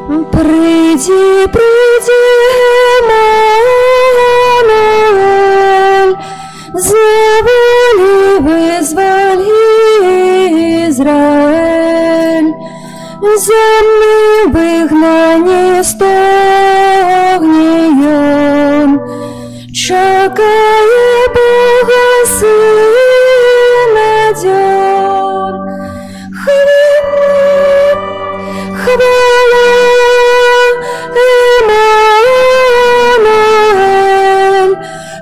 Прийди, прийди, Еммануель, заволи, вызволи Израиль, земным выгнании стогнем, чакая Бога Сына дён. Хвала, Эммануэль,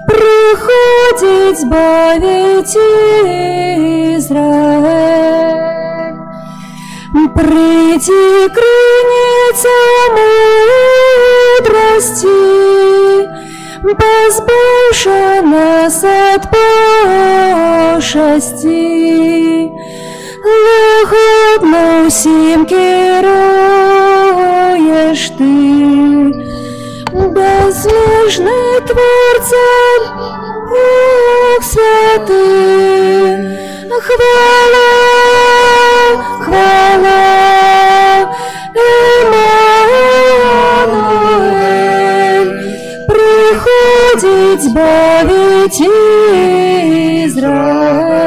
приходит избавить Израиль. Приди, крыница мудрости, позбавши нас от пошести. Лагодно усім керуєш ти, безмежний Творця, Бог святий. Хвала, хвала, Еммануель, приходить збавить Израиль.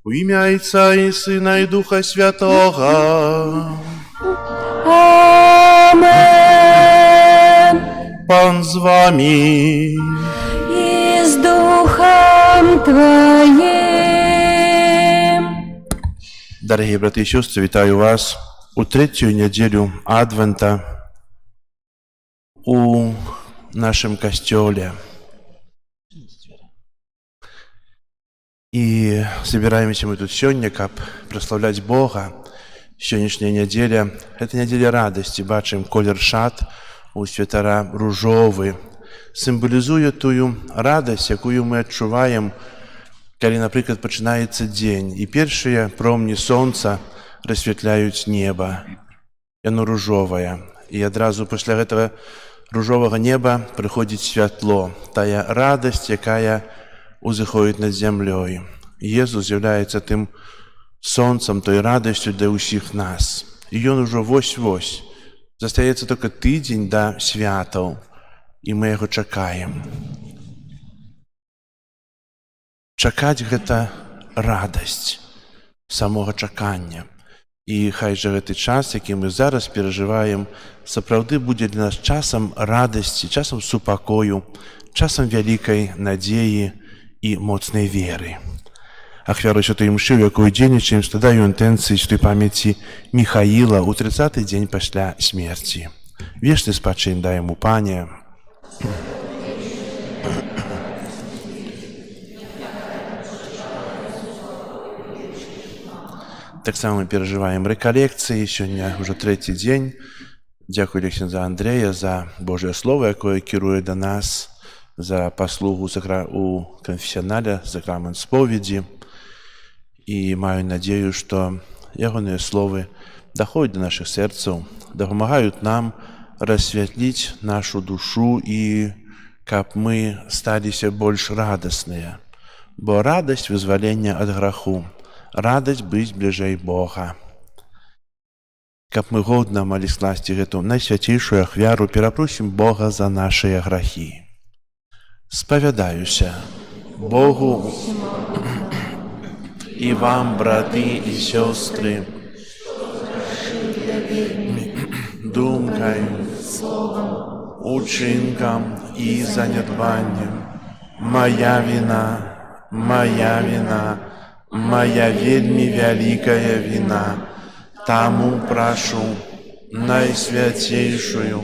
У ім'я Отця і Сина і Духа Святого. Амен. Пан з вами. И с Духом Твоим. Дорогі брати і сестри, вітаю вас у третю неділю Адвента у нашем костеле. И собираемся мы тут сегодня, как прославлять Бога. Сённяшняя неделя – это неделя радости. Бачим, колер шат у святара ружовый. Символизує тую радость, якую мы адчуваем, калі, например, починається день. И першие промни солнца рассветляют небо. Оно ружовое. И одразу после этого ружового неба приходит святло. Тая радость, якая узыходит над землей. Иисус является тем солнцем, той радостью для усіх нас. И Он уже вось-вось. Застаецца только тыдзень до святаў, и мы его чакаем. Чакаць гэта радасць самого чакання. І хай же гэты час, які мы зараз перажываем, сапраўды будзе для нас часам радасці, часам супакою, часам вялікай надзеі і моцнай веры. Ахвяру святой мшы, у якой дзейнічаем, складаю інтэнцыі святой памяці Михаіла ў 30-й дзень пасля смерці. Вечны спачын дай яму, Пане. Таксама мы перажываем рэкалекцыі. Сёння ўжо трэці дзень. Дзякуй ксяндза Андрэя за Божае Слово, якое кіруе да нас, за паслугу у канфесіянале, закрамент споведзі. І маю надзею, што ягоныя словы даходзяць да нашых сэрцаў, дапамагаюць нам рассвятліць нашу душу і каб мы сталіся больш радасныя. Бо радасць вызвалення ад граху, радасць быць бліжэй Бога. Каб мы годна малі скласці гэту найсвяцейшую ахвяру, перапросім Бога за нашыя грахі. Спавядаюся Богу и вам, браты и сестры, думкой, учинком и занядбанием. Моя вина, моя вельми великая вина. Таму прошу найсвятейшую,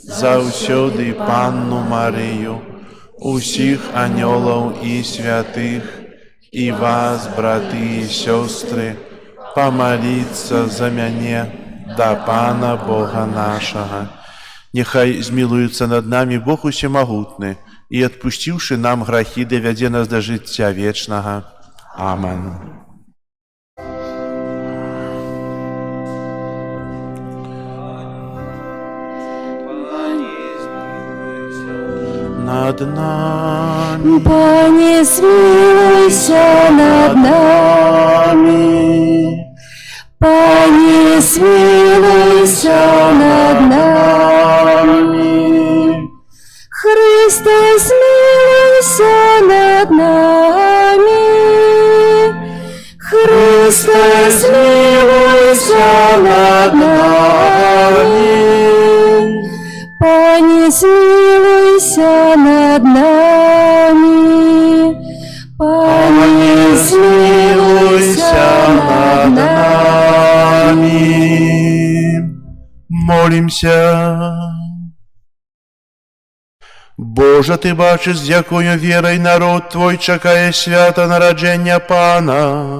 заўсёды Панну Марию, усіх анёлаў і святых, и вас, браты и сестры, помолиться за мяне да Пана Бога нашего. Нехай змилуется над нами Бог усемогутный, и, отпустивший нам грахи, доведе нас до життя вечного. Амен. Над нами, Пане, смилуйся над нами, Пане, смилуйся над нами. Христе, смилуйся над нами. Христе, смилуйся над нами. Пане, смилуйся над нами. Пане, смилуйся над нами. Молимся. Боже, Ти бачиш, з якою вірою народ Твой чекає свята народження Пана.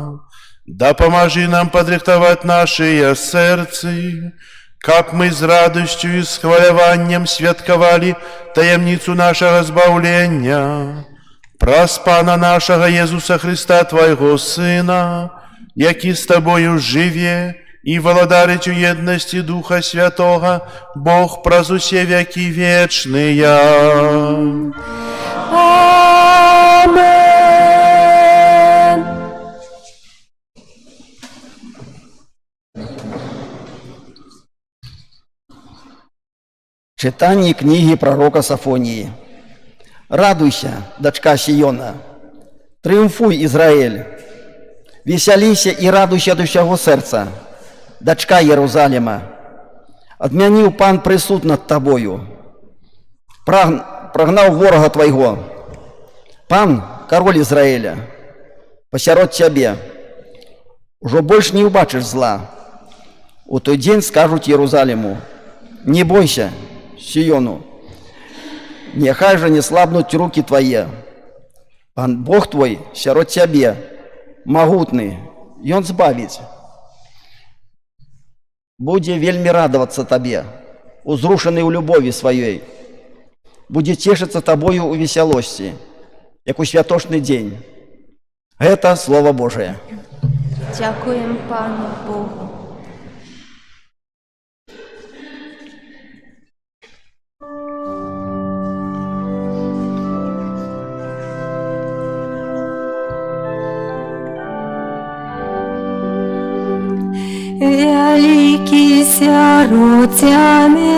Да поможи нам подрихтовать наши сердце, как мы с радостью и схваляванням святковали таємницю нашего збавлення. Праз Пана нашего Єзуса Христа, Твоего Сына, який з Тобою живе и володарить у єдності Духа Святого, Бог праз усе веки вечные. Амен. Читание книги пророка Софонии. «Радуйся, дочка Сиона, триумфуй, Израиль, веселися и радуйся от усього сердца, дочка Єрусалима, отмянил Пан присуд над тобою, прогнал ворога твоего. Пан, король Израиля, посеред тебе, уже больше не убачишь зла. У той день скажут Иерусалиму: не бойся, Сиону, нехай же не слабнут руки твои. Пан Бог твой серед тебе, могутный, и Он збавить. Буде вельми радоваться тебе, узрушенный у любови своей. Буде тешиться тобою у веселости, як у святошний день. Это Слово Божие. Дякуємо Пану Богу. Великий сиротями,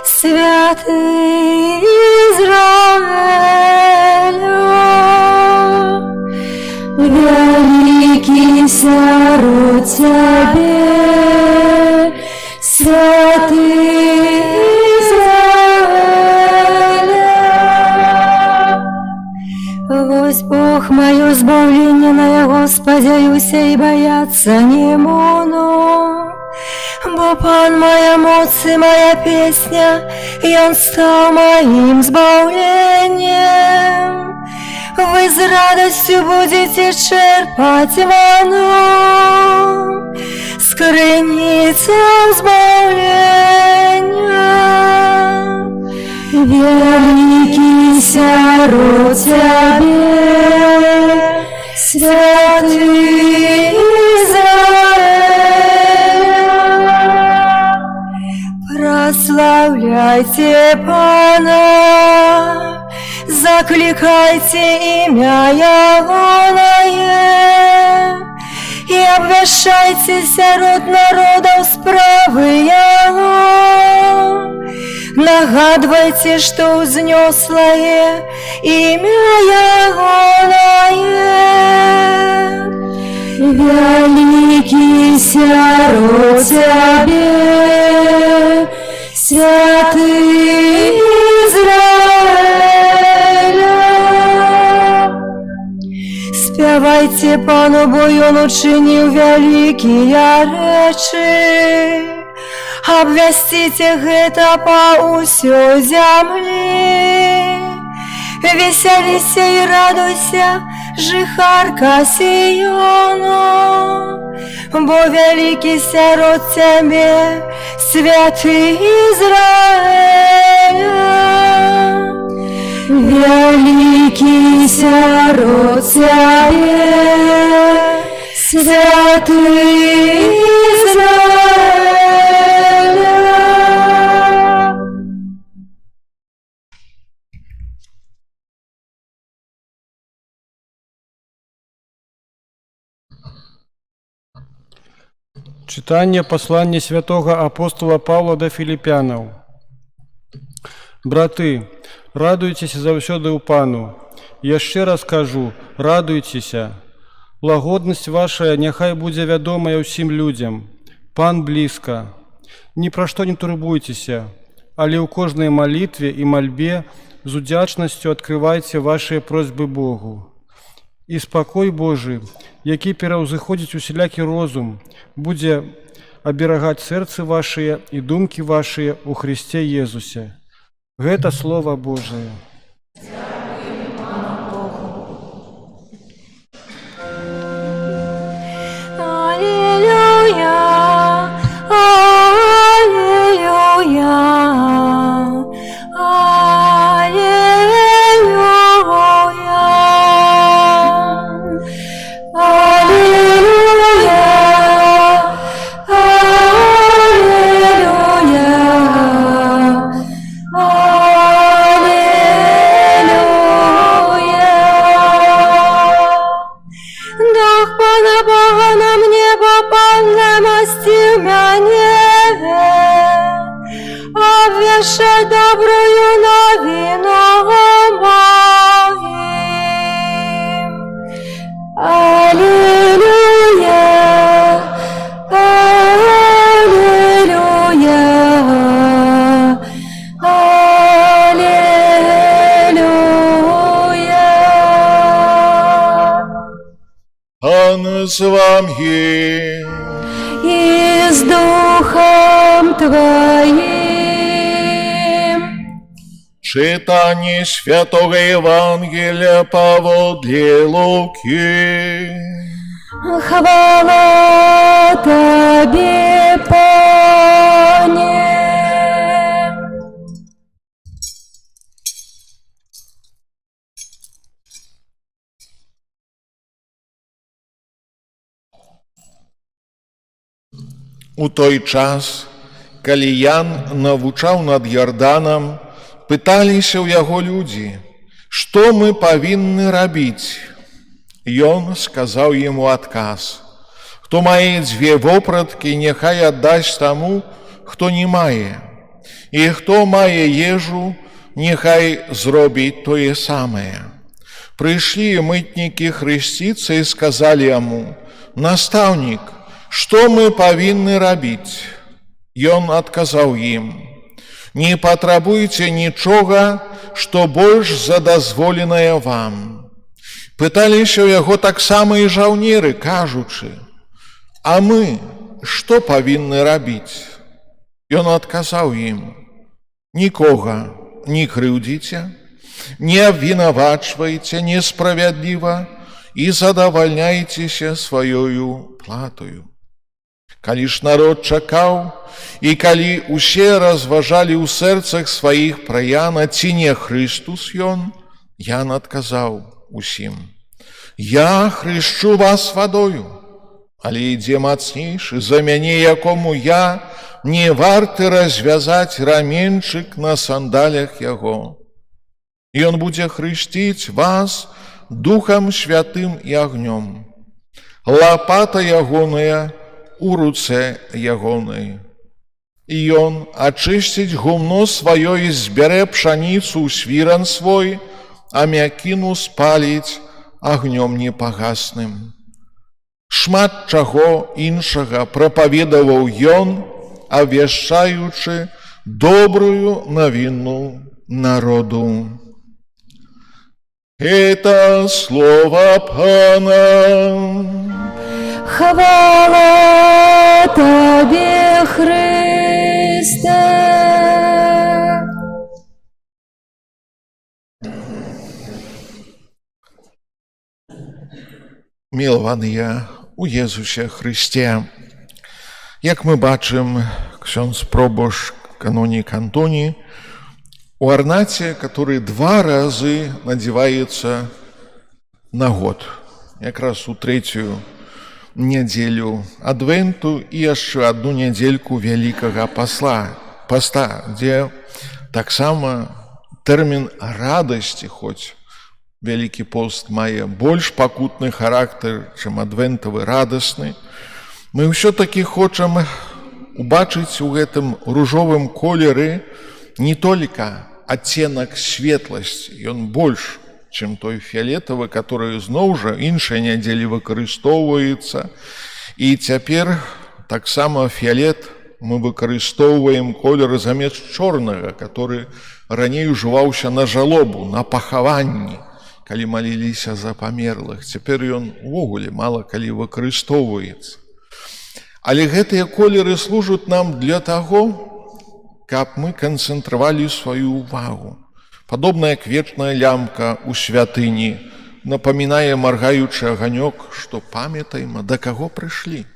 святый Израиля, великий сиротями, святый Израиля. Вось Бог мое збавлення, на Господя юся и бояться не буду. Бо Пан моя моц и моя песня, и Он стал моим збавлением. Вы с радостью будете черпать ману, скрыницам збавления. Великий сирот тебе, святый Израиля. Прославляйте Пана, закликайте имя Ягоное и обвещайте сирот народов справы Его. Нагадывайте, что узнеслое имя Ягоное. Великий сирот тебе, святый Израиля. Спевайте Пану, бо Он учинил великие речи. Обвестите гэта по усёй земли. Веселися и радуйся, жихарка Сиону, бо великий сирот тебе, святый Израиля. Великий сирот тебе, святый Израиля. Читание послания святого апостола Павла до Филиппянов. Браты, радуйтеся заўсёды ў Пану. Яшчэ раз кажу, радуйцеся. Лагоднасць вашая няхай будзе вядомая ўсім людзям. Пан блізка. Ні пра што не турбуйцеся, але ў кожнай малітве і мальбе з удзячнасцю адкрывайце вашыя просьбы Богу. І спакой Божы, які пераўзыходзіць усялякі розум, будзе аберагаць сэрцы вашыя і думкі вашыя ў Христе Езусе. Гэта Слова Божие. Аллилуйя, аллилуйя, обвящай добрую новину моим. Аллилуйя, аллилуйя, аллилуйя. Пан з вами. И с Духом Твоим. Читание Святого Евангелия поводле Луки. Хвала Тебе, Пане. У той час, калі Ян навучаў над Ярданам, пыталіся ў яго людзі, што мы павінны рабіць. Ён сказаў ім у адказ: хто мае 2 вопраткі, няхай аддасць таму, хто не мае, і хто мае ежу, няхай зробіць тое самае. Прыйшлі мытнікі хрысціцца і сказалі яму: настаўнік, што мы павінны рабіць? Ён адказаў ім: не патрабуйце нічога, што больш за дазволенае вам. Пыталіся ў яго таксама і жаўнеры, кажучы: а мы што павінны рабіць? Ён адказаў ім: нікога не крыўдзіце, не абвінавачвайце несправядліва і задавальняйцеся сваёю платою. Калі ж народ чакаў, і калі усе разважалі ў сэрцах сваіх пра Яна, ці не Хрыстус ён, Ян адказаў усім: я хрышчу вас вадою, але ідзе мацнейшы за мяне, якому я не варты развязаць раменчык на сандалях яго. Ён будзе хрысціць вас Духам Святым і агнём. Лапата ягоная у руцэ ягонай. І ён ачысціць гумно сваё і збярэ пшаніцу ў свіран свой, а мякіну спаліць агнём непагасным. Шмат чаго іншага прапаведаваў ён, абвяшчаючы добрую навіну народу. Это слово Пана. Хвала Тебе, Христе. Мілаваныя у Езусе Христе. Як мы бачым, ксёндз пробашч канонік Антоній у арнаце, который 2 разы надзеваецца на год, якраз у 3-ю нядзелю адвенту і яшчэ 1 нядзельку Вялікага паста, дзе таксама тэрмін радасці, хоць Вялікі пост мае больш пакутны характар, чым адвентавы радасны, Мы ўсё-такі хочам убачыць у гэтым ружовым колеры не толькі адценак светласці, ён больш, чым той фіялетавы, который зноў жа іншай нядзелі выкарыстоўваецца. І цяпер таксама фіялет мы выкарыстоўваем колер замест чорнага, который раней ужываўся на жалобу, на пахаванні, калі маліліся за памерлых. Цяпер ён увогуле мала калі выкарыстоўваецца. Але гэтыя колеры служаць нам для таго, каб мы канцэнтравалі сваю ўвагу. Падобна як вечная лямка ў святыні напамінае маргаючы аганёк, што памятаем, да каго прыйшлі.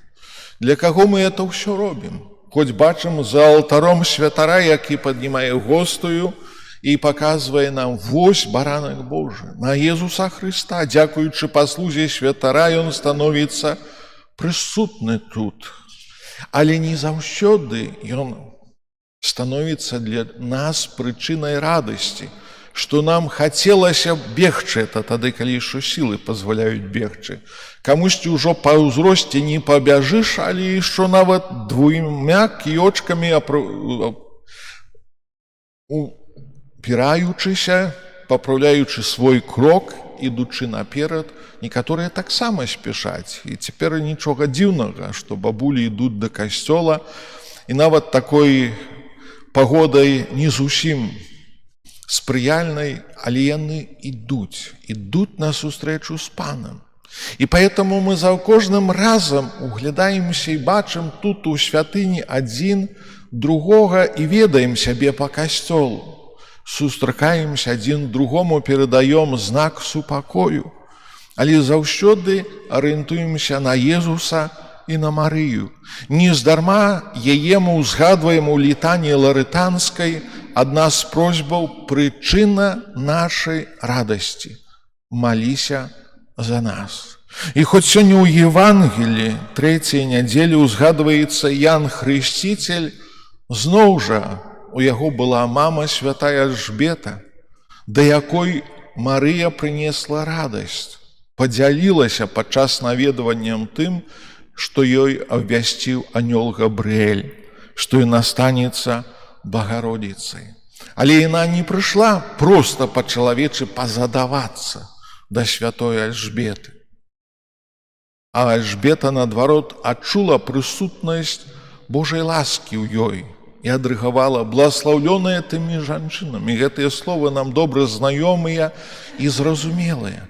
Для каго мы это ўсё робім? Хоць бачым за алтаром святара, які паднімае гостую і паказвае нам: вось баранак Божы, на Езуса Хрыста. Дзякуючы паслузе святара ён становіцца прысутны тут. Але не заўсёды ён становіцца для нас прычынай радасці, што нам хацелася бегчы, это тады, калі яшчэ сілы пазваляюць бегчы. Камусьці ўжо па ўзросце не пабяжыш, але яшчэ нават 2 кіёчкамі упіраючыся, папраўляючы свой крок, ідучы наперад, некаторыя таксама спешаць. І цяпер нічога дзіўнага, што бабулі ідуць да касцёла, і нават такой пагодай не зусім спрыяльнай, але яны ідуць на сустрэчу з Панам. І поэтому мы за кожным разам углядаемся і бачым тут у святыні адзін другога і ведаем сябе па касцёлу. Сустракаемся адзін другому, перадаём знак супакою, але заўсёды арыентуемся на Езуса і на Марыю. Нездарма яе мы узгадваем у літані ларытанскай, адна з просьбаў: прычына нашай радасці, маліся за нас. І хоць сёння ў Евангелі 3-й нядзелі узгадваецца Ян Хрысціцель, зноў жа у яго была мама святая Альжбета, да якой Марыя прынесла радасць, падзялілася падчас наведваннем тым, што ёй абвясціў анёл Габрыэль, што яна станецца Багародзіцай. Але яна не прыйшла проста па-чалавечы пазадавацца да святой Альжбеты. А Альжбета, наадварот, адчула прысутнасць Божай ласкі ў ёй і адрыгавала: благаслаўлёная тымі жанчынамі. Гэтыя словы нам добра знаёмыя і зразумелыя.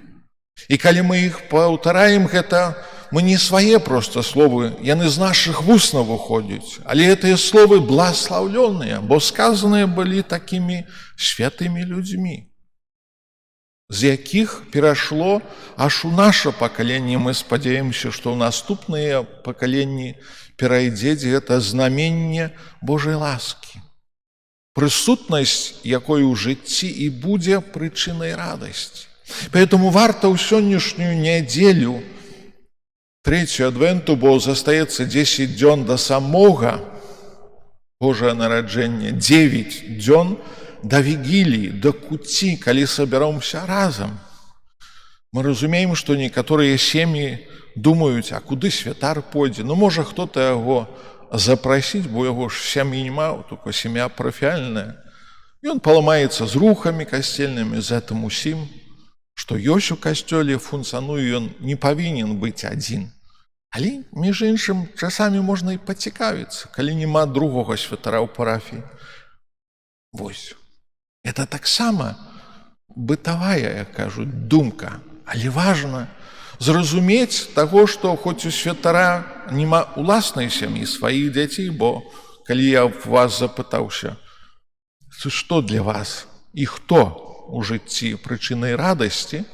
І калі мы іх паўтараем, гэта мы не свае проста словы, яны з нашых вуснаў выходзяць, але гэтыя словы благаслаўлёныя, бо сказаныя былі такімі святымі людзьмі, з якіх перайшло аж у наша пакаленне. Мы спадзяемся, што ў наступныя пакаленні перайдзе гэта знаменне Божай ласкі, прысутнасць якой у жыцці і будзе прычынай радасці. Поэтому варта ў сённяшнюю нядзелю, 3-ю адвенту, бо застаецца 10 дзён да самога Божае нараджэння, 9 дзён да вігіліі, да куці, калі сабяромся разам. Мы разумеем, што некаторыя сем'і думаюць: а куды святар пойдзе? Ну, можа, хто-то яго запрасіць, бо яго ж сям'і няма, толькі сям'я парафіяльная. Ён паламаецца з рухамі касцельнымі, з гэтым усім, што ёсць у касцёле, функцыянуе, ён не павінен быць адзін. Але, між іншым, часамі можна і пацікавіцца, калі няма другога святара ў парафіі. Вось. Это таксама бытавая, як кажуць, думка. Але важна зразумець таго, што хоць у святара няма уласнай сям'і, сваіх дзяцей, бо калі я вас запытаўся, што для вас і хто у жыцці прычынай радасці,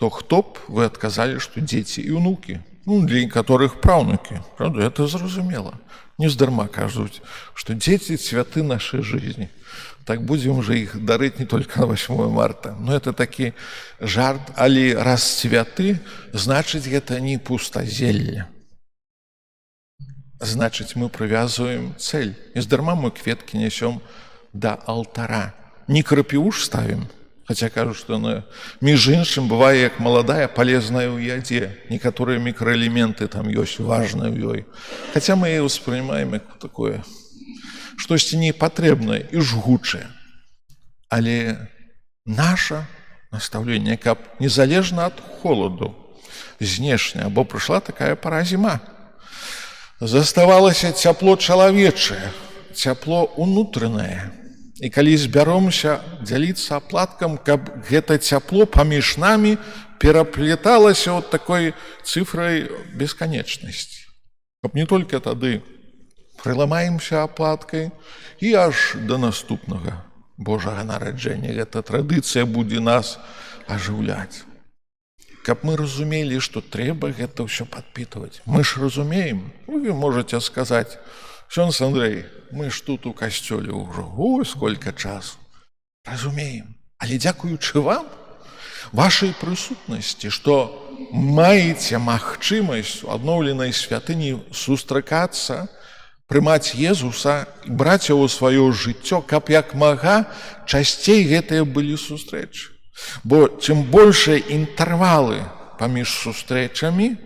то хто б вы адказалі, што дзеці і ўнукі, ну, для некаторых праўнукі, правда, это зразумела. Нездарма кажуць, што дзеці цвяты нашай жизни. Так будзем же іх дарыць не толькі на 8 марта. Но это такі жарт, але раз цвяты, значыць, гэта не пустазелле. Значыць, мы прывязваем цель. Нездарма мы кветкі нясём да алтара. Не крапіву ж ставім, Хаця кажуць, што яна, між іншым, бывае як маладая, палезная ў ядзе. Некаторыя мікраэлементы там ёсць важныя ў ёй. Хаця мы яе ўспрымаем як такое штосьці непатрэбнае і жгучае. Але наша настаўленне, каб незалежна ад холаду знешня, бо прыйшла такая пара зіма. Заставалася цяпло чалавечае, цяпло унутранае. І калі збяромся дзяліцца аплаткам, каб гэта цяпло паміж намі пераплеталася от такой цифрай бесканечнасці. Каб не толькі тады прыламаемся аплаткай і аж да наступнага Божага нараджэння. Гэта традыцыя будзе нас ажыўляць. Каб мы разумелі, што трэба гэта ўсё падпітваць. Мы ж разумеем, вы можаце сказаць: «Ксёндз Андрэй, мы ж тут у касцёле ўжо, ой, сколько часу». Разумеем. Але дзякуючы вам, вашай прысутнасці, што маеце магчымасць у адноўленай святыні сустракацца, прымаць Езуса, браць яго сваё жыццё, каб як мага часцей гэтыя былі сустрэчы. Бо чым большыя інтэрвалы паміж сустрэчамі,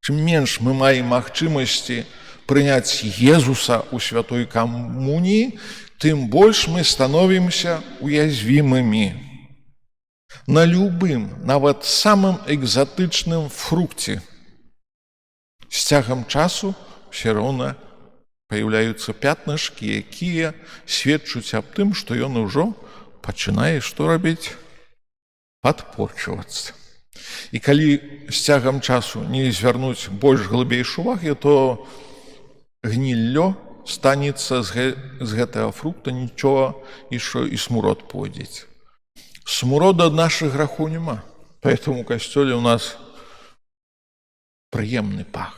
чым менш мы маем магчымасці прыняць Езуса ў святой камуніі, тым больш мы становімся уязвімымі на любым, нават самым экзатычным фрукце. З цягам часу все роўна паяўляюцца пятнышкі, якія сведчуць аб тым, што ён ужо пачынае што рабіць? Падпорчвацца. І калі з цягам часу не звярнуць больш глыбейшай увагі, то гніллё станецца з гэтага фрукта, нічога і смурод пойдзець. Смурода ад нашых грахоў няма. Поэтому у касцёле у нас прыемны пах.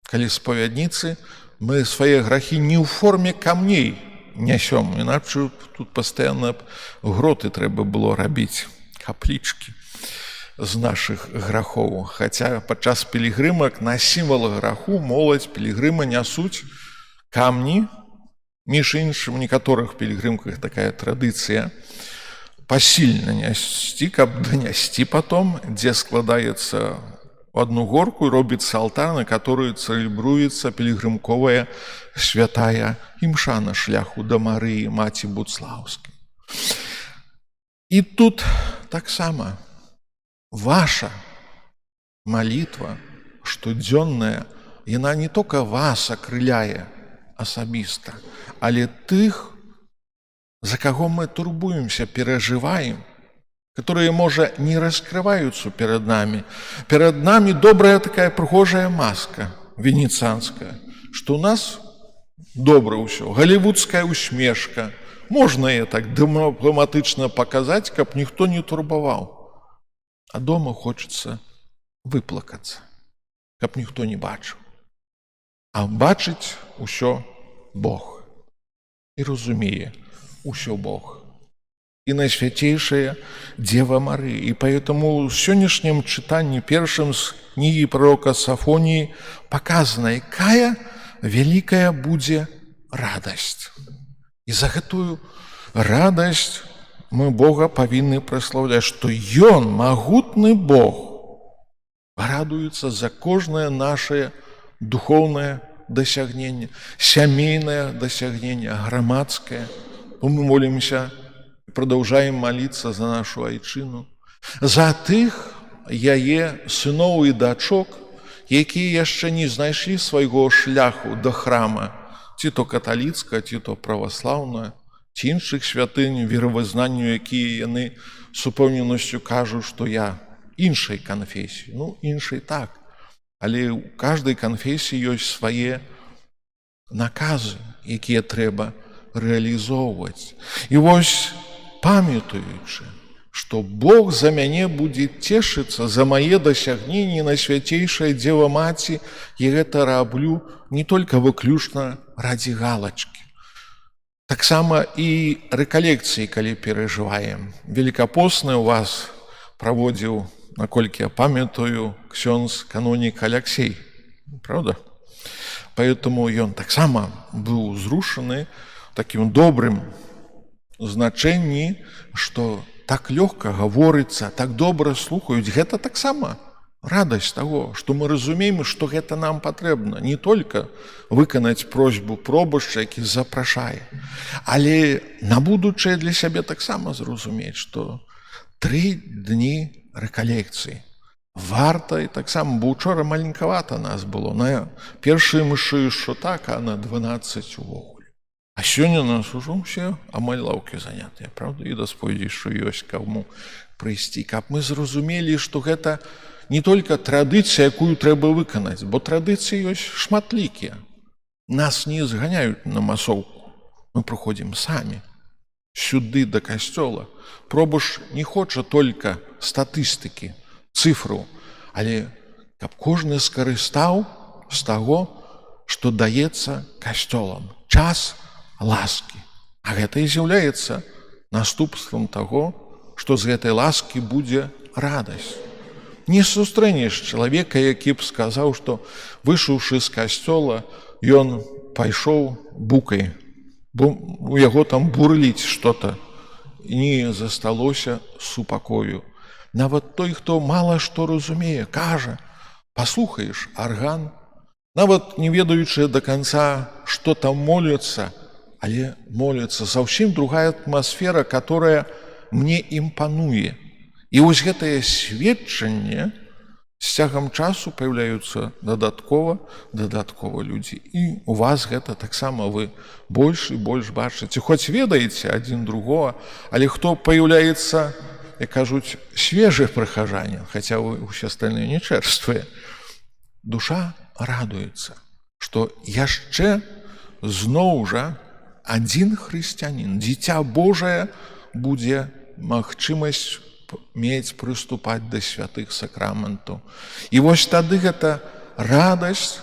Калі спавядніцы, мы свае грахі не ў форме камней нясём, іначе тут пастаянна гроты трэба было рабіць, каплічкі з нашых грахоў. Хаця падчас пілігрымак на сімвал граху моладзь пілігрыма нясуць камні. Між іншым, у некаторых пілігрымках такая традыцыя пасільна нясці, каб данясці потом, дзе складаецца в одну горку і робіцца алтар, на который цэлебруецца пілігрымковая святая імша на шляху да Марыі, маці Буцлаўскай. І тут таксама ваша молитва штодзённая, яна не только вас акрыляе асабіста, але тых, за каго мы турбуемся, перажываем, которые, можа, не раскрываюцца перад нами. Перад нами добрая такая прыгожая маска венецыянская, што у нас добра ўсё, голливудская усмешка. Можна яе так дыпламатычна паказаць, каб ніхто не турбаваў. А дома хочацца выплакацца, каб ніхто не бачыў. А бачыць усё Бог. І разумее, усё Бог. И Найсвятейшая Дева Мария. И поэтому в сегодняшнем читании, первым с книги пророка Сафонии, показана, какая великая будет радость. И за эту радость мы Бога повинны прославлять, что Он, могутный Бог, радуется за каждое наше духовное досягнение, семейное досягнение, громадское. Мы молимся, продолжаем молиться за нашу айчыну, за тых яе сыноў і дачок, якія яшчэ не знайшлі свайго шляху да храма, ці то каталіцка, ці то праваслаўная, ці іншых святынь, веравызнанню, якія яны з упэўненасцю кажуць, што я іншай канфесіі. Ну, іншай так. Але ў кожнай канфесіі ёсць свае наказы, якія трэба рэалізоўваць. І вось, памятаючы, што Бог за мяне будзе цешыцца за мае дасягненні, Найсвятейшая Дева Маці, і гэта раблю не толькі выключна ради галачкі. Таксама і рэкалекцыі, калі перажываем. Великапостны у вас праводзіў, наколькі я памятаю, ксёндз канонік Аляксей. Правда? Поэтому ён таксама быў зрушаны таким добрым значэнні, што так лёгка гаворыцца, так добра слухаюць, гэта таксама радасць таго, што мы разумеем, што гэта нам патрэбна, не толькі выканаць просьбу пробашча, які запрашае, але на будучае для сябе таксама зразумець, што 3 дні рэкалекцыі варта, і таксама, бо учора маленькавата нас было, на першай мышы що так, а на 12 увогуле. А сёння нас ужо ўсе амаль лаўкі занятыя, правда, і да споведзі, што ёсць каму прыйсці, каб мы зразумелі, што гэта не толькі традыцыя, якую трэба выканаць, бо традыцыі ёсць шматлікія. Нас не зганяюць на масоўку, мы прыходзім самі сюды да касцёла. Пробаш не хоча толькі статыстыкі, цифру, але каб кожны скарыстаў з таго, што даецца касцёлам. Час ласкі. А гэта і з'яўляецца наступствам таго, што з гэтай ласкі будзе радасць. Не сустрэнеш чалавека, які б сказаў, што выйшаўшы з касцёла, ён пайшоў букай, бо у яго там бурліць што-то, і не засталося супакою. Нават той, хто мала што разумее, кажа, паслухаеш арган, нават не ведаючы да канца, што там моляцца, але моляцца зусім другая атмасфера, которая мне імпануе. І вось гэтае сведчанне з цягам часу паяўляюцца дадаткова людзі. І у вас гэта таксама вы больш і больш бачыце. Хоць ведаеце адзін другога, але хто паяўляецца, як кажуць, свежыя прыхажане, хаця вы ўсе астальныя не чэрствыя, душа радуецца, што яшчэ зноў жа адзін хрысціянін, дзіця Божае, будзе магчымасць мець прыступаць да святых сакраментаў. І вось тады гэта радасць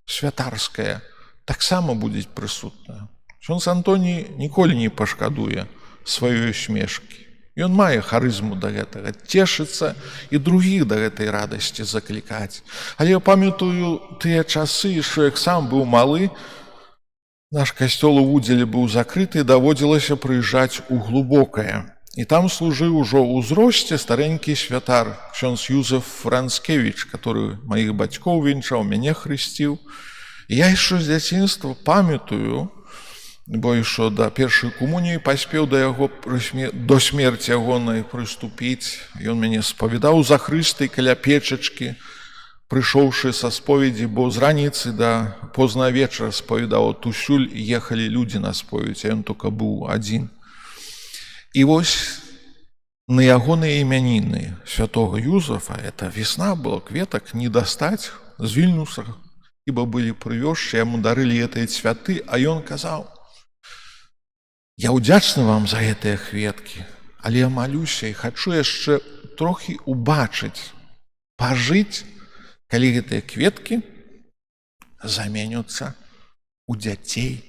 святарская таксама будзе прысутная. Ксёндз Антоній ніколі не пашкадуе сваёй смешкі. Ён мае харызму да гэтага, цешыцца і другіх да гэтай радасці заклікаць. Але я памятаю тыя часы, што як сам быў малы, наш касцёл у Вудзеле быў закрыты, даводзілася прыязджаць у Глубокае. І там служыў ужо ў узросце старэнькі святар, ксёндз Юзеф Францкевіч, который маіх бацькоў венчаў, мяне хрысціў. І я яшчэ з дзяцінства памятаю, бо ішо да першай камуніі паспеў да яго до смерці ягонай прыступіць. Ён мяне спавядаў за Хрыстай каля печачкі, прыйшоўшы са споведзі, бо з раніцы да позна вечара спавядаў, тусюль ехалі людзі на споведь, а ён толькі быў адзін. І вось на ягоныя імяніны святого Юзефа, это весна была, кветак не дастаць з Вільнюса, ібо былі прывёзчы, яму дарылі гэтыя цвяты, а ён казаў: я ўдзячны вам за гэтыя кветкі, але я малюся і хачу яшчэ трохі убачыць, пажыць, калі гэтыя кветкі заменяцца у дзяцей,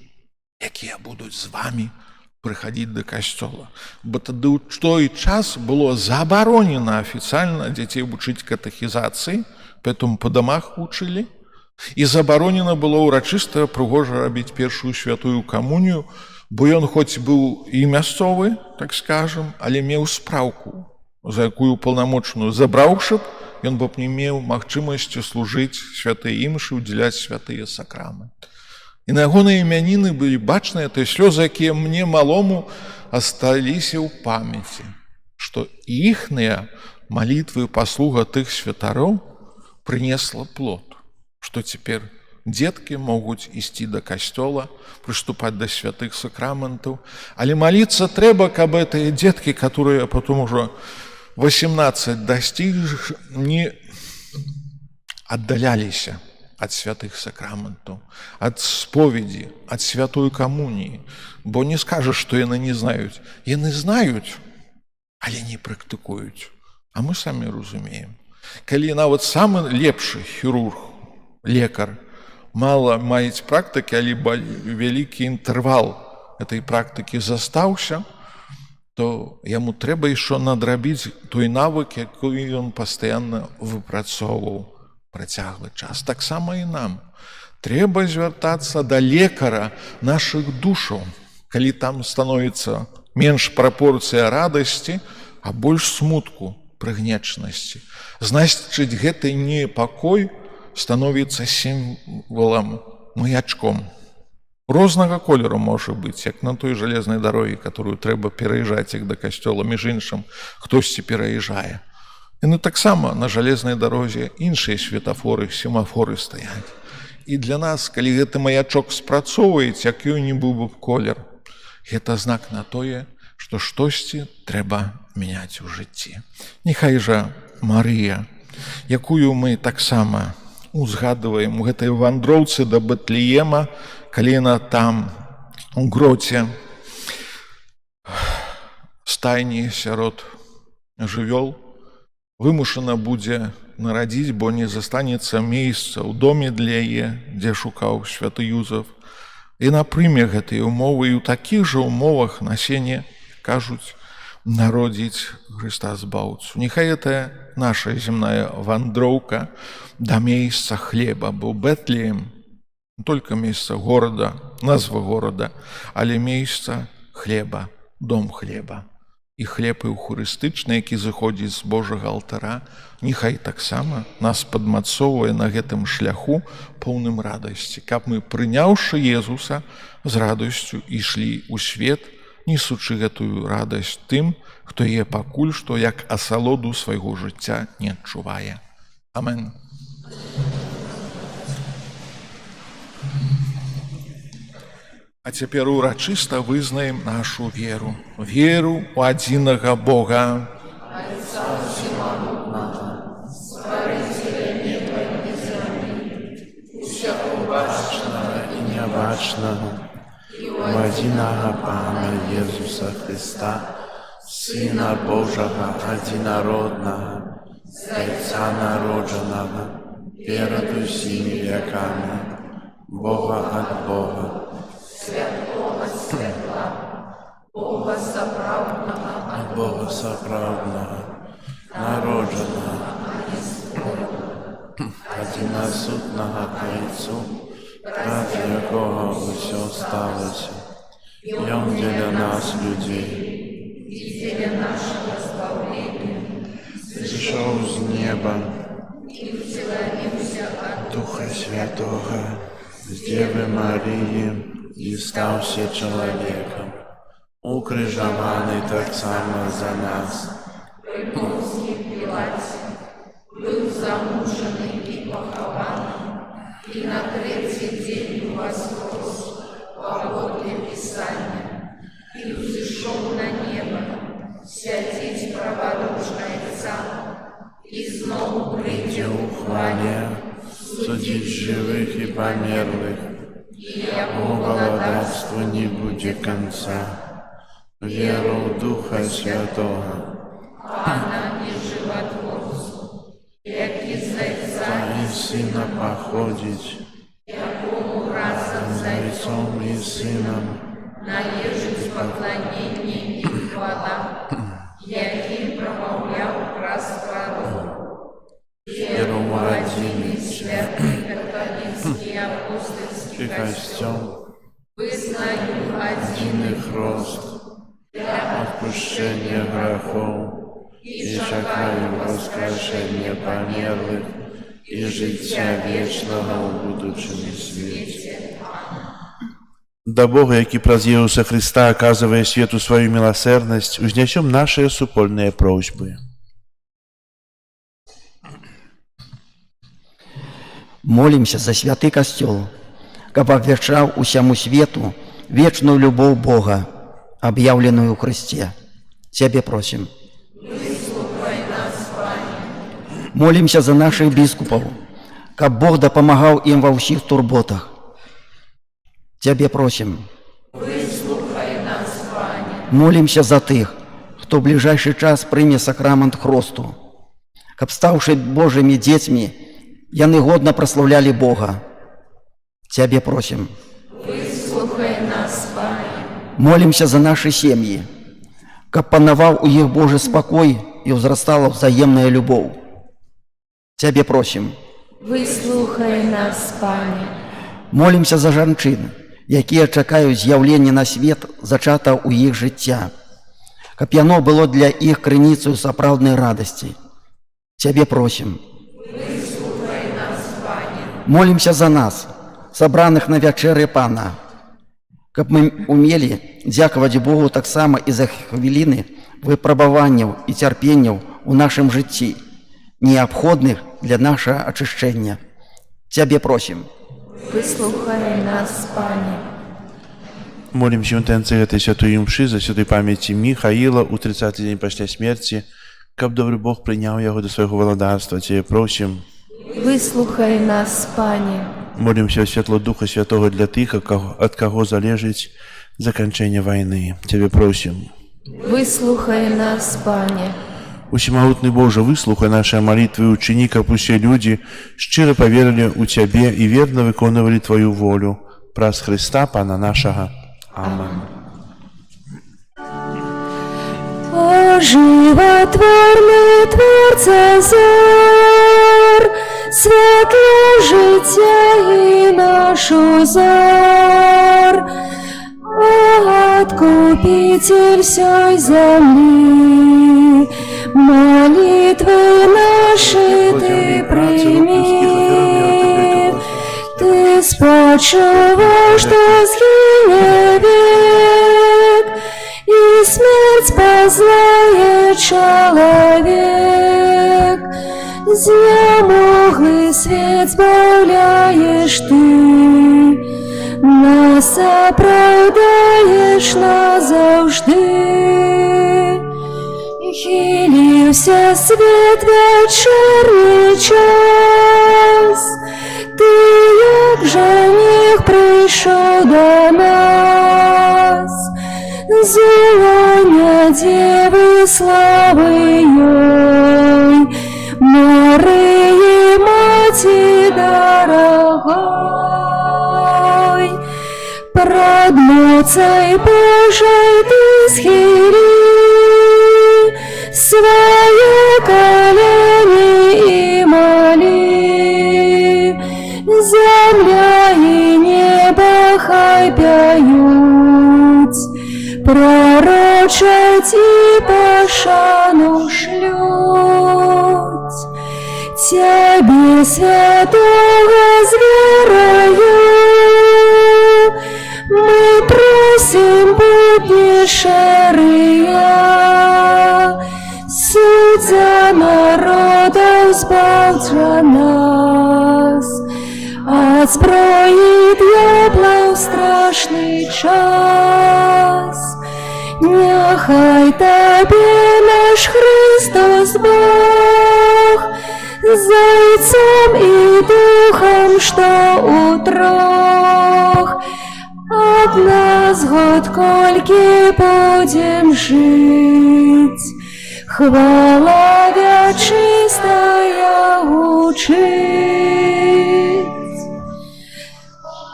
якія будуць з вамі прыходить до касцёла. Бо тады ў той час было забаронена афіцыйна дзяцей вучыць катэхізацыі, поэтому по домах вучылі, і забаронена было ўрачыста прыгожа рабіць першую святую камунію, бо ён хоць быў і мясцовы, так скажем, але меў спраўку, за якую паўнамочную забраўшы б, ён б не меў магчымасці служыць святыя імшы, удзяляць святыя сакрамент. І на ягоныя імяніны былі бачныя тыя слёзы, якія мне малому асталіся ў памяці, што іхныя малітвы і паслуга тых святароў прынесла плод, што цяпер дзеткі могуць ісці да касцёла, прыступаць да святых сакраментаў, але маліцца трэба, каб гэтыя дзеткі, которые потом ужо 18 дасцігш, не аддаляліся ад святых сакраментаў, ад споведзі, ад святой камуніі. Бо не скажаш, што яны не знаюць. Яны знаюць, але не практыкуюць. А мы самі разумеем. Калі нават самы лепшы хірург, лекар, мала маюць практыкі, але вялікі інтэрвал этой практыкі застаўся, то яму трэба яшчэ надрабіць той навык, якой ён пастаянна выпрацоўваў працяглы час. Таксама і нам. Трэба звяртацца да лекара нашых душаў, калі там становіцца менш прапорцыя радасці, а больш смутку, прыгнечнасці. Значыць, гэты непакой становіцца сімвалам, маячком. Рознага колеру можа быць, як на той жалезнай дарогі, которую трэба пераязджаць як да касцёла, між іншым, хтосьці пераязджае. Яны таксама на жалезнай дарозе іншыя светафоры, семафоры стаяць. І для нас, калі гэты маячок спрацоўваецца, який не быў бы колер, гэта знак на тое, што штосьці трэба мяняць у жыцці. Няхай жа Марыя, якую мы таксама узгадваем у гэтай вандроўцы да Бэтлеема, калі яна там у гроце стайні сярод жывёл, вымушана будзе нарадзіць, бо не застанецца месца ў доме для яе, дзе шукаў святы Юзеф. Яна прыме гэтыя умовы, і ў такіх жа умовах насенне, кажуць, народзіць Хрыста Збаўцу. Няхай гэта наша земная вандроўка да месца хлеба, бо Бэтлеем не толькі месца горада, назва горада, але месца хлеба, дом хлеба. І хлеб эўхарыстычны, які зыходзіць з Божага алтара, няхай таксама нас падмацоўвае на гэтым шляху поўным радасці, каб мы, прыняўшы Езуса, з радасцю ішлі ў свет, несучы гэтую радасць тым, хто яе пакуль што як асалоду свайго жыцця не адчувае. Амен. А цяпер урачыста вызнаем нашу веру. Веру ў адзінага Бога. Бачнага і нябачнага, у адзінага Пана Езуса Христа, Сына Божага адзінароднага, з Айца народжанага, перад усімі вякамі, Бога ад Бога, святого святла, Бога сапраўднага, ад Бога сапраўднага, народжанага, адзінасутнага Айцу, праз якога ўсё сталася. Ён дзеля нас, людзей, і дзеля нашага збаўлення, зышоў з неба і ўселаніўся ад Духа Святога, з Девы Марыі, і стаўся чалавекам, укрыжаваны таксама за нас. Пры Понцыі Пілаце быў замучаны і пахаваны, і на трэці дзень воскрес паводле Пісання, і ўзышоў на неба, сядзіць праваручка Айца, і зноў прыйдзе ў хвале, судзіць жывых і памерлых, і яго валадарству не будзе канца. Веру ў Духа Святога, Пана і жыватворцу, які з Айца і Сына паходзіць, якому разам з Айцом і Сынам належыць пакланенне і хвала, якім прамаўляў праз пророкаў. Веру ў адзіны святы каталіцкі апостольскі касцёл, вызнаю адзіны хрост для адпушчэння грахоў і чакаю воскрэшэння памерлых і жыцця вечнага ў будучым свеце. Да Бога, які праз Езуса Христа оказывае свету свою милосердность, узнесем наши супольные просьбы. Молимся за святы касцёл, каб абвяшчаў усяму свету вечную любоў Бога, объявленную в Христе. Тебе просим. Выслухай нас, Пане. Молимся за наших біскупов, каб Бог дапамагаў им во всех турботах. Тебе просим. Выслухай нас, Пане. Молимся за тых, кто в ближайший час прыме сакрамент хросту, каб стаўшы Божьими детьми, яны годно прославляли Бога. Тебе просим. Выслухай нас, Пане. Молимся за наши семьи, каб панаваў у іх Божий спокой и узрастала взаимная любовь. Тебе просим. Выслухай нас, Пане. Молимся за жанчын, якія чакаюць з'яўлення на свет зачата ў іх жыцця, каб яно было для іх крыніцаю сапраўднай радасці. Цябе просім. Молімся за нас, сабраных на вячэры Пана, каб мы умелі дзякаваць Богу таксама і за хвіліны выпрабаванняў і цярпенняў у нашым жыцці, неабходных для нашага ачышчэння. Цябе просім. Выслухай нас, Пане. Молимся в інтенції этой святої мши за святой памяти Михаила у 30-й день після смерти, каб добрый Бог прийняв його до свого владарства. Тебе просим. Выслухай нас, Пане. Молимся в світло Духа Святого для тих, от кого залежить закінчення війни. Тебе просим. Выслухай нас, Пане. Усемогутный Боже, выслухай наши молитвы, учини, как все люди щиро поверили у Тебе и верно виконували Твою волю. Праз Христа, Пана нашего. Аминь. О, животворний Творце зор, світло життя і нашу зор, Откупитель всей земли, молитвы наши Ты прими. Ты спочиваешь, что сгине век, и смерть познает человек. Земуглый свет сбавляешь Ты, нас оправдаешь назавжди. Хилився свет вечерний час, Ты, як жених, прийшов до нас. Зелення Деви славою, Марии, Мати дорогой. Пред Муцей Божей Ты схили свои колени и моли. Земля и небо хай пяют, пророчать и пошану шлют. Тебе, святого, с верою мы просим, будни шерыя, судья народов, збавця нас от зброї д'ябла в страшний час. Нехай Тебе наш Христос Бог, Зайцем и Духом, что утрох, от нас год кольки будем жить, хвала вячистая учить.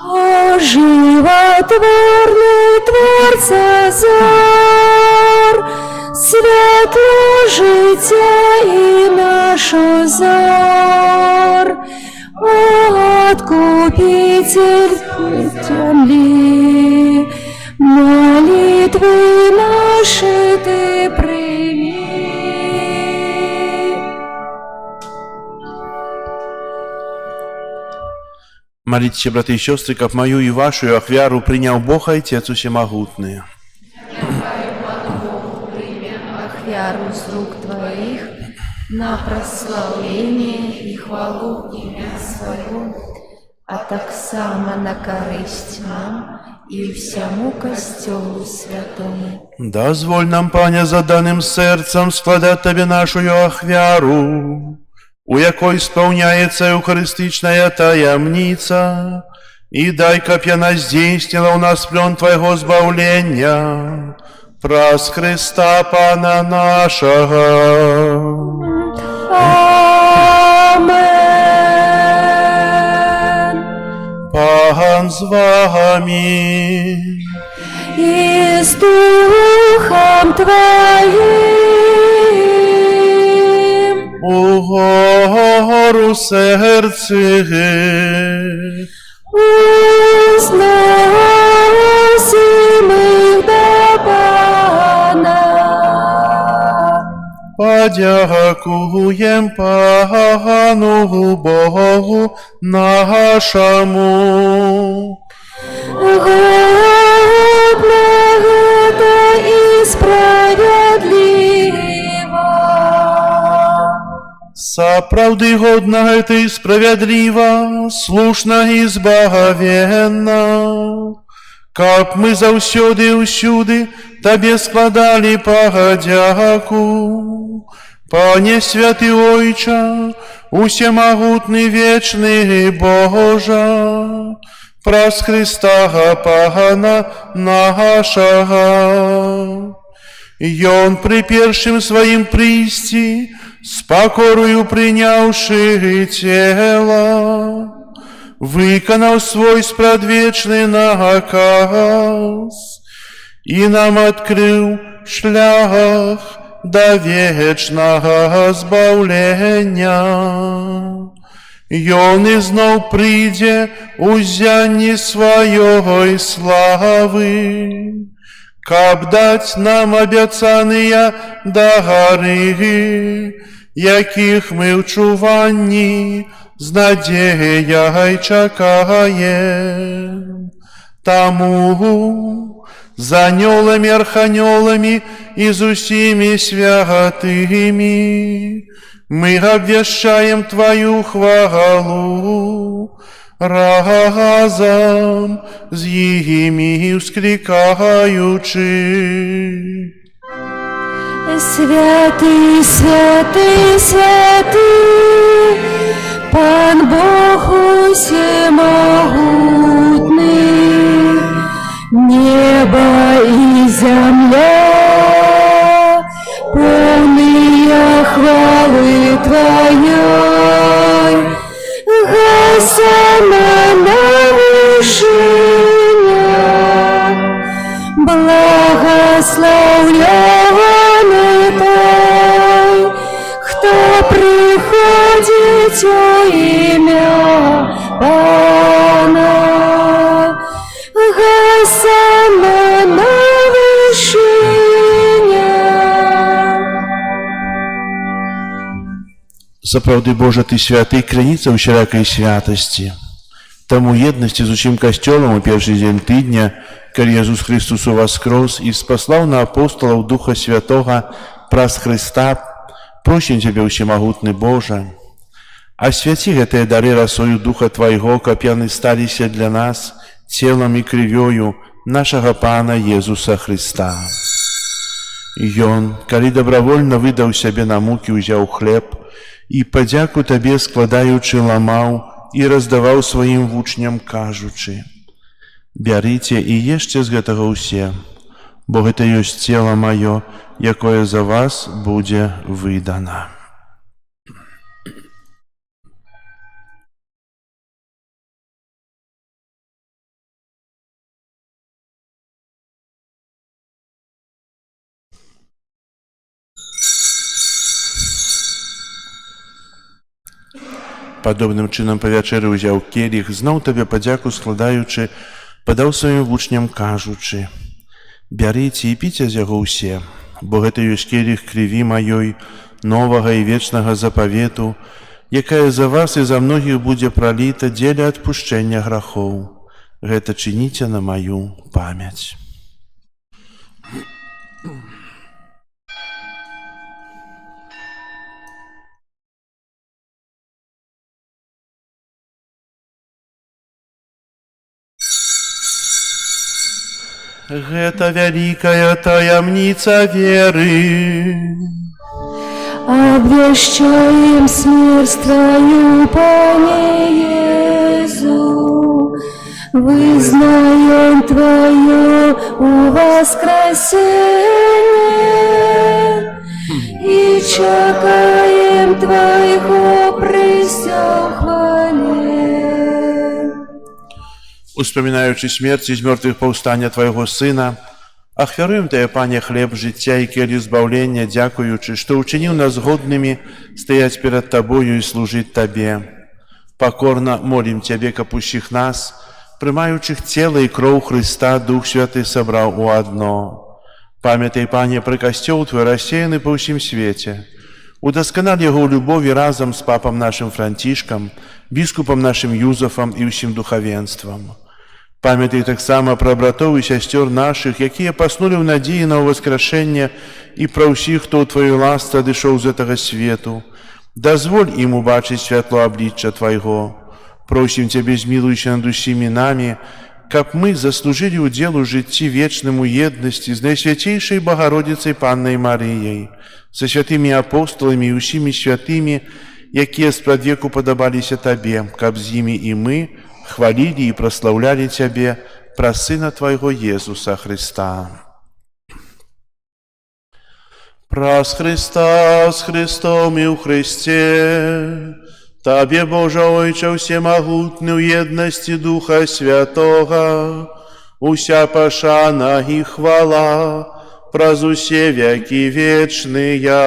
О, животворный Творце зор, світло життя і нашу зор, Откупитель земли, молитвы наши Ты прими. Молитесь, братья и сестры, как мою и вашу ахвяру принял Бог Отец Всемогутный. Ахвяру с рук Твоих на прославление и хвалу имя Своего, а так само на корысть нам и всему костелу святому. Дозволь нам, Пане, за данным сердцем складать Тебе нашу ахвяру, у якой сповняється Евхаристичная таємниця, и дай, каб яна здійснила у нас плен Твоего збавлення, праз Христа Пана нашого. Амен. Пан з вами, И с Духом Твоим. угору серці, Узносим их до Пана. подякуем Пану Богу нашему. Благо и справедливо. Сапраўды годна гэта і справядліва, слушна і збагавенна, каб мы заўсёды і ўсюды Табе складалі падзяку. Пане святы Ойча, усемагутны вечны Божа, праз Христа Пана нашага. Ён пры першым сваім прыйсці, з пакорою прыняўшы цела, выканаў свой спрадвечны наказ і нам адкрыў шлях да вечнага збаўлення. Ён ізноў прыйдзе у зянні сваёй славы, каб даць нам абяцаныя дагары, якіх мы ў чуванні з надзеяй чакаем. Таму з анёламі, арханёламі і з усімі святымі мы абвяшчаем Тваю хвалу, разом з імі ўсклікаючы. Святый, святый, святый, Пан Бог усемогутный, небо и земля, полные хвалы Твоей. Госана на вышинах, благословленный Той, кто приходит во имя Пана. Госана на вышинах. Сапраўды, Божа, Ты святы, крыніца ўсялякай святасці. Таму еднасці з усім касцёлам у першы дзень тыдня, калі Jesús Христос уваскрос і спаслаў на апостолаў Духа Святога праз Христа, просім Цябе, усемагутны Божа, асвяці гэтыя дары расою Духа Твайго, каб яны сталіся для нас целам і крывёю нашага Пана Jesúsa Христа. Ён, калі добравольна выдаў сябе на мукі, узяў хлеб і падзяку Табе складаючы ламаў і раздаваў сваім вучням, кажучы: «Бярыце і ешце з гэтага ўсе, бо гэта ёсць цела маё, якое за вас будзе выдана». Падобным чынам па вячэры ўзяў келіх, зноў Табе падзяку складаючы, падаў сваім вучням, кажучы: «Бярыце і піце з яго ўсе, бо гэта ёсць келіх крыві маёй, новага і вечнага запавету, якая за вас і за многіх будзе праліта дзеля адпушчэння грахоў. Гэта чыніце на маю памяць». Гэта вялікая таямніца веры. Обвещаем смерть Твою, Пане Иису, вызнаем Твое воскресение и чекаем Твоего прыся в хвале. Успамінаючы смерць і з мёртвых паўстання Твайго Сына, ахвяруем Тае, Пане, хлеб жыцця і келіх збаўлення, дзякуючы, што ўчыніў нас годнымі стаяць перад Табою і служыць Табе. Пакорна молім Цябе, каб усіх нас, прымаючых цела і кроў Хрыста, Дух Святы сабраў у адно. Памятай, Пане, пра касцёл Твой рассеяны па ўсім свеце, Удоскональ яго ў любові разам з папам нашым Францішкам, біскупам нашым Юзафам і ўсім духавенствам. Памятай таксама пра братоў і сясцёр нашых, якія паснулі ў надзеі на ўваскрашэнне, і пра ўсіх, хто ў тваёй ласцы адышоў з гэтага свету. Дазволь ім убачыць святло аблічча Твайго. Просім Цябе, змілуйся над усімі намі, каб мы заслужылі ўдзел у жыцці вечным у еднасці з Найсвяцейшай Багародзіцай Паннай Марыяй, са святымі апостоламі і ўсімі святымі, якія спрадвеку падабаліся Табе, каб з імі і мы хвалілі і праслаўлялі Цябе праз Сына Твайго Езуса Христа. Праз Христа, з Христом і ў Христе, Табе, Божа Ойча, всемагутны ў еднасці Духа Святога, уся пашана і хвала праз усе векі вечныя.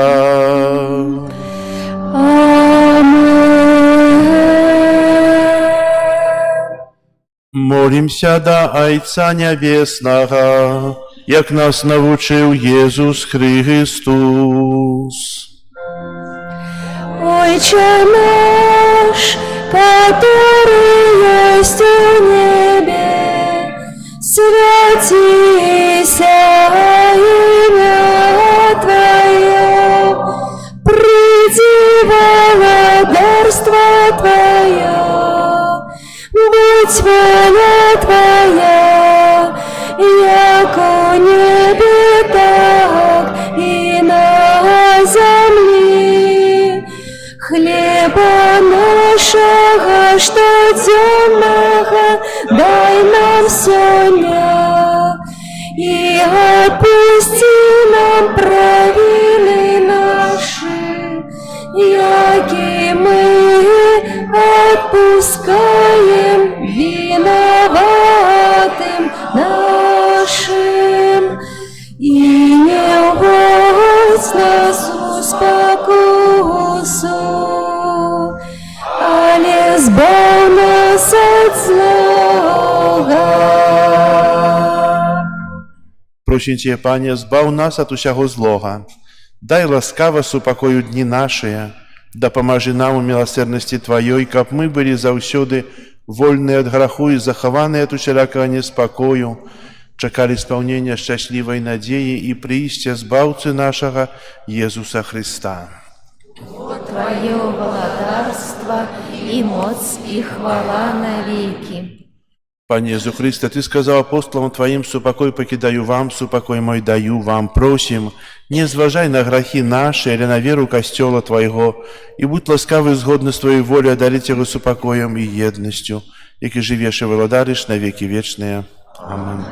Молімся да Айца Нябеснага, як нас навучыў Езус Христос. Отче наш, который есть в небе, святися имя Твое, приди володарство Твое, будь воля Твоя, яко небе, так и на земле. Хлеба нашего штоденного дай нам сегодня, и отпусти нам провины наши, яки мы отпускаем виноватым нашим, и не вводь нас в спокусу, але збав нас от злого. Просім Цябе, Пане, збаў нас ад усяго злога. Дай ласкава супакою дні нашыя, дапамажы нам у міласэрнасці Тваёй, каб мы былі заўсёды вольныя ад граху і захаваныя ад усялякага неспакою, чакалі спаўнення шчаслівай надзеі і прыйсця збаўцы нашага Езуса Христа. Твое владарство и моц и хвала навеки. Пане Езу Христе, Ты сказаў апостолам Тваім: супакой пакідаю вам, супакой мой даю вам. Просім, не зважай на грахі нашы, але на веру касцёла Твайго, і будь ласкавы згодна з Твоей волі адаліць яго супакоем і еднасцю, які жывеш і валадарыш на векі вечныя. Амин.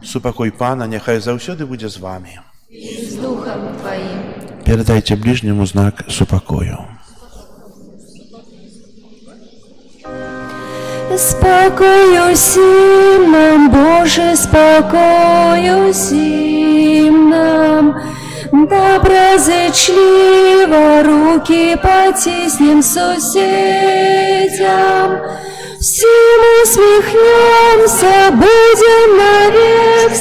Супакой Пана няхай заўсёды будзе з вами. И с Духом Твоим. Передайте ближнему знак супакою. Спокою сим нам, Боже, спокою сим нам, доброзычливо руки потиснем соседям, всем усмехнемся, будем навек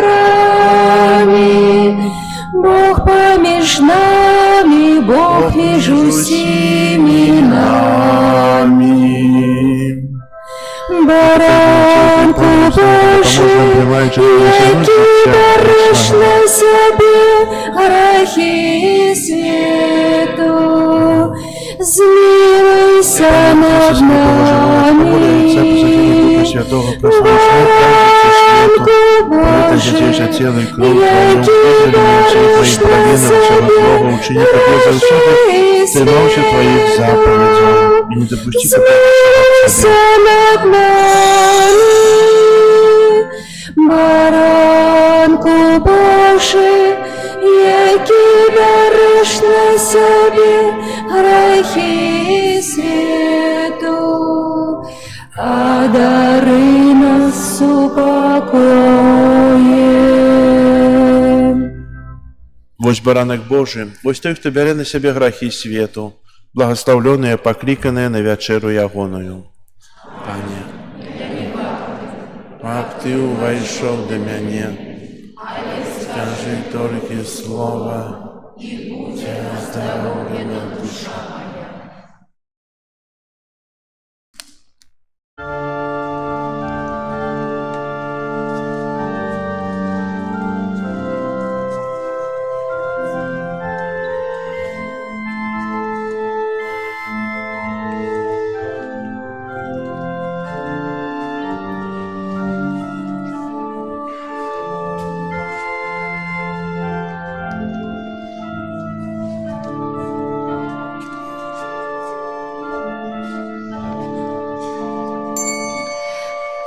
собрани. Бог помеж нами, Бог между всеми нами. Баранку Божий, який дариш на себе грехи свету, змилуйся над нами. Баранку Божий, який дариш на себе грехи свету, змилуйся над нами. Баранку Божий, який дариш на себе грехи свету, а дари нас супокоєм. Вось баранак Божий, вось той, хто бярэ на сябе грахі свету, благословленные, покликанные на вечеру ягоную. Пане, каб Ты увайшов до мяне, скажи толькі слова, здоровья душа моя.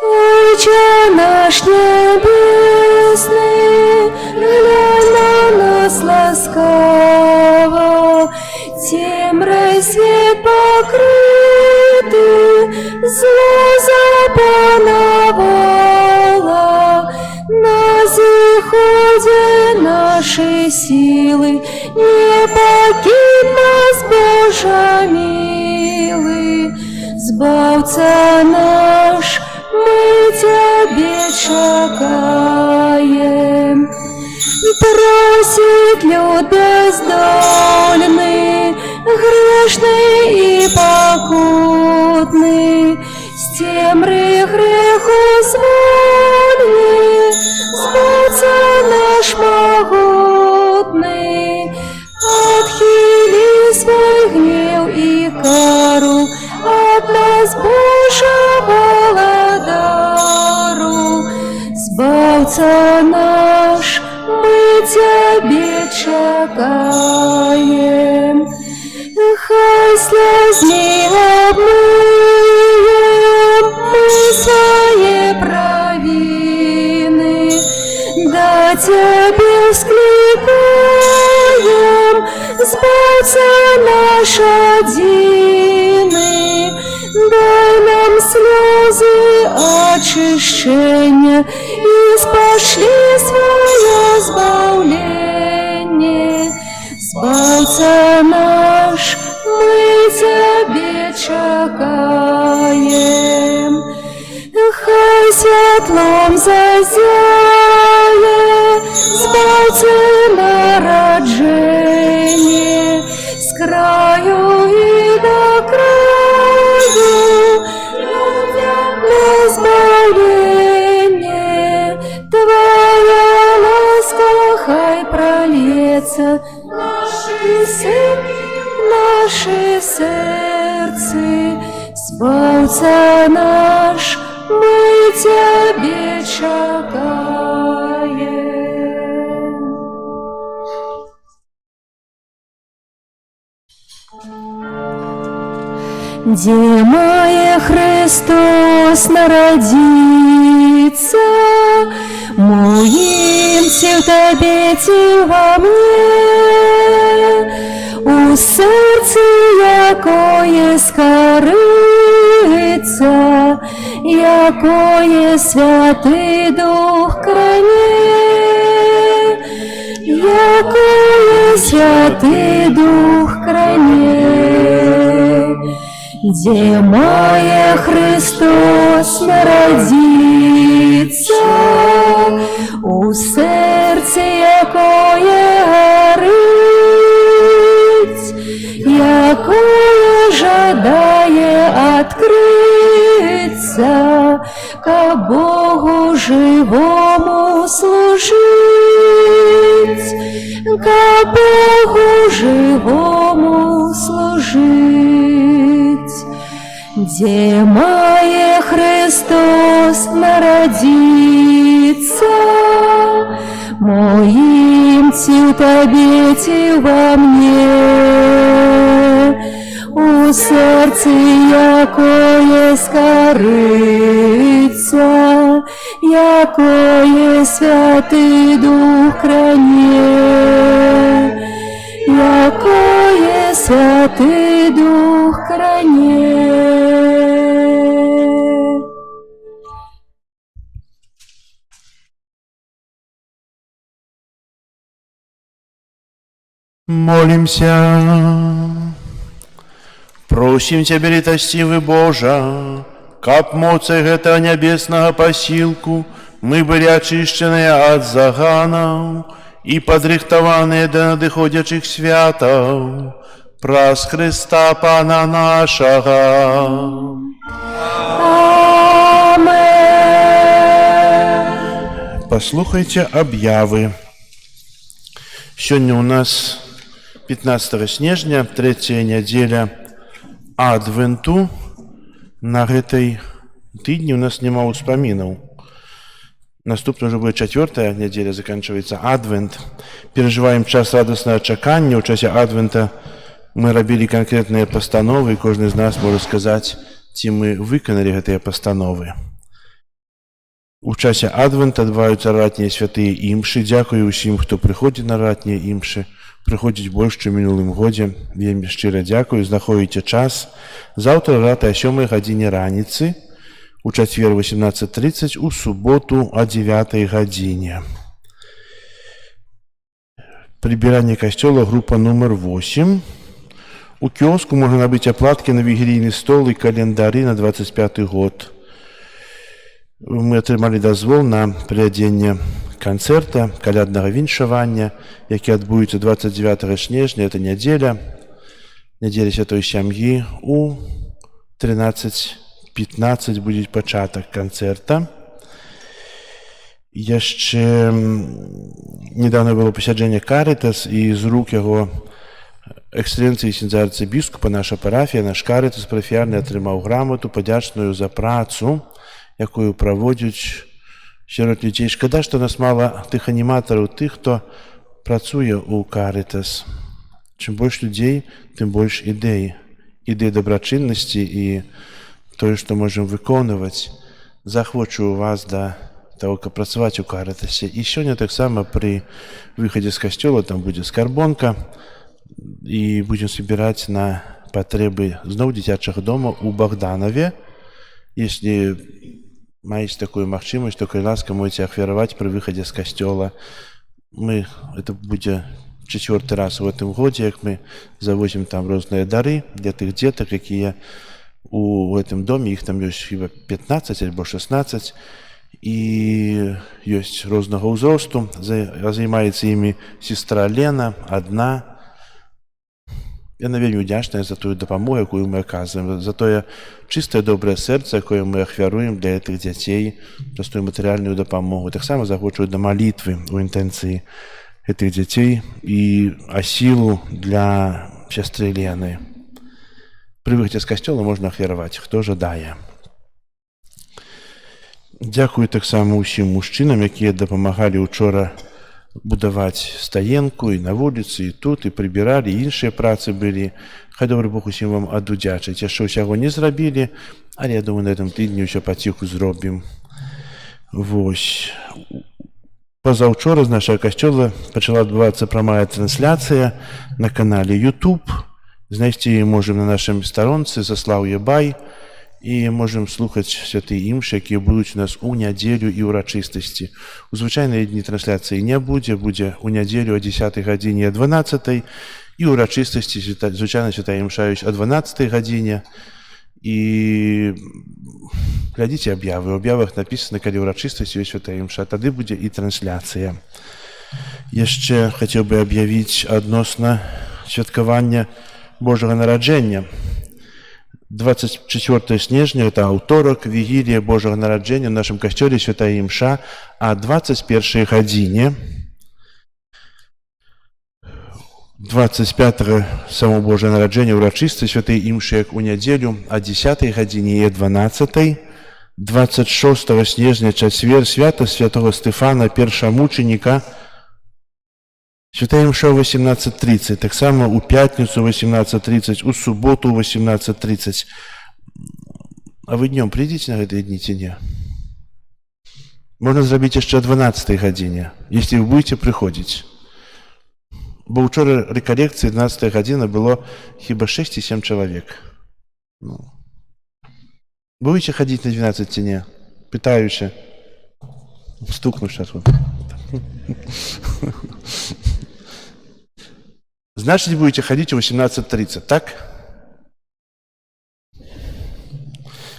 Отче наш небесный, глянь на нас ласкаво, темрой свет покрытый, зло запановало, на заходе нашей силы, не покинь нас, Боже милый, Збавца наш, мы Тебе чекаем. Просит люд бездольный, грешный и покутный, с темры греху звольный, Збавца наш могутный, отхили свой гнев и кару от нас, Божьего владару. Збавца наш, мы Тебе чекаем. Хай слезни обмыем мы свои провины, до Тебе вскликаем, Збавца наш одиный, дай нам слезы очищения и спошли свое избавление. Збавца наш, мы Тебе чекаем. Хай светлом зазяє Збавцы народжение, с краю и до краю людям на избавление. Твоя ласка хай прольется наши сердце. Збавца наш, мы Тебе чекаем. Демая Христос народится, моїмся в Тебе ті во мне, у серці якое скориться, якое Святий Дух кране, якое Святий Дух кране. Демая Христос народится, у сердце якое горить, якое жадає открыться, ко Богу живому служить, ко Богу живому служить. Демая Христос народится, моїмся в Тебе ті во мне, у серці якое скориться, якое Святий Дух кране, якое Святий Дух кране. Молимся. Просим Тебя, літостивый Божа, каб моцай гэтага нябеснага пасілку мы былі ачышчаныя ад заганаў і падрыхтаваныя да надыходзячых святаў праз Хрыста Пана нашага. Послухайте объявы. Сегодня у нас 15 снежня, третья неделя Адвенту. На этой тыдні у нас няма ўспамінаў. Наступна уже будет 4-я неделя, заканчивается Адвент. Переживаем час радостного чакання. В часе Адвента мы робили конкретные постановы, и каждый из нас может сказать, ці мы выканали гэтыя постановы. У часе Адвента адбываюцца ратнія святыя імшы. Дзякую ўсім, хто прыходзіць на ратнія імшы. Прыходзіць больш, чым мінулым годзе. Вельмі шчыра дзякую, знаходзіце час. Заўтра рата о 7 гадзіне раніцы, у чацвер 18:30, у суботу о 9 гадзіне. Прибіранне касцёла, група нумар 8. У кіоску можна набыць аплаткі на вігілійны стол і календары на 25 год. Мы атрымалі дазвол на правядзенне канцэрта каляднага віншавання, які адбудзецца 29 снежня, это нядзеля святой сям'і. У 13:15 будзе пачатак канцэрта. Яшчэ недавно было пасяджэнне Каритас, і з рук яго эксцэленцыі сеньора арцыбіскупа наша парафія, наш Каритас парафіяльны атрымаў грамату падзячную за працу, якую праводзяць сярод людзей. Шкада, што нас мала тых аніматараў, тых, хто працуе ў Каритас. Чым больш людзей, тым больш ідэй. Ідэй дабрачыннасці і тое, што можам выконваць. Захвочу вас да того, каб працаваць у Каритасе. І сёння таксама пры выхадзе з касцёла там будзе скарбонка, і будзем збіраць на патрэбы зноў дзіцячага дома ў Богданове. Если маете такую махчимость, то, калі ласка, можете ахвяраваць пры выхадзе з касцёла. Это будзе 4-й раз у гэтым годзе, як мы завозім там розныя дары для тых дзетак, якія у гэтым доме, іх там ёсць хіба 15 альбо 16, і ёсць рознага ўзросту. Займаецца імі сестра Лена, адна. Яна вельмі ўдзячная за тую дапамогу, якую мы аказваем, за тое чыстае добрае сэрца, якое мы ахвяруем для гэтых дзяцей, за тую матэрыяльную дапамогу. Таксама захочу да малітвы ў інтэнцыі гэтых дзяцей і асілу для сястры Лены. Пры выхадзе з касцёла можна ахвяраваць, хто жадае. Дзякую таксама ўсім мужчынам, якія дапамагалі учора будаваць стаенку і на вуліцы, і тут, і прыбіралі, і іншыя працы былі. Хай добры Бог усім вам адудзячыць. Яшчэ ўсяго не зрабілі, але я думаю, на гэтым тыдні ўсё паціху зробім. Вось. Пазаўчора з нашага касцёла пачала адбывацца прамая трансляцыя на канале YouTube. Знайсці яе можам на нашай старонцы «Заслаўе Бай», і можам слухаць святыя імшы, якія будуць у нас у нядзелю і ўрачыстасці. У звычайныя дні трансляцыі не будзе, будзе у нядзелю о 10 гадзіне о 12, і ўрачыстасці звычайна святая імша о 12 гадзіне. І глядзіце аб'явы. У аб'явах напісана, калі ўрачыстасць ёсць святая імша, тады будзе і трансляцыя. Яшчэ хацеў бы аб'явіць адносна святкавання Божага нараджэння. 24 снежня, это аўторак, вігілія Божага нараджэння ў нашым касцёле святая імша о 21 гадзіне. 25 само Божае нараджэння ўрачысты святай імшы, як у нядзелю о 10 гадзіне і 12. 26 снежня, чацвер, свята святого Стефана, першамучаніка, святая імша о 18:30, таксама у пятніцу о 18:30, у суботу о 18:30. А вы днем придите на гэтыя дні ці не? Можна зрабіць яшчэ о 12 гадзіне, если вы будете прыходзіць. Бо учора рэкалекцыі 12 гадзіна было хіба 6 і 7 чалавек. Будете ходить на 12 ці не? Пытаюся. Стукну сейчас вот. Значит, будете ходить в 18:30, так?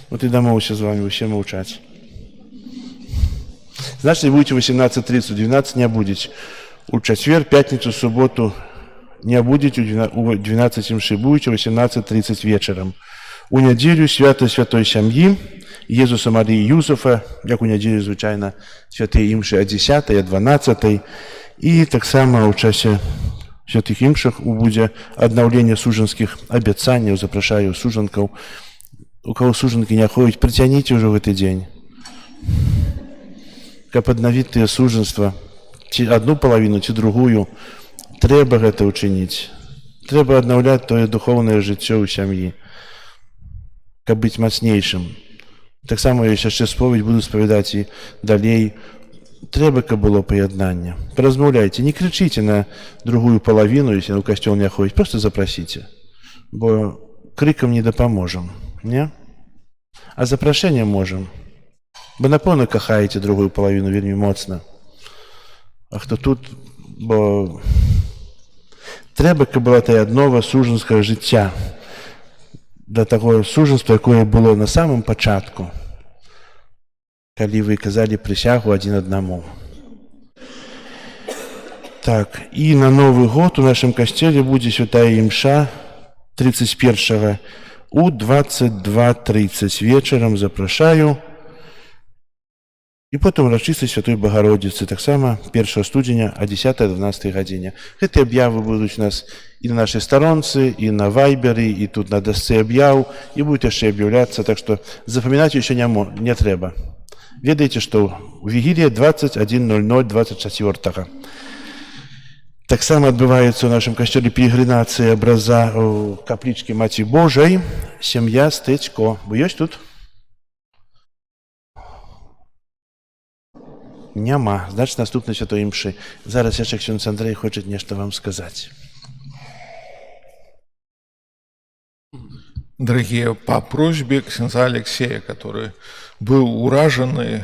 Вот и домовился с вами, все молчать. Значит, будете в 18:30, в 12 не будете. У чацвер, пятніцу, суботу не будзе у 12 мшы, будзе 18:30 вечарам. У нядзелю свята святой сям'і, Езуса Марии Юсуфа, як у нядзелю звычайна святыя імшы о 10, о 12, і таксама ў часе святых імшах будзе аднаўленне сужанскіх абяцанняў. Запрашаю сужанкаў. У кого сужанкі не ходзяць, прыцяніце ўжо в гэты дзень. Каб аднавіць тыя сужанства, ці одну палавіну, ці другую, трэба гэта ўчыніць. Трэба аднаўляць тое духоўнае жыццё ў сям'і, каб быць мацнейшым. Таксама ёсць яшчэ споведь, буду спавядаць і далей. Трэба, каб было паяднанне. Паразмаўляйце, не крычыце на другую палавіну, если ў касцёл не ходзіць, проста запрасіце. Бо крыкам не дапаможам, не? А запрашэннем можам. Бо напэўна кахаеце другую палавіну вельмі моцна. А хто тут, бо трэба, каб была тая аднова сужанскага жыцця. Да таго сужанства, якое было на самым пачатку, калі вы казалі прысягу адзін аднаму. Так, і на Новы год у нашым касцеле будзе святая імша 31 у 22:30 вечарам. Запрашаю. І потым урачыстасць Святой Багародзіцы, таксама 1 студзеня о 10-12 гадзіне. Гэтыя аб'явы будуць у нас і на нашай старонцы, і на вайберы, і тут на дасцы аб'яў, і будуць яшчэ аб'яўляцца, так што запамінаць яшчэ не трэба. Ведаеце, што у вігілія 21:00-24. Таксама адбываецца ў нашым касцёле пілігрымацыя абраза ў каплічкі Маці Божай, сям'я Стэцько. Вы ёсць тут? Няма. Значит, наступны святой імшы. Зараз яшчэ ксёндз Андрэй хоча нешта вам сказаць. Дорогие, по просьбе ксенза Алексея, который был уражаны,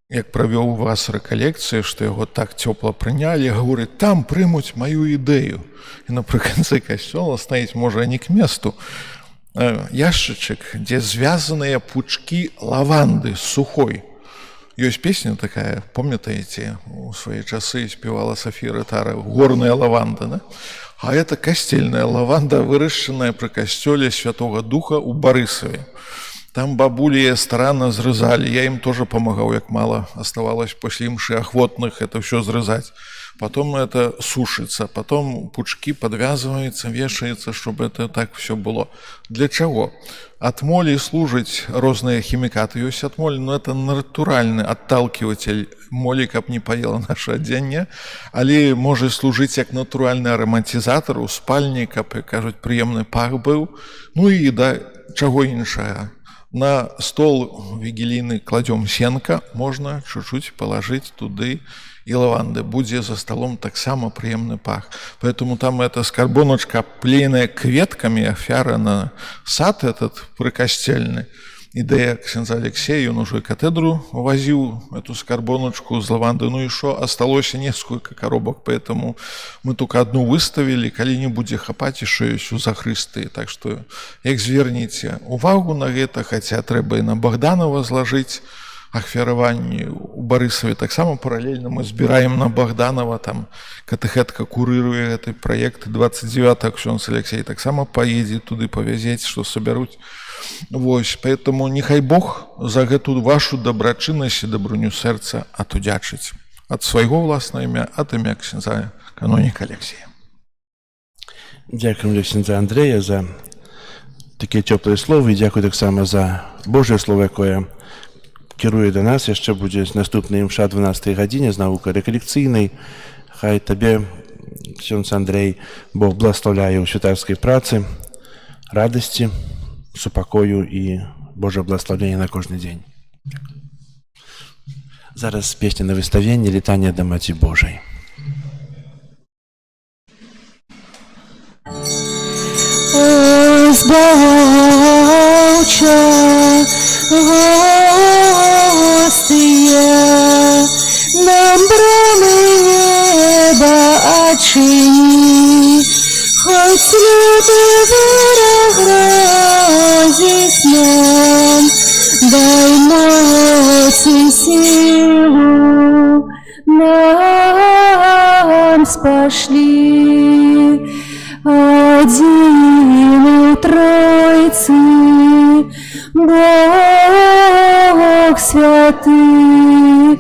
як провел у вас реколекцию, что его так тепло приняли, говорит, там примут мою идею. И напрыканцы костела стоит, может, не к месту, ящичек, где связанные пучки лаванды сухой. Есть песня такая, помните, у свои часы спевала София Ротара, «Горная лаванда», да? А это костельная лаванда, выращенная при костеле Святого Духа у Борисове. Там бабули старанно срезали, я им тоже помогал, как мало оставалось после имши охотных это все срезать. Потом это сушится, потом пучки подвязываются, вешаются, чтобы это так все было. Для чего? От моли служить разные химикаты. Есть от моли, но это натуральный отталкиватель моли, как не поела наше оденье, але может служить как натуральный ароматизатор у спальни, как, кажуть, приемный пах был. Ну и да, чего іншего. На стол вигилийный кладем сенка, можно чуть-чуть положить туды и лаванды. Будет за столом так само приемный пах. Поэтому там эта скорбоночка, оплеенная кветками, офяра на сад этот прикостельный. Идея ксенза Алексея, он уже катедру возил, эту скорбоночку с лаванды. Ну и что, осталось несколько коробок, поэтому мы только одну выставили, коли не будзе хапать, еще есть у захрысты. Так что, як зверните увагу на это, хотя треба и на Богданова сложить, ахвяраванні у Барысаве таксама паралельна мы збіраем на Богданова, там катэхетка курыруе гэты праект, 29 ксёндз Алексей таксама поедзе туды павязець, што сабяруць. Вось, поэтому нехай Бог за гэту вашу дабрачыннасць і дабрыню сэрца атудзячыць ад свайго ўласнага імя, ад імя ксяндза каноніка Алексея. Дзякуем для ксяндза Андрэя за такія цёплыя словы і дзякую таксама за Божае слово, якое кіруе да нас. Яшчэ будзе наступная імша 12 гадзіне з навукай рэкалекцыйнай. Хай табе, ксёндз Андрэй, Бог благаслаўляе ў святарскай працы, радасці, супакою і Божае благаслаўленне на кожны дзень. Зараз песня на выставенне «Літанне да Маці Божай». Збавча, гостия, нам брамы неба отчини, хоть лютый ворог грозит нам, дай моць и силу нам. пошли, один Тройцы, Бог святый,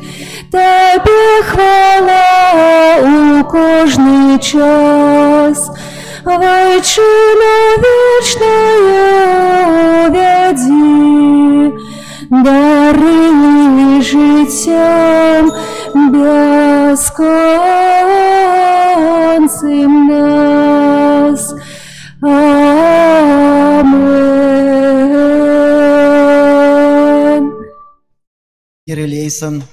Тебе хвала у кожний час, Вайчину вічною веди, дари життям безконцим нас. Амен. Ірелейсон.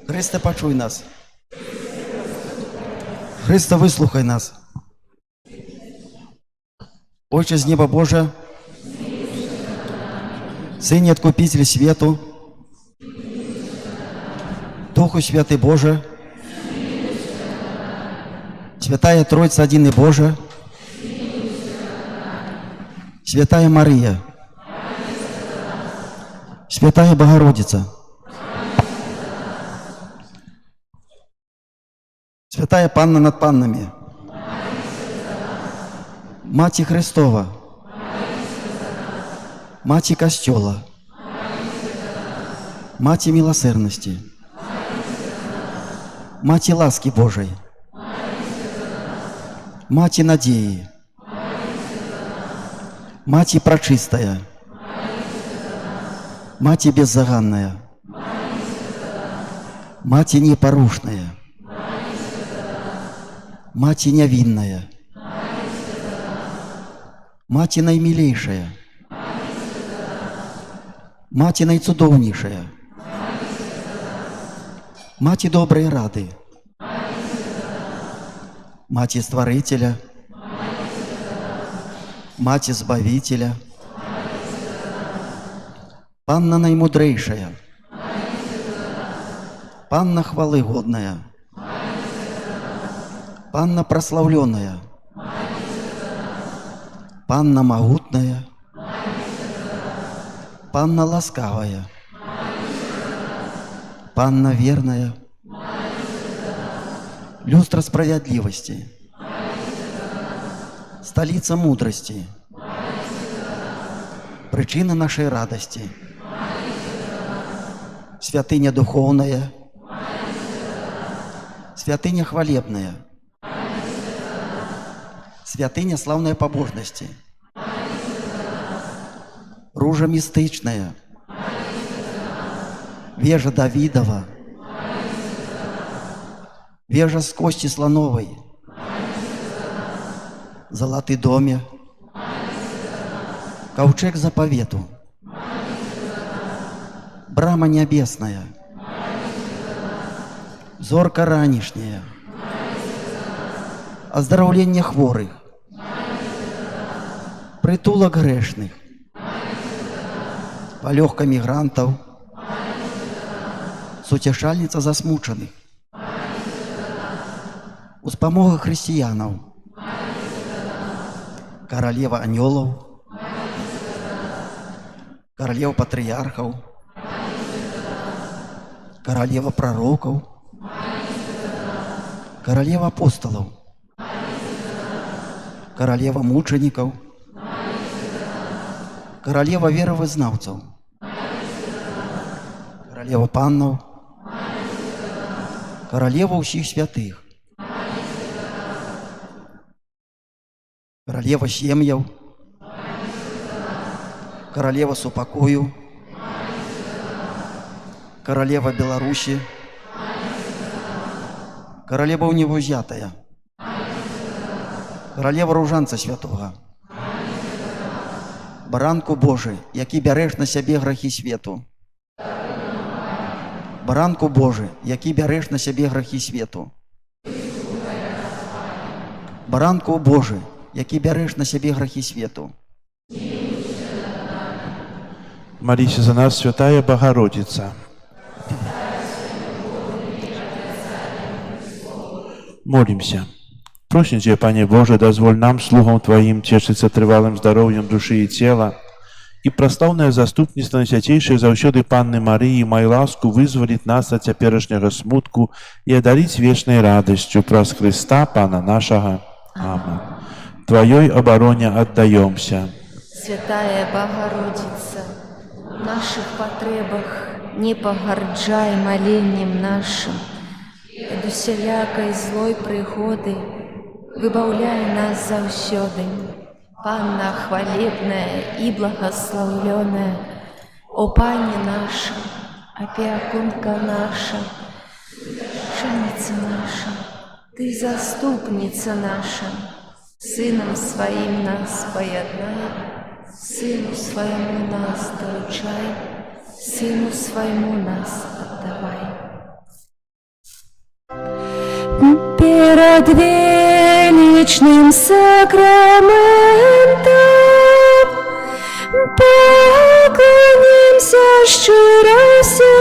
Христе, почуй нас. Христе, вислухай нас. Отче з неба Боже, Сині Откупитель світу, Духу Святий Боже, Святая Тройца один и Боже, Святая Мария, Святая Богородица, Святая Панна над паннами, Маті Христова, Маті Костьола, Маті милосердности, Маті ласки Божией, Маті надеи, Маті прочистая, Маті беззаганная, Маті непорушная, Маті невинная, Маті наимилейшая, Маті найцудовнейшая, Маті доброй рады, Маті Створителя, Маті Збавителя, Панна наимудрейшая, Панна хвалы годная, Панна прославленная, Панна могутная, Панна ласкавая, Панна верная, люстра справедливости, столица мудрости, причина нашей радости, святыня духовная, святыня хвалебная, святыня славной побожности, ружа мистычная, вежа Давидова, вежа с кости слоновой, золотый доме, ковчег заповету, брама небесная, зорка ранішняя, оздоровление хворых, притулок грешных, полегка мигрантов, сутешальница засмученных, успомога християнов, королева анgelов, королева патриархов, королева пророков, королева апостолов, королева мучеников, королева веровызнавцев, королева паннов, королева усіх святых, королева сем'яў, королева супакою, королева Беларусі, королева унівузятая, королева ружанца святого, баранку Божий, які бярэш на сябе грахі свету, баранку Божий, які бярэш на сябе грахі свету, баранку Божий, які бярэш на сябе грахі свету. Молись за нас, Святая Богородица. Молимся. Просим Тебя, Пане Боже, дозволь нам, слугам Твоим, тешиться трывалым здоровьем души и тела і праслаўнае заступніцтва Найсвяцейшай заўсёды Панны Марыі май ласку вызваліць нас ад цяперашняга смутку і адаліць вечнай радасцю праз Хрыста Пана нашага. Амин. Твоей обороне отдаемся. Святая Богородица, в наших потребах не погарджай молением нашим, от усялякой злой пригоды выбавляй нас заўсёды. Панна хвалебная и благословленная, о Пане наша, опекунка наша, шаница наша, Ты заступница наша, Сыном Своим нас поеднай, Сыну Своему нас доручай, Сыну Своему нас отдавай. Перед величным сакраментом поклонимся щиро все,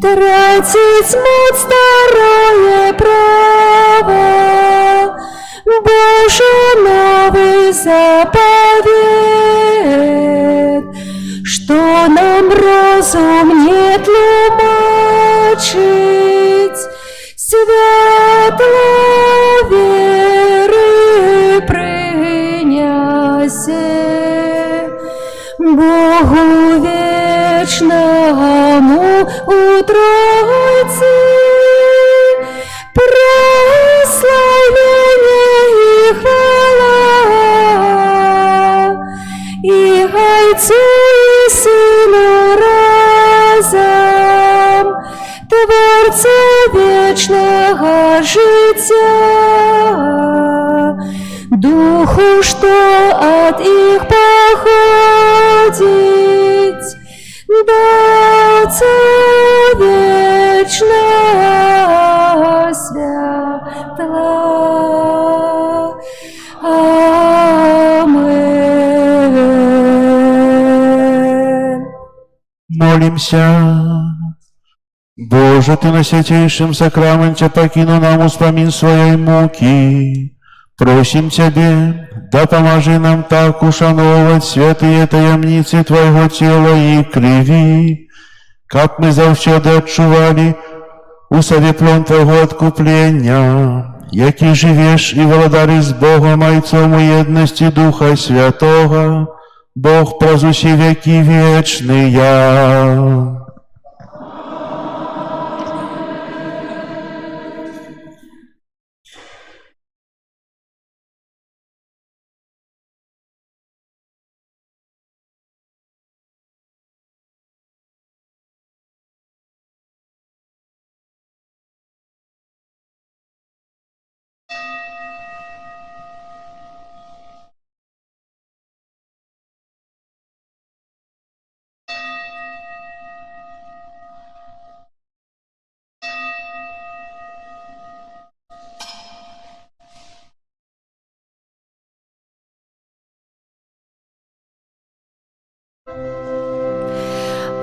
тратить мать старое право, Боже новый заповед, что нам разум не тлумачить, светло веры принясе, Богу вечному у Тройцы прославление и хвала, и Отцу и Сыну разом, Творцу вечного життя, Духу, что от их походит, даться вечно святла. Амен. Молимся. Боже, Ты на святейшем сакраменте покинул нам успомин своей муки. Просим Тебе, да поможи нам так ушановывать святые таямницы Твоего тела и крови, как мы завсёды отчували у себе плен Твоего откупления, який живешь и владаришь с Богом Отцом у едности Духа Святого, Бог праз уси веки вечные.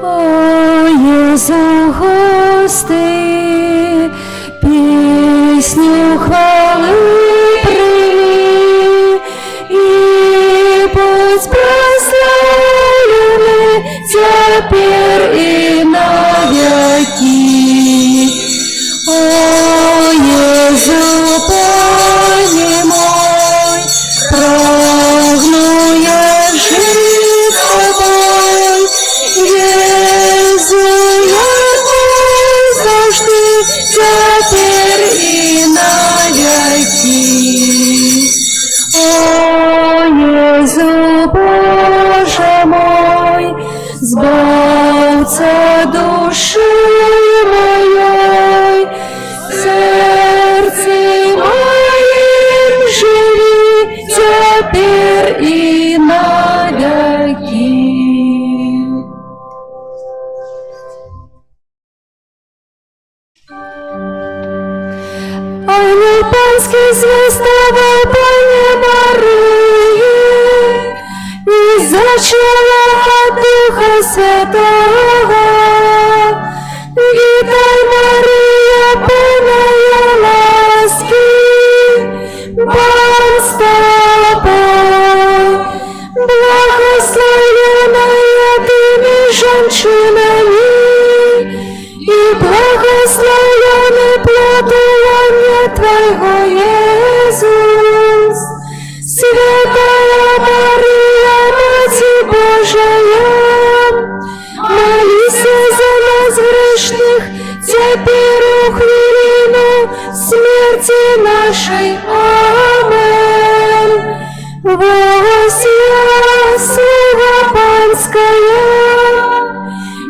О, Єзу, гости, пісню хвали прийми, і будь прославлений тепер і навіки. О, Єзу, Пане мой, прагну я жить з тобою. Єзу, я твой завжди, тепер і навіки. О, Єзу, Боже мой, збавця душі моєї, в серці моїм живи, тепер і навіки. Ангел панський звістував Пані Марії, і зачала от Духа Святого. Вітай, Марія, повная ласки, Бог з тобою, женщинами, и благословенный плод лона Твоего, Иисус. Святая Мария, Мать Божия, молись за нас грешных, теперь и в хвилину смерти нашей. Аминь. Вося, Слово Панское,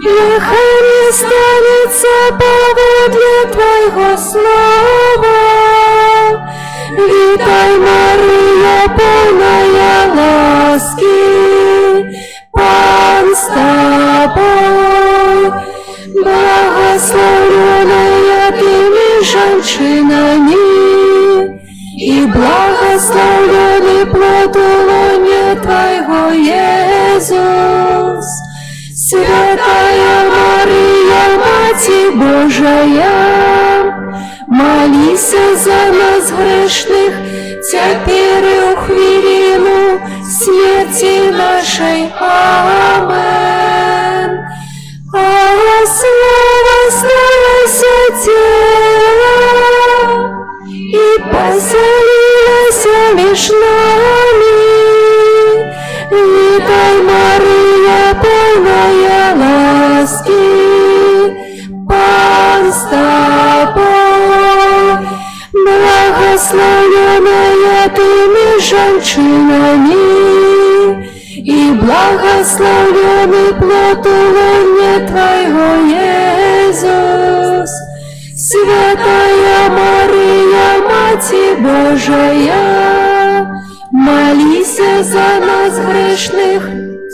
нехай не станется поводле Твоего слова. Витай, Мария, полная ласки, Пан с Тобой, благословенная Ты женщинами, и благословенный плод лона Твоего, Иисус. Святая Мария, Мать Божия, молись за нас грешных, теперь и в хвилину смерти нашей. Аминь. А Слово сталось телом и поселилось меж нами. Витай, Мария, полная ласки, Пан с Тобой, благословенная Ты женщинами, и благословенный плод лона Твоего, Иисус. Святая Мария, Мать Божия, молись за нас грешных,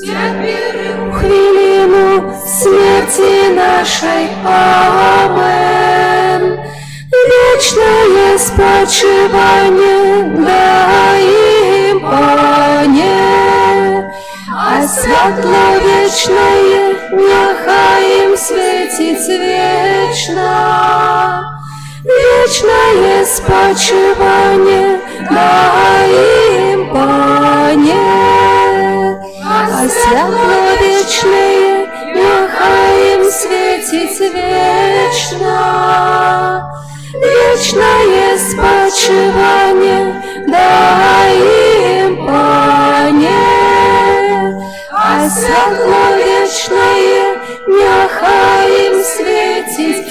теперь и в хвилину смерти нашей. Аминь. Вечное спочивание дай им, Пане, а світло вечное нехай им светить вечно. Вечное спочивание дай им, Пане, а світло вечное нехай им светить вечно. Вечное спочивание дай им, Пане, а світло вечное нехай им светить.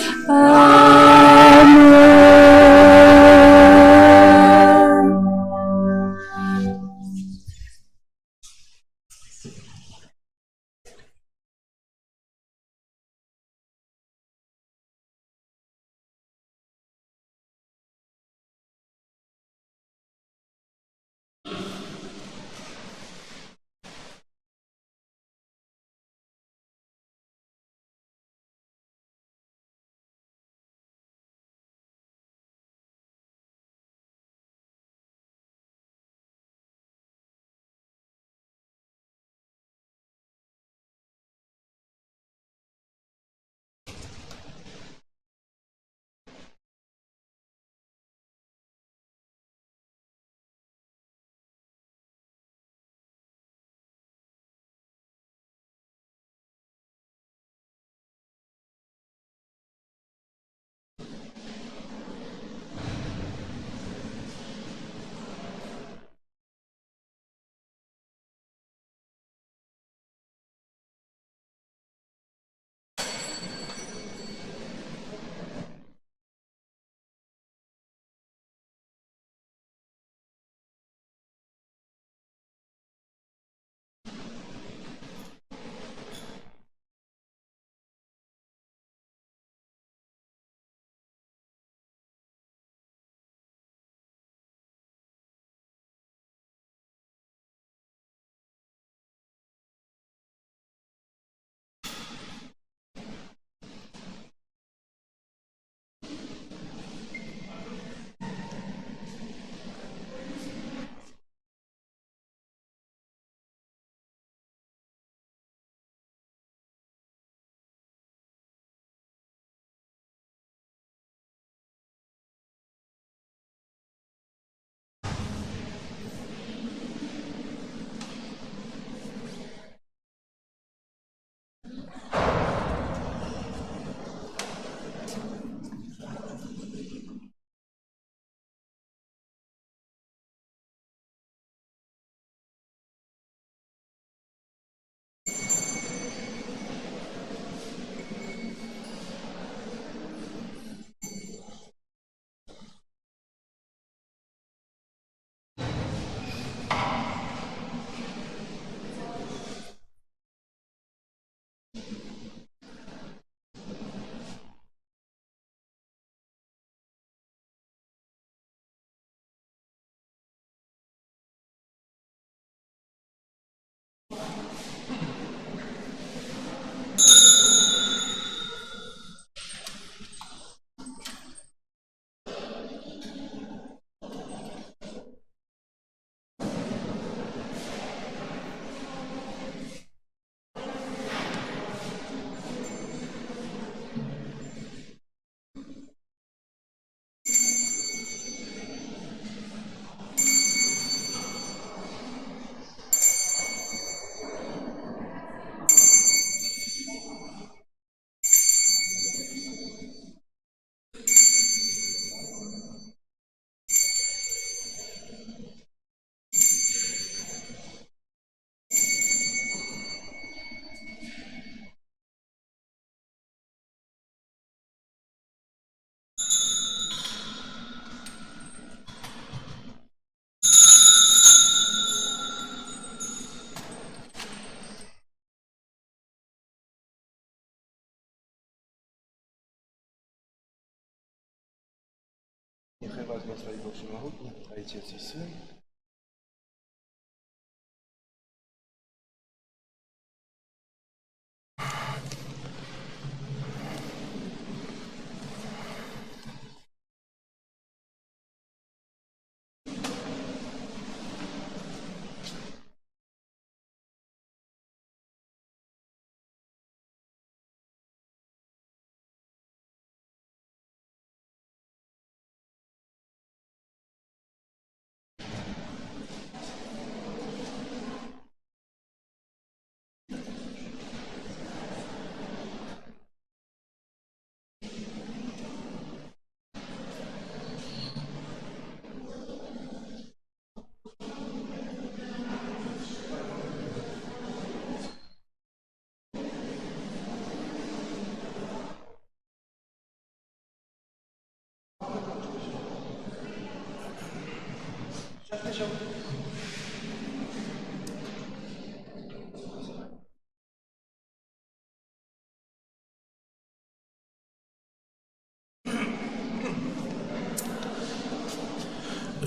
Хай вас благословит Бог Всемогутний, Отец и Сын,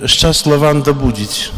czas lawanda budzić.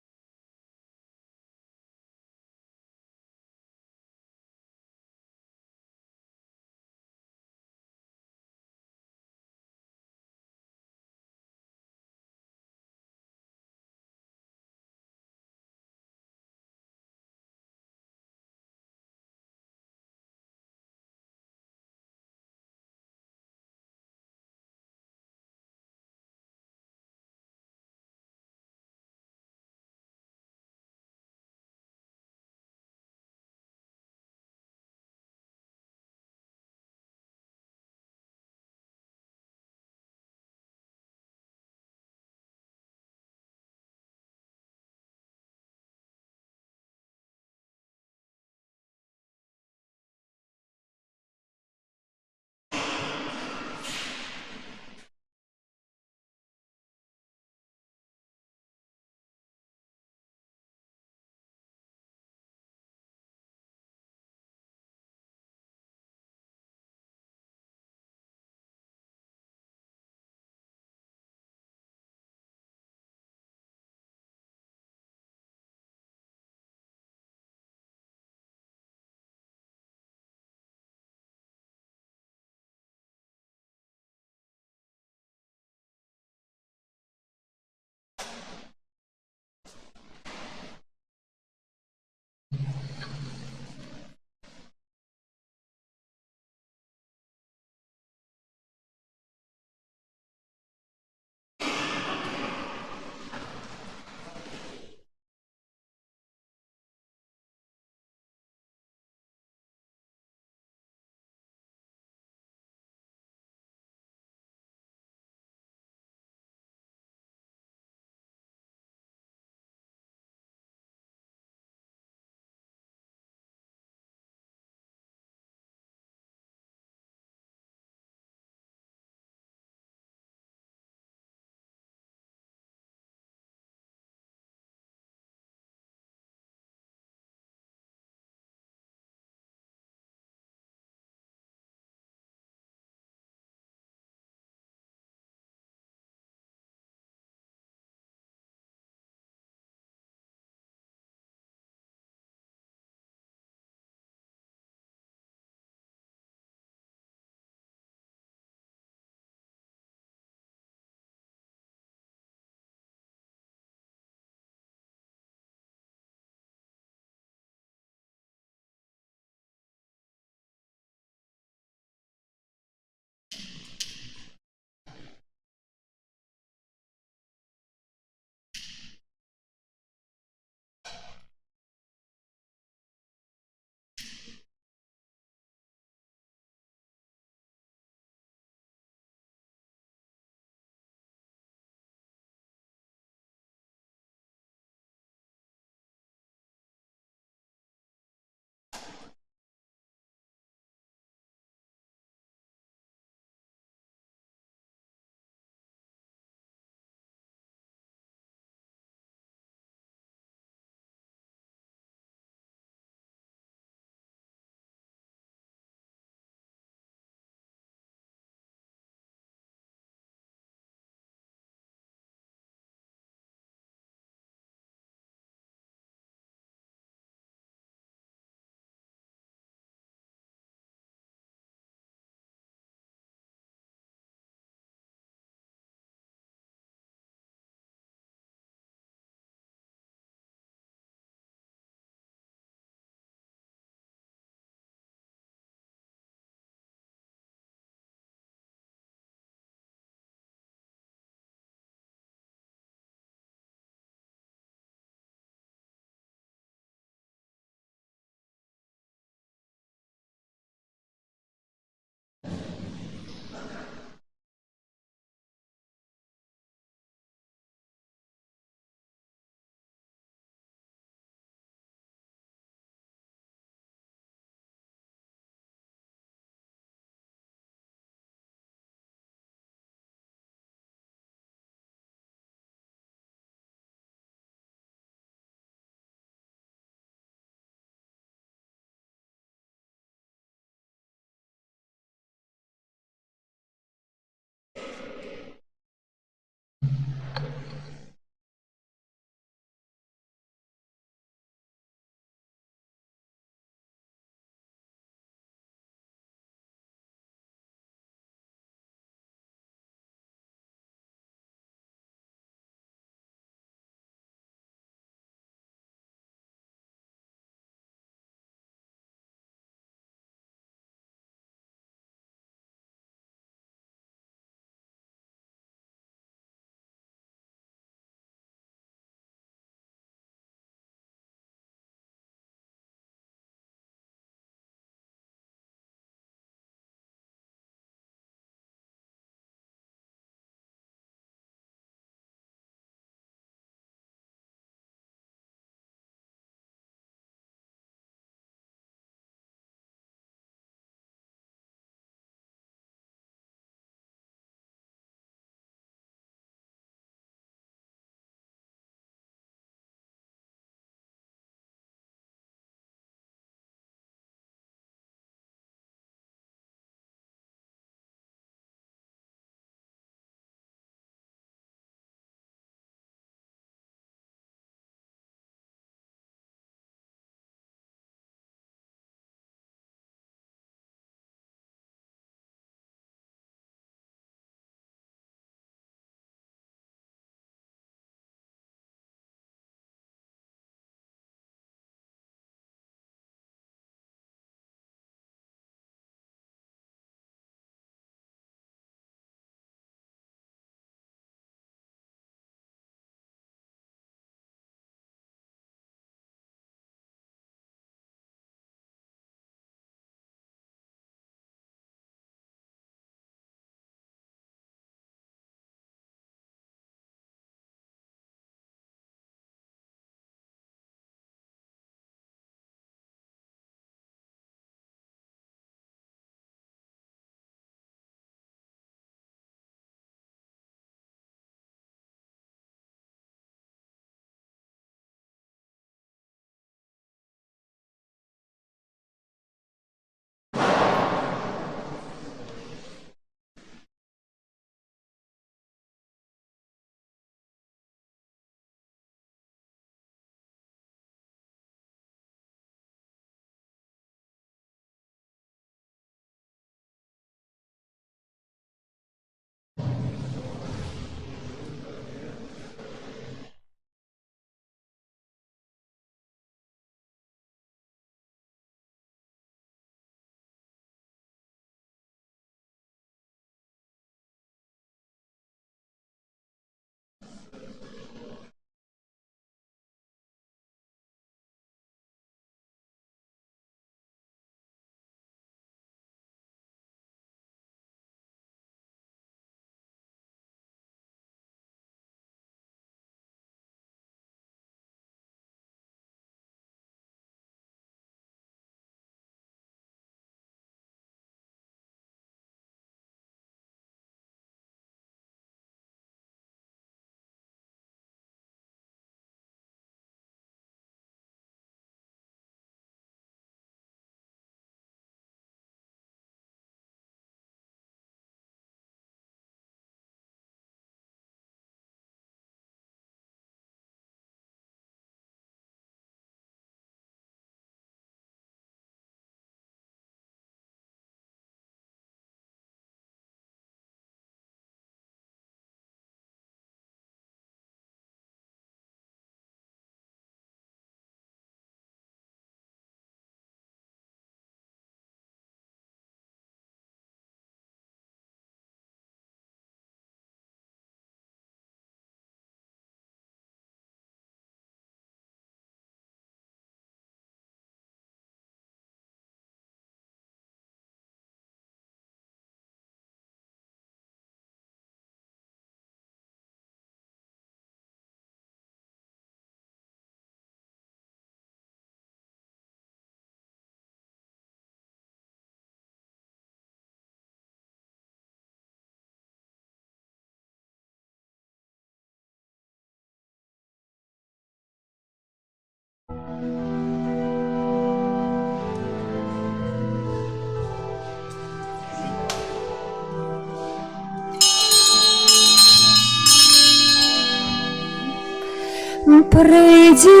Прийди,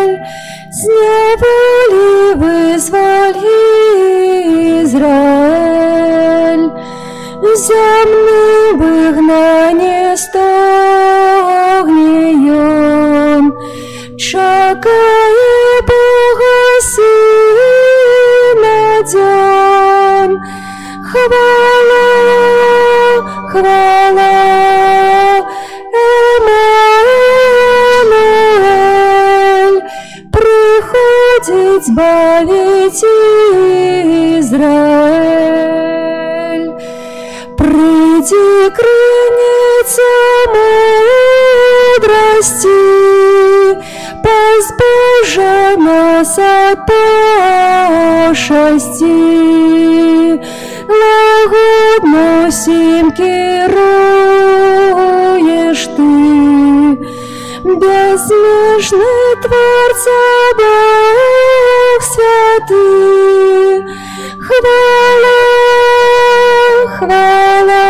Еммануэль, с неволи вызволь Израиль, земным выгнание стогнем, чакая Бога Сына день. Хвала, хвала, Эммануэль, приходит избавить Израиль. Приди, крыница мудрости, позбежа нас от пошести. Лагодно сим керуешь ты, безмежный Творца Бог святый. Хвала, хвала,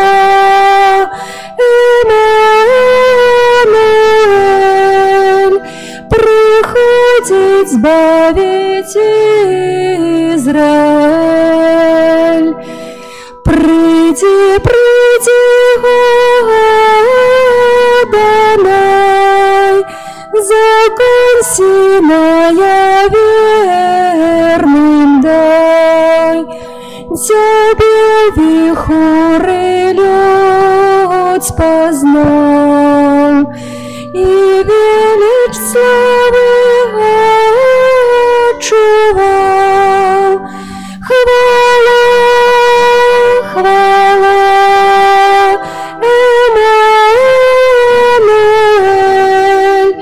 Эммануэль, приходит избавить Израиль. Приди, приди, Адонай, закон Синая верным дай. Тебе вихоры лед познал, и величь славы отчувал. Хвала, хвала, Эммануэль,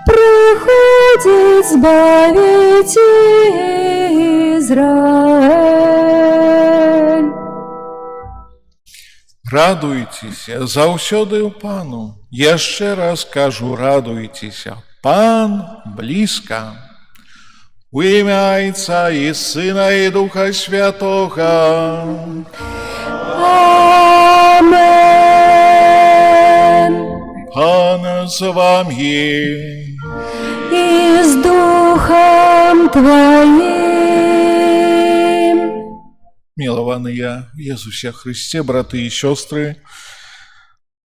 приходит избавить Израиль. Радуйцеся заўсёды ў Пану. Яшчэ раз кажу, радуйцеся. Пан блізка. У імя Отца і Сина і Духа Святого. Амен. Пан з вами. И с Духом Твоим. Милованные в Иисусе Христе, браты и сестры,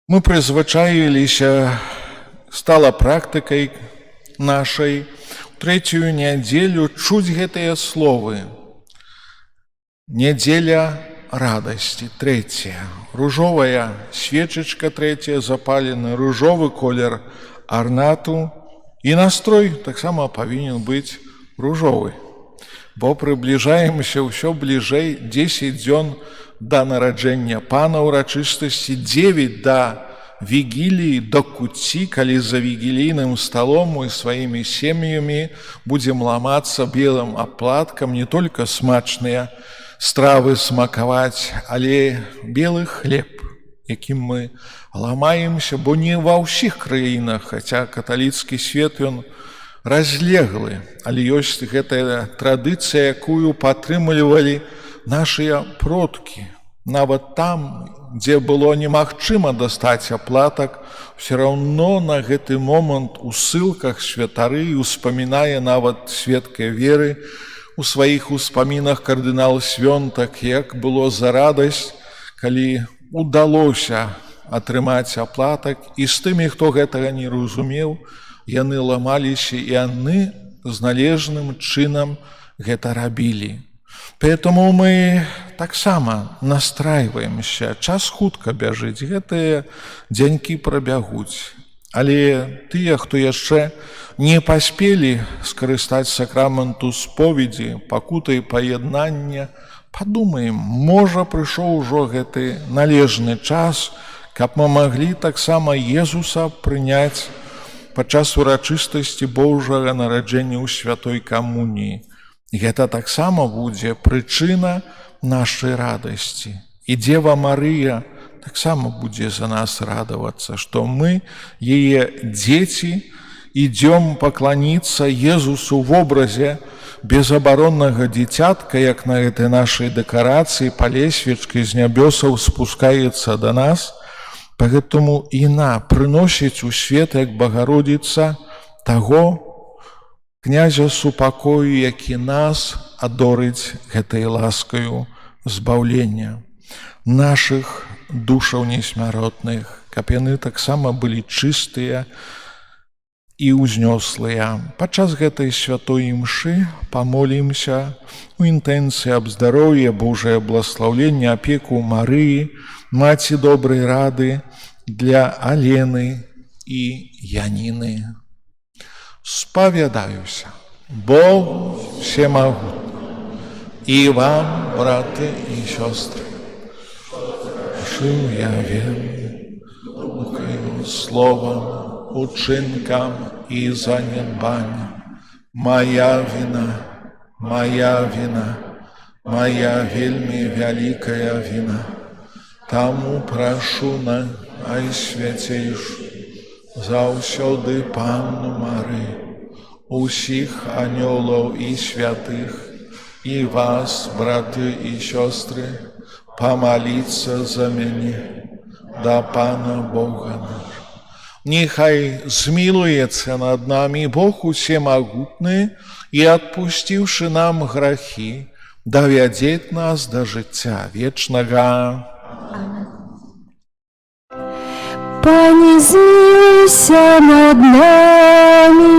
мы призвычаилися, стала практикой нашей третью неделю чуть гэтыя словы. Неделя радости, третья. Ружовая свечечка, третья, запаленный ружовый колер орнату. И настрой так само повинен быть ружовый. Бо приближаемся ўсё бліжэй 10 дзён да нараджэння Пана урачыстасці, 9 да вігіліі, до куці, калі за вігілійным сталом мы сваімі сем'ямі будзем ламацца белым аплаткам не толькі смачныя стравы смакаваць, але белы хлеб, якім мы ламаемся, бо не ва ўсіх краінах, хаця каталіцкі свет ён разлеглы, але ёсць гэтая традыцыя, якую падтрымлівалі нашыя продкі. Нават там, дзе было немагчыма дастаць аплатак, все равно на гэты момант у ссылках святары успамінае нават сведкай веры у сваіх успамінах кардынал Свёнтак, як было за радасць, калі удалося атрымаць аплатак, і з тымі, хто гэтага не разумеў, яны ламаліся, і яны з належным чынам гэта рабілі. Поэтому мы таксама настраиваемся. Час хутка бяжыць, гэтыя дзянькі прабягуць. Але тыя, хто яшчэ не паспелі скарыстаць сакраменту споведзі, пакуты і паяднання, падумаем, можа прыйшоў ужо гэты належны час, каб мы маглі таксама Езуса прыняць падчас урачыстасці Божага нараджэння ў святой камуніі. Гэта таксама будзе прычына нашай радасці. І Дзева Марыя таксама будзе за нас радавацца, што мы, яе дзеці, ідзём пакланіцца Езусу в образе безабароннага дзіцятка, як на гэтай нашай дэкарацыі па лесвічкі з нябёсаў спускаецца да нас. Поэтому яна прыносіць у свет, як Богородица, таго князя супакою, які нас адорыць гэтай ласкаю збаўлення наших душаў несмяротных, каб яны таксама былі чыстыя і ўзнёслыя. Падчас гэтай святой імшы памолімся у інтэнцыі аб здароўі, Божае бласлаўленне, апеку Марыі, Маці добрай рады для Алены і Яніны. Спавядаюся Богу всемогутнему и вам, браты и сестры, жил я верный, рукою, словом, учинком и занедбанием. Моя вина, моя вельми великая вина. Тому прошу на Найсвятейшу, заўсёды Панну Марыю, усіх анёлаў і святых, і вас, браты і сёстры, помолиться за мяне да Пана Бога нашего. Нехай змилуется над нами Бог усемогутный и, отпустивши нам грехи, доведет нас до життя вечного. Пане, змилуйся над нами,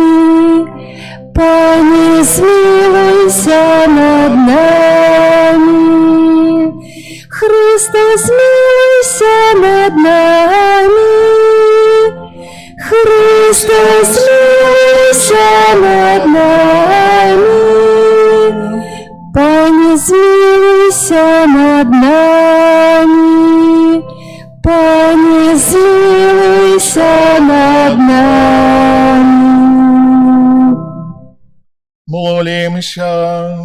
Пане, змилуйся над нами, Христе, змилуйся над нами, Христе, змилуйся над нами, Пане, змилуйся над нами, Пане, змилуйся над нами. Молимся.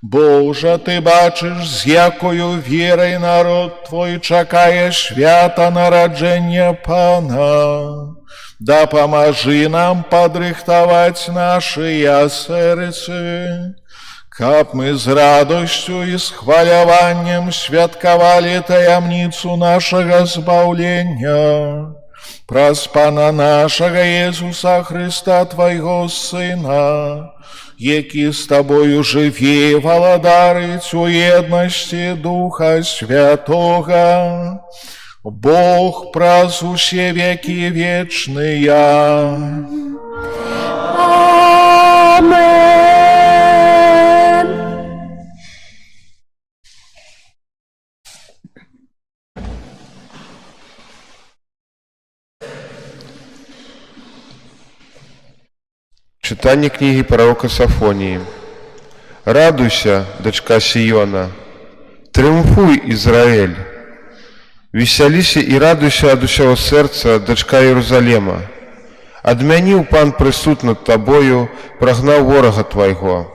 Боже, Ти бачиш, з якою вірою народ Твой чекає свята народження Пана. Да поможи нам подрихтовать наши сердце, каб мы с радостью и с хваляваннем святковали таямницу нашего збавления. Праз Пана нашего Иисуса Христа, Твоего Сына, які з Тобою живе, володарить у єдності Духа Святого, Бог праз усе веки вечные. Амен. Читание книги пророка Софонии. «Радуйся, дочка Сиона, триумфуй, Израиль! Веселися и радуйся от усего сердца, дочка Иерусалима! Адмяніў Пан прысуд над тобою, прогнал ворога твоего.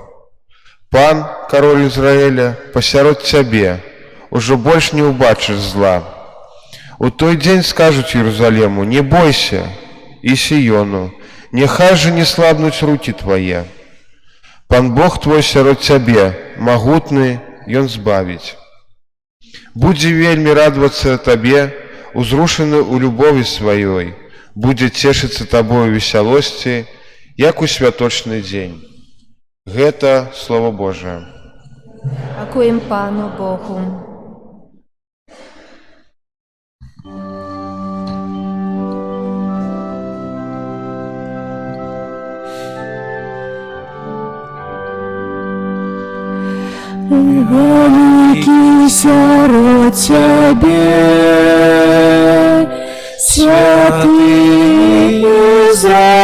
Пан, король Израиля, посярод тебе, уже больше не убачишь зла. У той день скажут Иерусалиму: не бойся, и Сиону, нехай же не слабнуть руки твои. Пан Бог твой сярод тебе, могутный, ён збавить. Будзе вельми радоваться тебе, узрушены у любови своей, будет тешиться тобою веселости, як у святочный день». Гэта Слово Божие. Дякуємо Пану Богу. Великий сярод тебе, святый Израиля.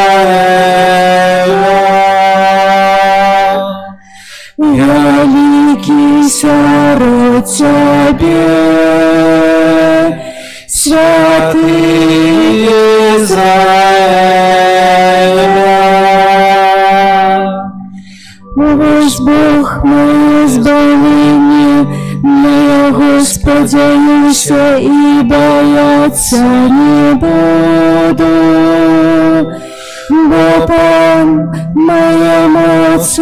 Великий сярод тебе, святый Израиля. Вось Бог моє збавлення, на Його сподіваюся і бояться не буду. Бо Пан моя моць і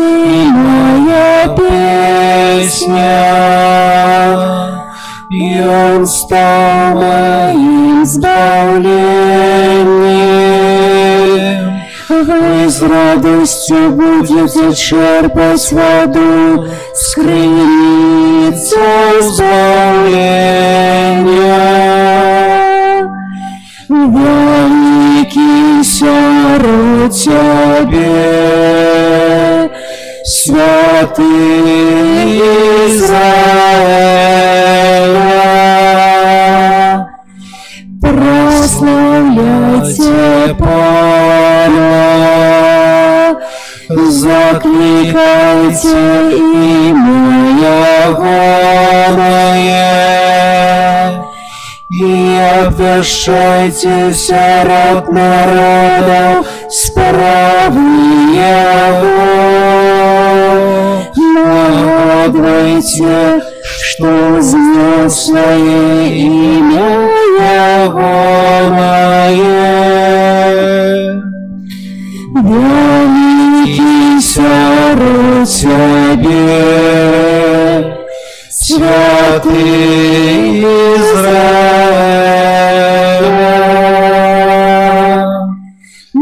моя пісня, и Он стал моим избавлением. Вы с радостью будете черпать воду с крыльца избавления. Великий сяру Тебе, святый Израиля, прославляйте Pana, закликайте имя Ягоное и обвещайте сярод народов справы Его. Нагадывайте, что знал свое имя Ягоное. Великий сяру Тебе, святый Израиля.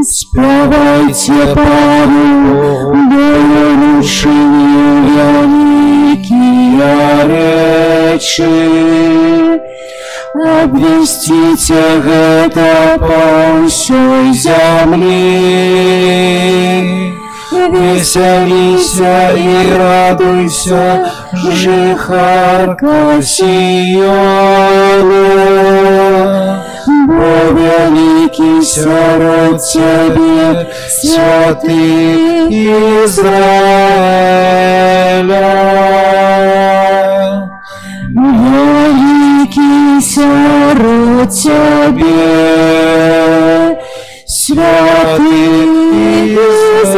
Спевайте Пану, величие великие речи. Обвестите это по всей земле. Веселися и радуйся, жихарка Сиона. Бо великий сярод Тебе, святый Израиля. Великий сярод Тебе, святый Израиля.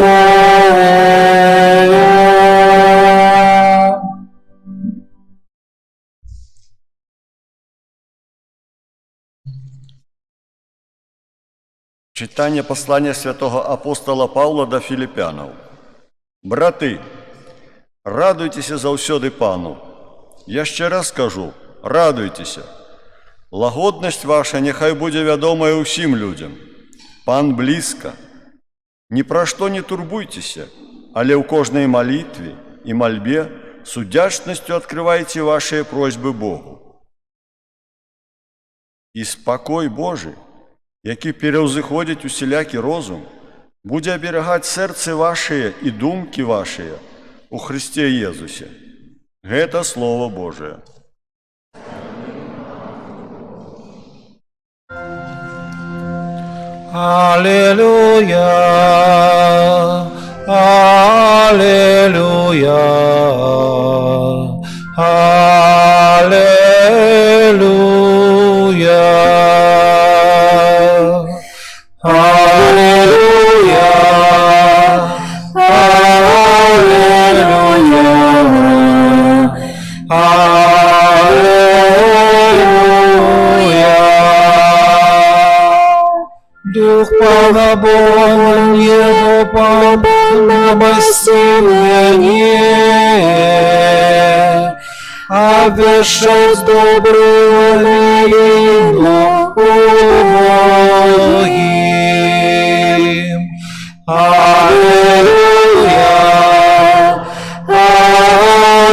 Читання послання святого апостола Павла до Філіп'янів. Брати, радуйтеся заўсёды Пану. Я ще раз скажу, радуйтеся. Лагоднасць ваша няхай будзе вядомая ўсім людзям. Пан блізка. Ні пра што не турбуйцеся, але ў кожнай малітве і мальбе с удзячнасцю адкрывайце вашыя просьбы Богу. І спакой Божий, які пераўзыходзіць усялякі розум, будзе аберагаць сэрцы вашыя і думкі вашыя у Христе Езусе. Гэта Слово Божие. Аллилуйя, аллилуйя, аллилуйя, аллилуйя, аллилуйя. Дух Пана Бога небо помасти мне, обвещать добрую новину многим. Аллилуйя, аллилуйя,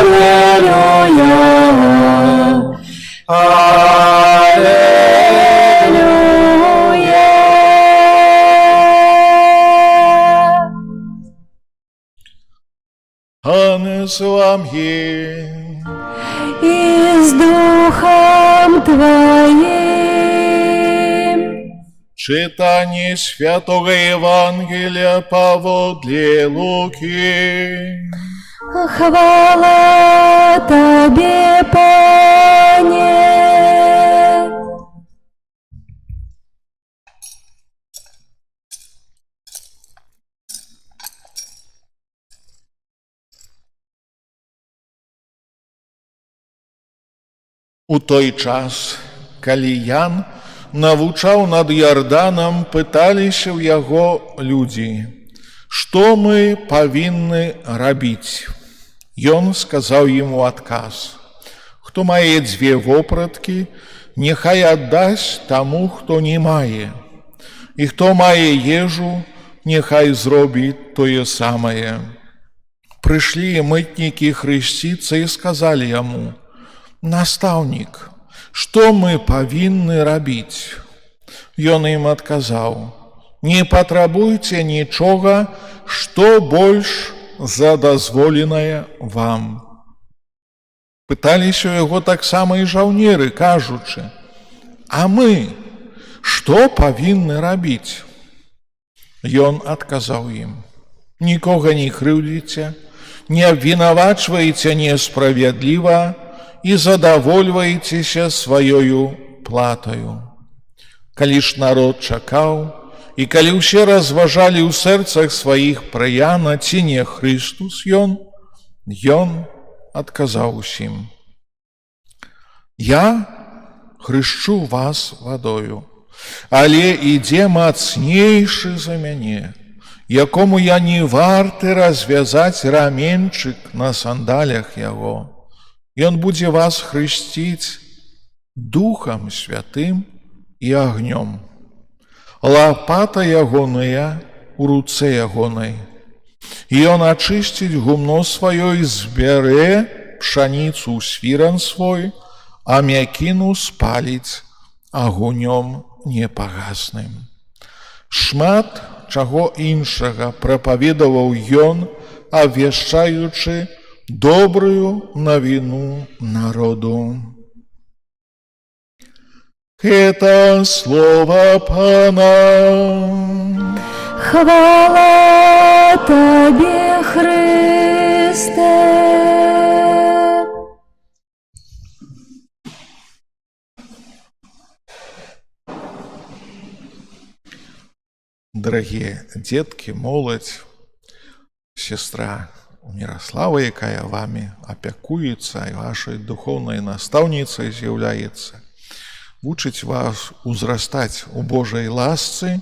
Пане з вами, И с Духом Твоим. читання Святого Євангелія поводле Луки. Хвала Тебе, Пане. У той час, калі Ян навучаў над Ярданам, пыталіся ў яго людзі, што мы павінны рабіць. Ён сказаў ім у адказ: хто мае 2 вопраткі, няхай аддасць таму, хто не мае. І хто мае ежу, няхай зробіць тое самае. Прыйшлі мытнікі хрысціцца і сказалі яму: «Настаўнік, што мы павінны рабіць?» Ён ім адказаў: «Не патрабуйце нічога, што больш за дазволенае вам». Пыталіся ў яго таксама і жаўнеры, кажучы: «А мы што павінны рабіць?» Ён адказаў ім: «Нікога не крыўдзіце, не абвінавачвайце несправядліва і задавольвайцеся сваёю платаю». Калі ж народ чакаў, і калі ўсе разважалі ў сэрцах сваіх пра Яна, ці не Хрыстус ён адказаў усім: «Я хрышчу вас вадою, але ідзе мацнейшы за мяне, якому я не варты развязаць раменчык на сандалях яго. Ён будзе вас хрысціць Духам Святым і агнём. Лапата ягоная у руцэ ягонай. І ён ачысціць гумно сваё і збярэ пшаніцу ў свіран свой, а мякіну спаліць агонём непагасным». Шмат чаго іншага прапаведаваў ён, абвяшчаючы добрую навіну народу. Это слово Пана. Хвала Тебе, Христе! Дорогие детки, молодь, сестра Мирослава, якая вами опякуецца і вашай духовнай настаўніцай з'яўляецца, вучыць вас узрастаць у Божай ласцы,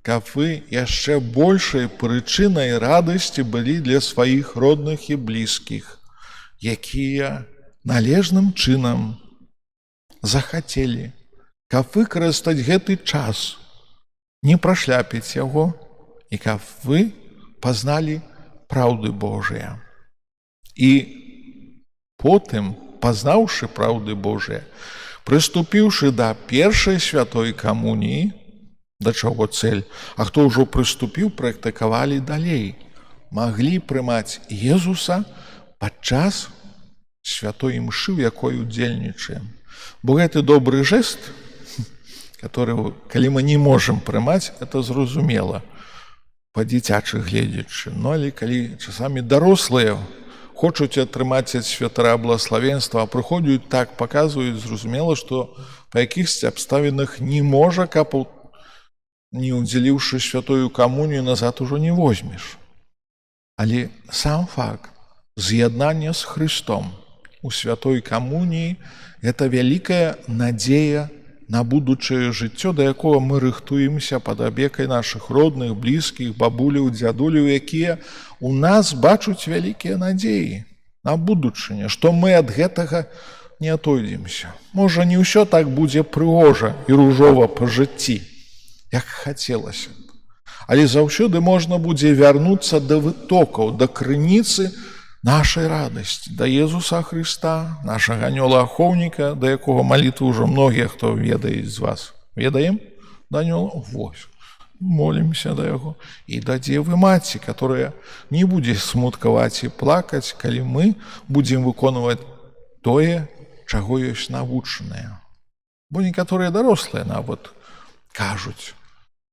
каб вы яшчэ большай прычынай радасці былі для сваіх родных і блізкіх, якія належным чынам захацелі, каб выкарыстаць гэты час, не прашляпіць яго, і каб вы пазналі праўды Божыя. І потым, пазнаўшы праўды Божыя, прыступіўшы да першай святой камуніі, да чаго цэль, а хто ўжо прыступіў, практыкавалі далей, маглі прымаць Езуса падчас святой імшы, у якой удзельнічаем. Бо гэты добры жэст, который, калі мы не можам прымаць, это зразумела, па-дзіцячы гледзячы. Но але калі часамі дарослыя хочуць атрымаць ад святара благаславенства, а прыходзяць так, паказваюць, зразумела, што па якіхсьці абставінах не можа, каб не удзеліўшы святую камунію, назад ужо не возьмеш. Але сам факт з'яднання з Христом у святой камуніі – гэта вялікая надзея на будучае жыццё, да якога мы рыхтуемся пад апекай нашых родных, блізкіх, бабуляў, дзядуляў, якія у нас бачуць вялікія надзеі на будучыню, што мы ад гэтага не атойдземся. Можа, не ўсё так будзе прыгожа і ружова па жыцці, як хацелася б. Але заўсёды можна будзе вярнуцца да вытокаў, да крыніцы нашай радасці, да Езуса Христа, нашага анёла-ахоўніка, да якога малітву ўжо многія, хто ведаюць з вас. Ведаем? Да анёла? Вось. Молімся да яго. І да Дзевы Маці, которая не будзе смуткаваць і плакаць, калі мы будзем выконваць тое, чаго ёсць навучаныя. Бо некаторыя дарослыя нават кажуць: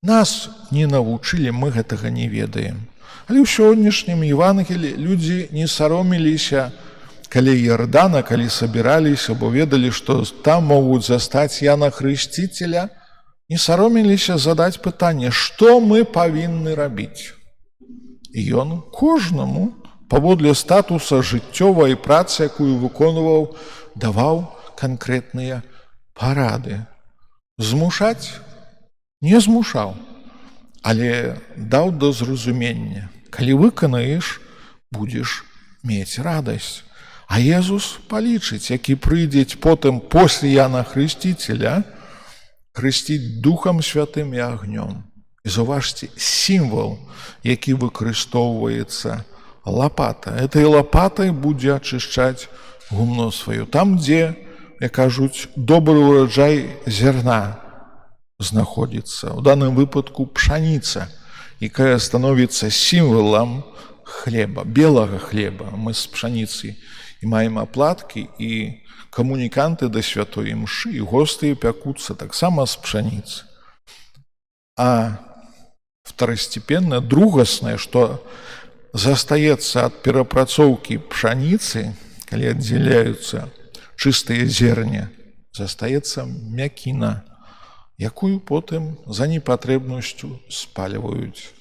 нас не навучылі, мы гэтага не ведаем. Але ў сённяшнім Евангелі людзі не сароміліся каля Иордана, калі сабіраліся, бо ведалі, што там могуць застаць Яна Хрысціцеля, не сароміліся задаць пытанне, што мы павінны рабіць. І ён кожнаму, паводле статуса жыццёвай працы, якую выконваў, даваў канкрэтныя парады. Змушаць? Не змушаў, але даў да зразумення. Калі выканаеш, будзеш мець радасць. А Езус палічыць, які прыйдзе потым после Яна Хрысціцеля, хрысціць Духам Святым і агнём. І заўважце, сімвал, які выкарыстоўваецца лапата. Этой лапатай будзе ачышчаць гумно сваё. Там, дзе, як кажуць, добры ураджай зерна знаходзіцца. У даным выпадку пшаніца, якая становіцца сімвалам хлеба, белага хлеба. Мы з пшаніцы і маем аплаткі, і камуніканты да святой імшы, і госты пякуцца таксама з пшаніцы. А второстепенное, другасное, что застаецца ад перапрацоўкі пшаніцы, калі аддзяляюцца чыстыя зерні, застаецца мякіна, якую потым за непатрэбнасцю спальваюць.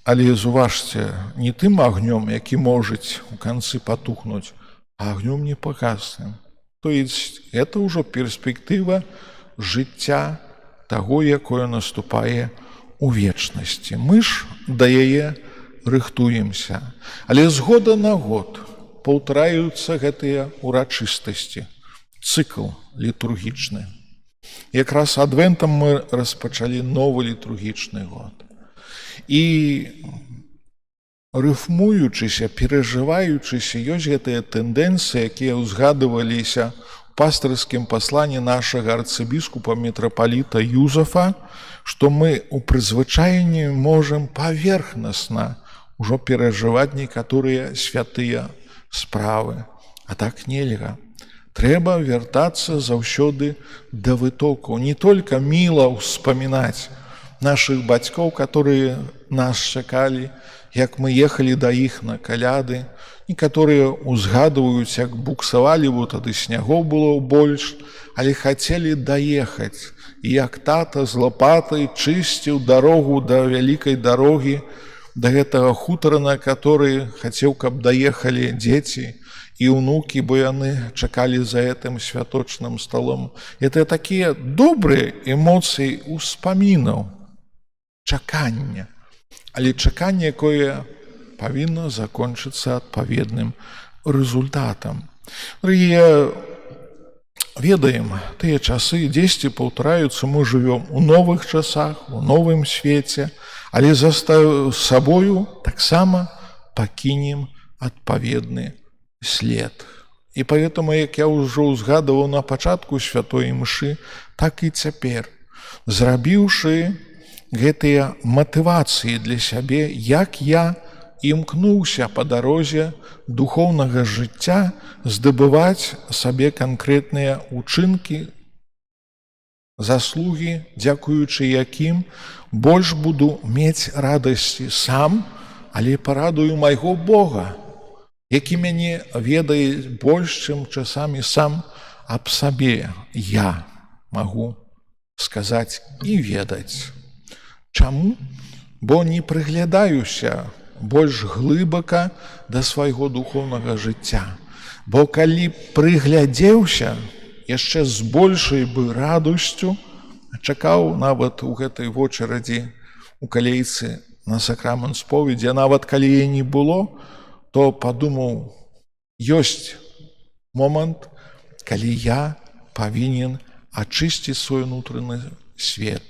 Але заўважце, не тым агнём, які можуць у канцы патухнуць, а агнём непагасным. То есть это ўжо перспектыва жыцця таго, якое наступае у вечнасці. Мы ж да яе рыхтуемся. Але з года на год паўтараюцца гэтыя урачыстасці. Цыкл літургічны. Якраз адвентам мы распачалі новы літургічны год. І рыфмуючыся, перажываючыся, ёсць гэтыя тэндэнцыі, якія ўзгадываліся у пастырскім пасланні нашага арцыбіскупа мітрапаліта Юзафа, што мы ў прызвычаенні можам паверхнасна ўжо перажываць некаторыя святыя справы. А так нельга. Трэба вяртацца заўсёды да вытокаў. Не толькі міла ўспамінаць нашых бацькоў, которые нас чакалі, як мы ехалі да іх на каляды. Некаторыя узгадваюць, як буксавалі, бо тады снягоў было больш, але хацелі даехаць. І як тата з лапатай чысціў дарогу да вялікай дарогі, да гэтага хутара, на который хацеў, каб даехалі дзеці і ўнукі, бо яны чакалі за гэтым святочным сталом. Это такія добрыя эмоцыі ўспамінаў, чакання. Але чаканне, якое павінна закончыцца адпаведным рэзультатам. Ведаем, тыя часы дзесьці паўтараюцца, мы жывём у новых часах, у новым свеце, але за сабою таксама пакінем адпаведны след. І поэтому, як я ўжо ўзгадываў на пачатку святой імшы, так і цяпер, зрабіўшы гэтыя матывацыі для сябе, як я імкнуўся па дарозе духоўнага жыцця здабываць сабе канкрэтныя учынкі, заслугі, дзякуючы якім больш буду мець радасці сам, але парадую майго Бога, які мяне ведае больш, чым часамі сам аб сабе я магу сказаць і ведаць. Чаму? Бо не прыглядаюся больш глыбака да свайго духоўнага жыцця. Бо калі прыглядзеўся, яшчэ з большай бы радасцю чакаў нават у гэтай вочарадзі у калейцы на сакрамент споведзі, а нават калі яе не было, то падумаў, ёсць момант, калі я павінен ачысціць свой унутраны свет.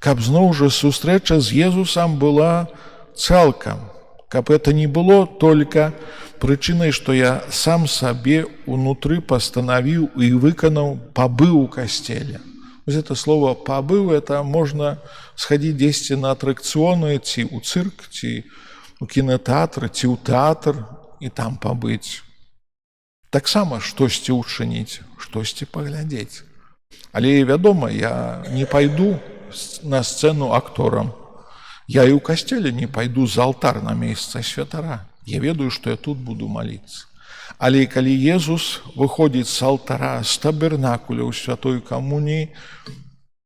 Каб зноў жа сустрэча з Езусам была цалкам, каб это не было толькі прычынай, што я сам сабе унутры пастанавіў і выканаў, пабыў у касцеле. Вось это слово «пабыў» это можна схадзіць дзесьці на атракцыёны, ці ў цырк, ці у кінотэатр, ці ў тэатр і там пабыць. Таксама штосьці ўчыніць, штосьці паглядзець. Але, вядома, я не пайду на сцэну акторам. Я і ў касцеле не пайду з алтар на месца святара. Я ведаю, што я тут буду маліцца. Але калі Езус выходзіць з алтара, з табернакуля ў святой камуніі,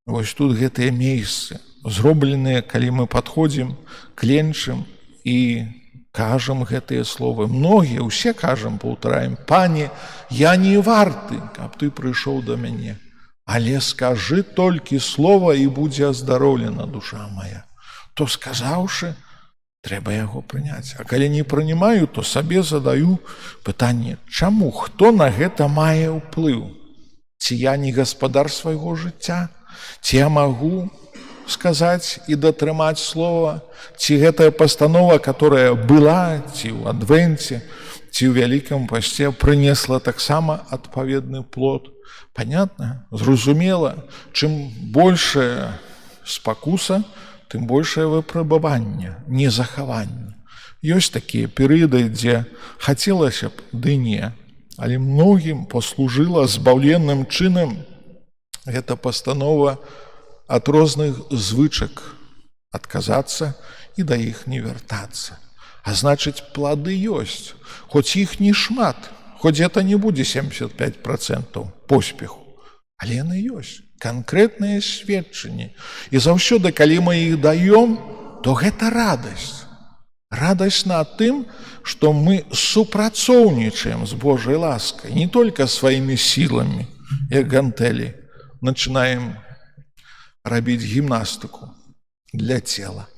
вось тут гэтыя месцы, зробленыя, калі мы падходзім, кленчым і кажам гэтыя словы. Многія, усе кажам, паўтараем: «Пане, я не варты, каб ты прыйшоў да мяне. Але скажы толькі слова, і будзе аздароўлена душа моя». То сказаўшы, трэба яго прыняць. А калі не прынимаю, то сабе задаю пытанне, чаму, хто на гэта мае ўплыў? Ці я не гаспадар свайго жыцця? Ці я магу сказаць і датрымаць слова? Ці гэтая пастанова, которая была ці ў адвенце, ці ў вялікім пасце, прынесла таксама адпаведны плод? Понятно? Зразумела, чым большая спакуса, тым большае выпрабаванне, незахаванне. Ёсць такія перыяды, дзе хацелася б, ды не, але многім паслужыла збаўленным чынам гэта пастанова ад розных звычак адказацца і да іх не вяртацца. А значыць, плады ёсць, хоць іх не шмат, хоць гэта не будзе 75% поспеху, але яны ёсць. Канкрэтныя сведчанні. І заўсёды, калі мы іх даём, то гэта радасць. Радасць над тым, што мы супрацоўнічаем з Божай ласкай, не толькі сваімі сіламі, як гантэлі, начинаем рабіць гімнастыку для цела.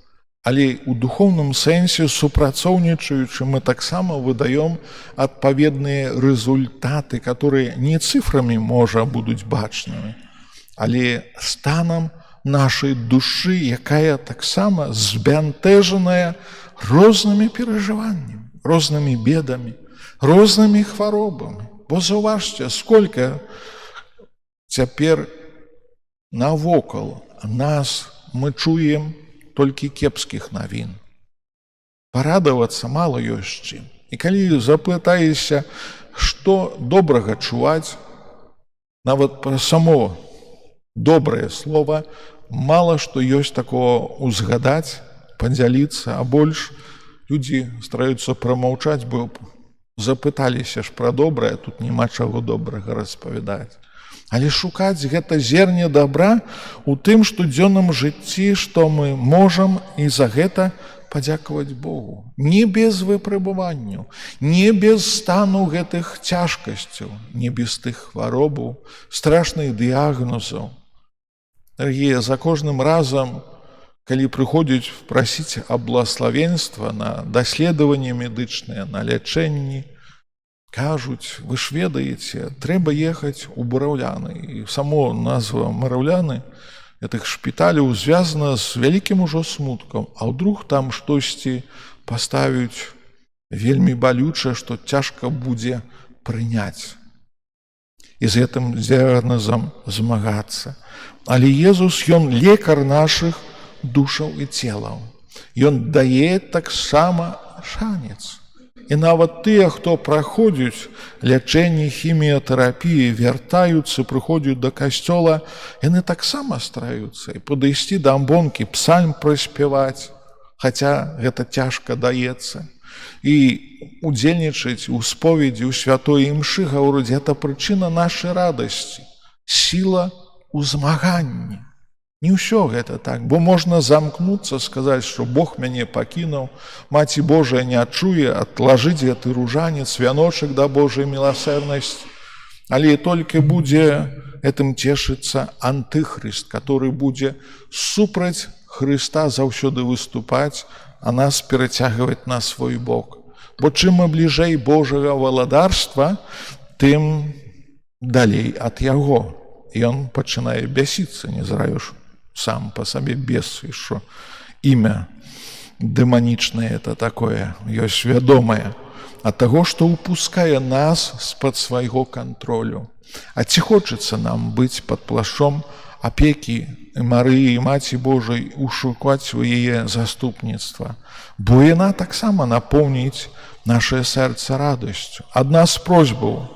Але ў духоўным сэнсе супрацоўнічаючы мы таксама выдаём адпаведныя рэзультаты, которые не цифрамі, можа, будуць бачнымі, але станам нашай душы, якая таксама збянтэжаная рознымі перажываннямі, рознымі бедамі, рознымі хваробамі. Бо заўважце, сколько цяпер навокал нас мы чуем толькі кепскіх навін. Парадавацца мала ёсць чым. І калі запытаешся, што добрага чуваць, нават пра само добрае слово, мала што ёсць такого узгадаць, падзяліцца, а больш людзі стараюцца прамаўчаць, бо запыталіся ж пра добрае, тут няма чаго добрага распавядаць. Але шукаць гэта зерне добра у тым штодзённым жыцці, што мы можам і за гэта падзякаваць Богу. Не без выпрабаванняў, не без стану гэтых цяжкасцяў, не без тых хваробаў, страшных дыягнозаў. Дарагія, за кожным разам, калі прыходзяць прасіць аб благаславенства на даследаванні медычныя, на лячэнні, кажуць, вы ж ведаеце, трэба ехаць у Бараўляны. І само назва Бараўляны гэтых шпіталяў звязана з вялікім ужо смуткам. А ўдруг там штосьці паставіць вельмі балючае, што цяжка будзе прыняць. І з гэтым дыягназам змагацца. Але Езус, Ён лекар нашых душаў і целаў. Ён дае таксама шанец. І нават тыя, хто праходзяць лячэнне, хіміятэрапіі, вяртаюцца, прыходзяць да касцёла, яны таксама стараюцца і падысці да амбонкі, псальм праспяваць, хаця гэта цяжка даецца. І удзельнічаць у споведзі, у святой імшы, гаворыць, гэта прычына нашай радасці, сіла ў змаганні. Не ўсё гэта так, бо можна замкнуцца, сказаць, што Бог мяне пакінуў, Маці Божая не адчуе, адлажыць гэты ружанец, вяночак да Божай міласэрнасці. Але толькі будзе гэтым цешыцца антыхрыст, который будзе супраць Хрыста заўсёды выступаць, а нас перацягваць на свой бок. Бо чым мы бліжэй Божага валадарства, тым далей ад яго. І ён пачынае бясіцца, не зраеш сам по сабе бес, і що імя дэманічнае это такое, ёсць вядомае, ад таго, што ўпускае нас з-пад свайго кантролю. А ці хочацца нам быць пад плашчом апекі Марыі, Маці Божай, ушукаць у яе заступніцтва, бо яна таксама напоўніць нашае сэрца радасцю. Адна з просьбаў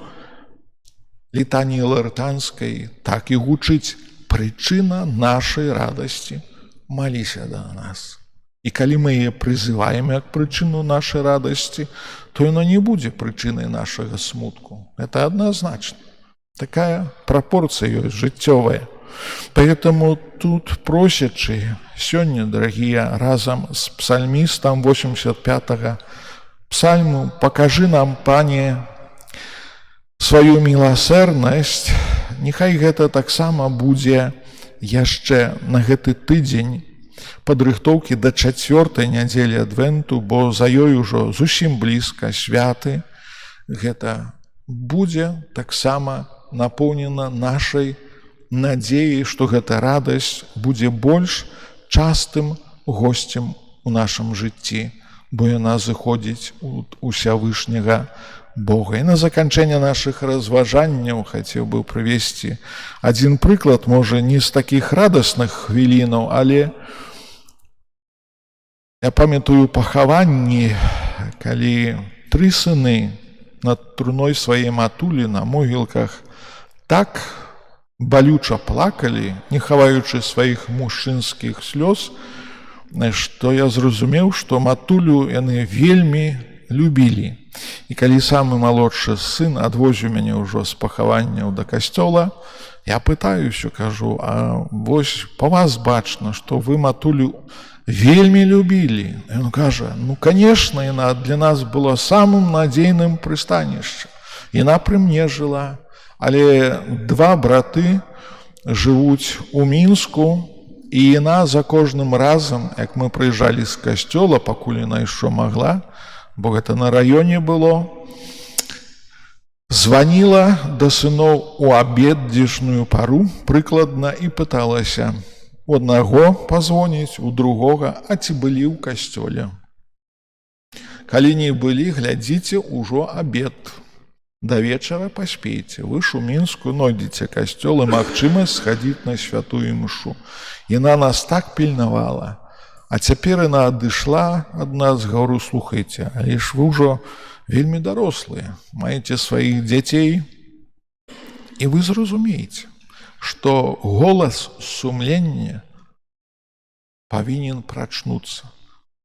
літаніі лаэртанскай так і гучыць: прычына нашай радасці, маліся да нас. І калі мы яе прызываем як прычыну нашай радасці, то яно не будзе прычынай нашага смутку. Это адназначна. Такая прапорцыя ёсць жыццёвая. Поэтому тут просячы сёння, дарагія, разам з псальмістам 85-го псальму: пакажы нам, Пане, сваю міласэрнасць. Няхай гэта таксама будзе яшчэ на гэты тыдзень падрыхтоўкі да 4-й нядзелі адвенту, бо за ёй ужо зусім блізка святы. Гэта будзе таксама напоўнена нашай надзеяй, што гэта радасць будзе больш частым госцем у нашым жыцці, бо яна зыходзіць у Усявышняга Бога. І на заканчэнне нашых разважанняў хацеў бы прывесці адзін прыклад, можа, не з такіх радасных хвілінаў, але я памятаю пахаванні, калі 3 сыны над труной сваёй матулі на могілках так балюча плакалі, не хаваючы сваіх мужчынскіх слёз, што я зразумеў, што матулю яны вельмі любілі. І калі самы малодшы сын адвозіў мяне ўжо з пахаванняў да касцёла, я пытаюся, кажу, а вось па вас бачна, што вы матулю вельмі любілі. Ён кажа, ну, конечно, яна для нас была самым надзейным прыстанішчам. Яна пры мне жыла, але 2 браты жывуць у Мінску, і яна за кожным разам, як мы прыязджалі з касцёла, пакуль яна яшчэ магла, бо гэта на раёне было, званіла да сыноў у абедзішную пару прыкладна і пыталася у аднаго пазвоніць, у другога, а ці былі ў касцёле. Калі не былі, глядзіце, ужо абед. Да вечара паспейце, вы ж у Мінску нойдзеце касцёл і магчымасць схадзіць на святую імшу. Яна нас так пільнавала. А цяпер яна адышла ад нас, гавару, слухайце, але ж вы ўжо вельмі дарослыя, маеце сваіх дзяцей, і вы зразумееце, што голас сумлення павінен прачнуцца.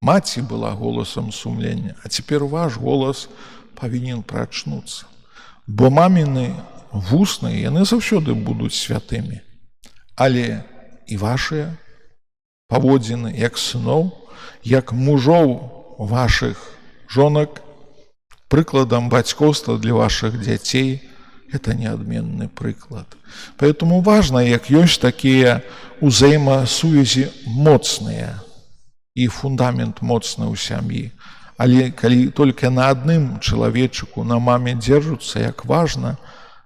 Маці была голасам сумлення, а цяпер ваш голас павінен прачнуцца. Бо маміны вусны, яны заўсёды будуць святымі. Але і вашыя паводзіны, як сыноў, як мужоў вашых жонак, прыкладам бацькоўства для вашых дзяцей, это неадменны прыклад. Поэтому важна, як ёсць такія узаемасувязі моцныя і фундамент моцны ў сям'і. Але калі толькі на адным чалавечыку, на маме дзержуцца, як важна,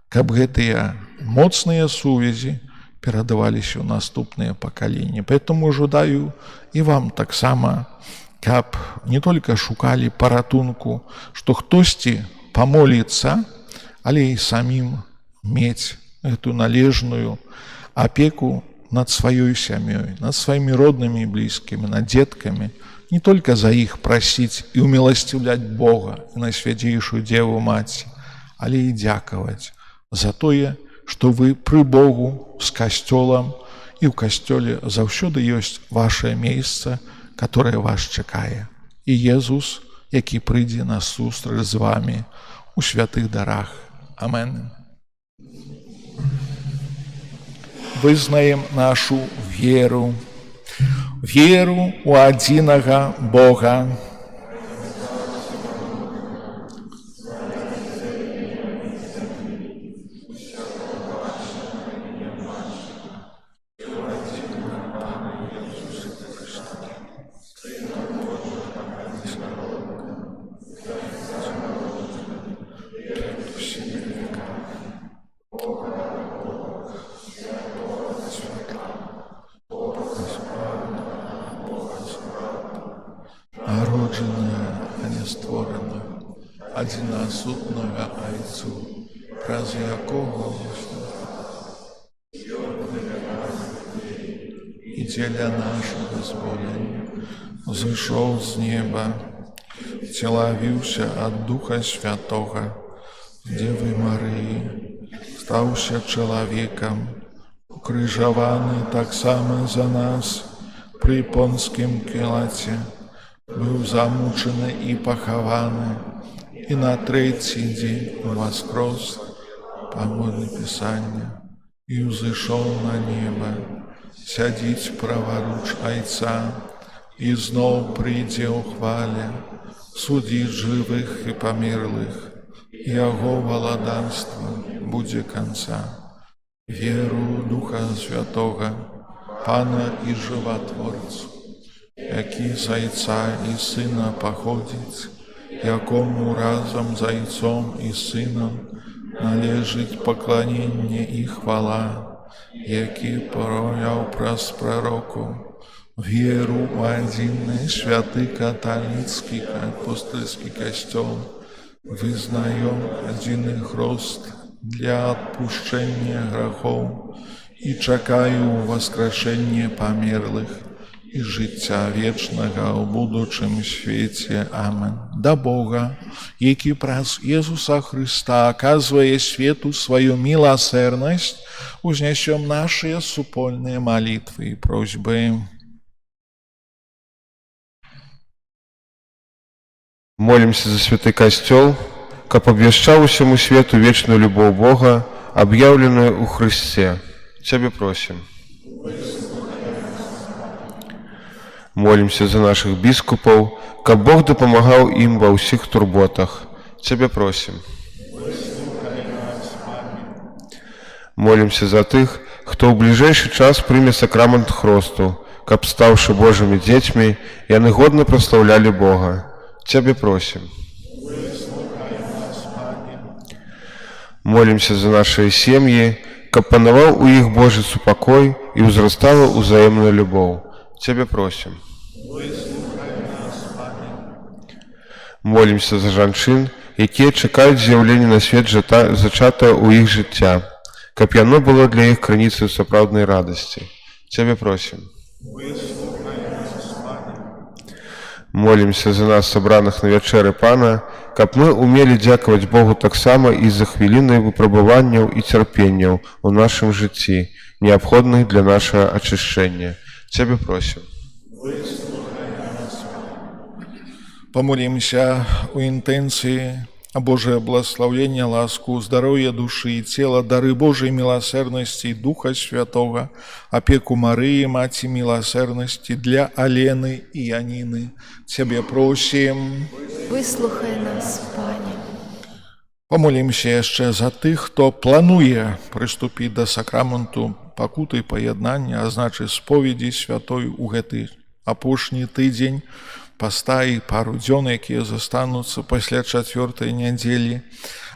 каб гэтыя моцныя сувязі перадаваліся ў наступныя пакаленні. Поэтому жадаю і вам таксама, каб не толькі шукалі паратунку, што хтосьці памоліцца, але і самім мець гэту належную апеку над сваёй сям'ёй, над сваімі роднымі і блізкімі, над дзеткамі, не толькі за іх прасіць і уміласцівляць Бога і Найсвяцейшую Дзеву Маці, але і дзякаваць за тое, што вы пры Богу з касцёлам, і ў касцёле заўсёды ёсць вашае месца, которое вас чакае. І Езус, які прыйдзе насустрач з вамі у святых дарах. Амен. Вызнаем нашу веру. Веру у адзінага Бога. Народженая, а не створена, адзінасутнага Айцу, праз якога і дзеля нашага зволення зышоў з неба, целавіўся ад Духа Святога, Дзевы Марыі, стаўся чалавекам, укрыжаваны таксама за нас пры Понскім Пілаце, быў замучаны і пахаваны, і на 3-й дзень уваскрос паводле Пісання, і ўзышоў на неба, сядзіць праваруч Айца, і зноў прыйдзе ў хвале, судзіць жывых і памерлых, яго валадарства будзе канца. Веру Духа Святога, Пана і Жыватворцу, які зайца і сына паходзіць, якому разам зайцом і сынам належыць пакланенне і хвала, які параўняў праз прароку, веру ў адзіны святы каталіцкі апостольскі касцёл, вызнаём адзіны хрост для адпушчэння грахоў і чакаю воскрешэння памерлых і жыцця вечнага ў будучым свеце. Амен. Да Бога, які праз Езуса Христа аказвае свету сваю милосерднасць, узнясём нашыя супольныя молитвы і просьбы. Молимся за святы касцёл, каб абвяшчаў усяму свету вечную любоў Бога, аб'яўленую ў Христе. Цябе просім. Молимся за наших біскупаў, каб Бог дапамагаў ім ва ўсіх турботах. Цябе просім. Молимся за тых, хто ў бліжэйшы час прыме сакрамент хросту, каб, стаўшы Божымі дзецьмі, яны годна праслаўлялі Бога. Цябе просім. Молимся за нашыя сем'і, каб панаваў у іх Божы супакой і ўзрастала ўзаемная любоў. Цябе просім. Молимся за жанчын, якія чакаюць з'яўлення на свет зачатае ў іх жыцця, каб яно было для іх крыніцай сапраўднай радасці. Цябе просім. Молимся за нас, сабраных на вячэры Пана, каб мы умелі дзякаваць Богу таксама і за хвіліны выпрабаванняў і цярпенняў у нашым жыцці, неабходных для нашага ачышчэння. Цябе просім. Помолимся у интенции о Божие благословение, ласку, здоровье души и тела, дары Божией милосердности и Духа Святого, опеку Марии, Мати милосердности для Алены и Янины. Тебе просим. Вислухай нас, Пане. Помолимся еще за тех, кто планує приступить до сакраменту пакуты и поєднання, а значит сповіді святой у гэты апошні тыдзень, паста і пару дзён, якія застануцца пасля 4-й нядзелі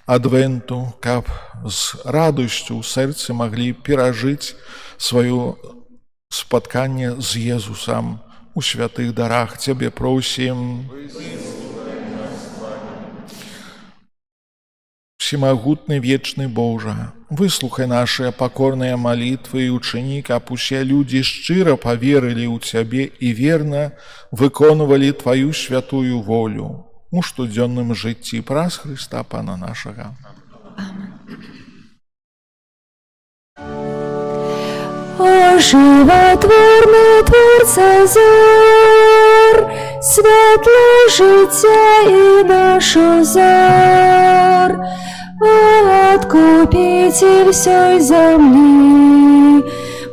адвенту, каб з радасцю ў сэрцы маглі перажыць сваё спатканне з Езусам у святых дарах. Цябе просім. Всемогутный вечный Боже, выслухай наши покорные молитвы и учини, каб усе люди шчыра поверили у Тебе и верно выконывали Твою святую волю у штодзённым жыцці праз Христа Пана нашага. О животворний Творця зор, світло життя і нашу зор, Откупитель всей земли,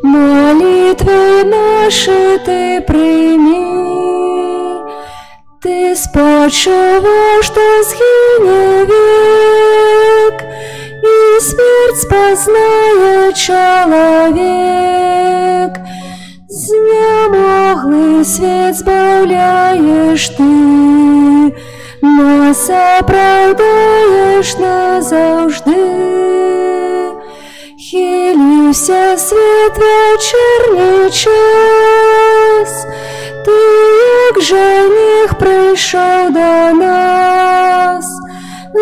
молитвы наши Ты прими. Ты спочиваешь, что сгине век, и смерть познает человек. Знемоглый свет сбавляешь Ты, нас оправдаешь назавжди. Хилився свет вечерний час, Ты, як жених, прийшов до нас.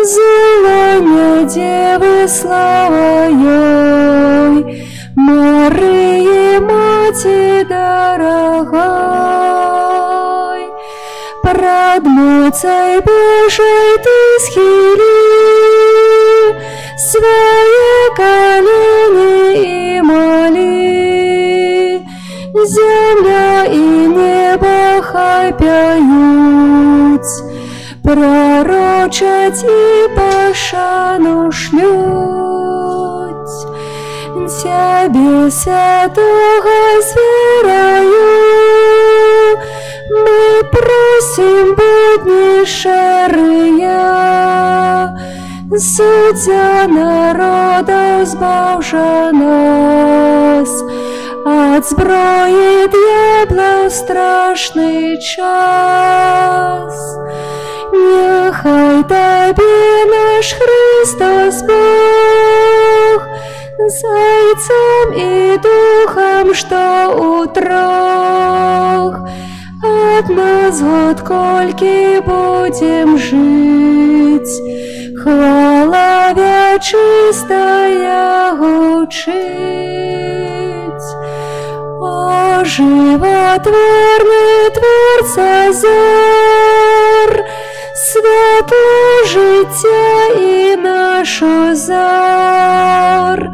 Зелення Деви слава Ей, Марії, Мати дорогой. Пред Муцей Божий Ты схили свои колени и моли. Земля и небо хай пяют, пророчать и пошану шлють. Тебе, святого, с верою мы просим, будни шерыя, суддя народов, збавжа нас от зброї д'ябла страшний час. Нехай тобі наш Христос Бог, Зайцем и Духом, что утрох, от нас год кольки будем жить, хвала чистая учить. О, животворный Творца зор, світло життя і нашу зор,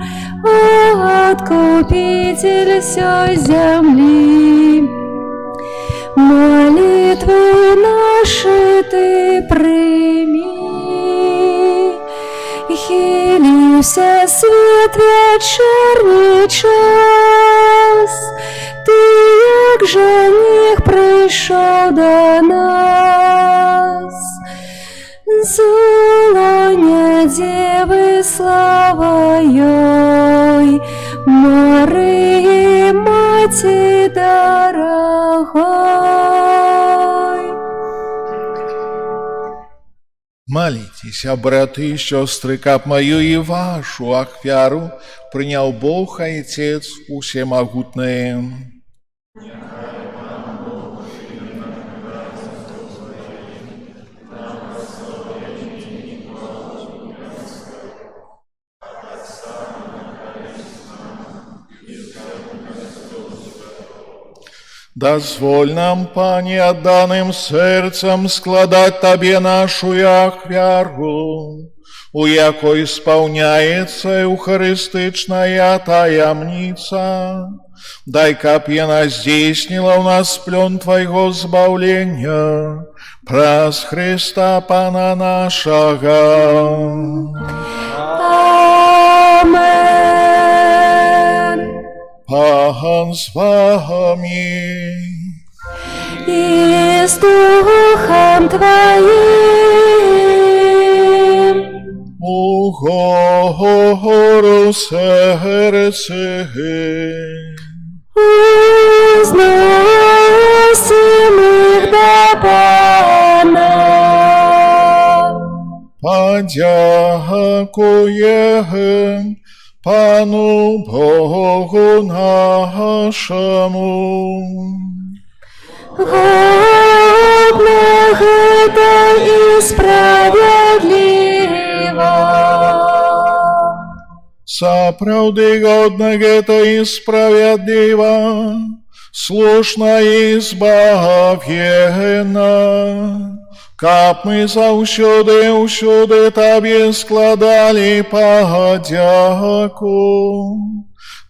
Откупитель всей земли. Молитвы наши ты прими, хилился свет вечерний час, ты, як жених, прийшов до нас. Золоня Девы славою, Марии, Мати дорогой. Молитесь, браты и сестры, каб мою и вашу ахвяру принял Бог Отец Всемогутный. Дозволь нам, Пане, отданным сердцем складать Тебе нашу ахвяру, у якой исполняется Евхаристичная таямница. Дай, каб яна здійснила у нас плен Твоего збавления, праз Христа Пана нашего. Амен. Пан с вами. И с Духом Твоим. У гору серце. Узносим их до Пана. Подякуем Пану Богу нашему. Благо и справедливо. Сапраўды годна гэта і справядліва, слушна і збавена, каб мы заўсёды ўсюды Табе складалі падзяку.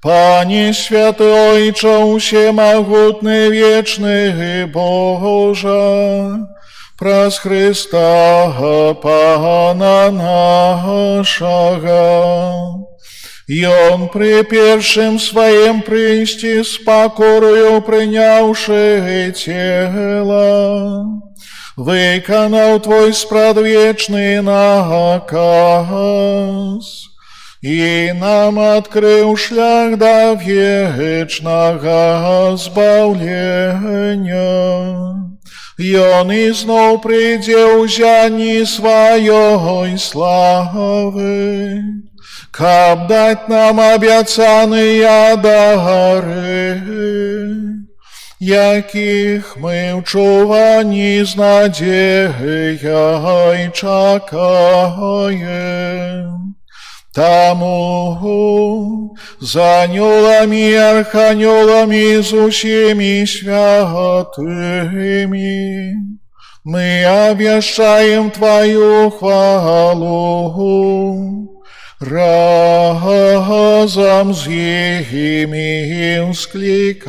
Пане святы Ойча усемагутны вечны Божа, праз Христа Пана нашага. Ён при першым сваім прыйсці з пакорою прыняўшы цела, выканаў Твой спрадвечны наказ і нам адкрыў шлях да вечнага збаўлення. Ён ізноў прыйдзе ў зянні сваёй славы, каб даць нам абяцаныя дары, якіх мы ў чуванні з надзеяй чакаем. Таму з анёламі і арханёламі з усімі святымі мы абвяшчаем Твою хвалу, разом з імі усклікаючы.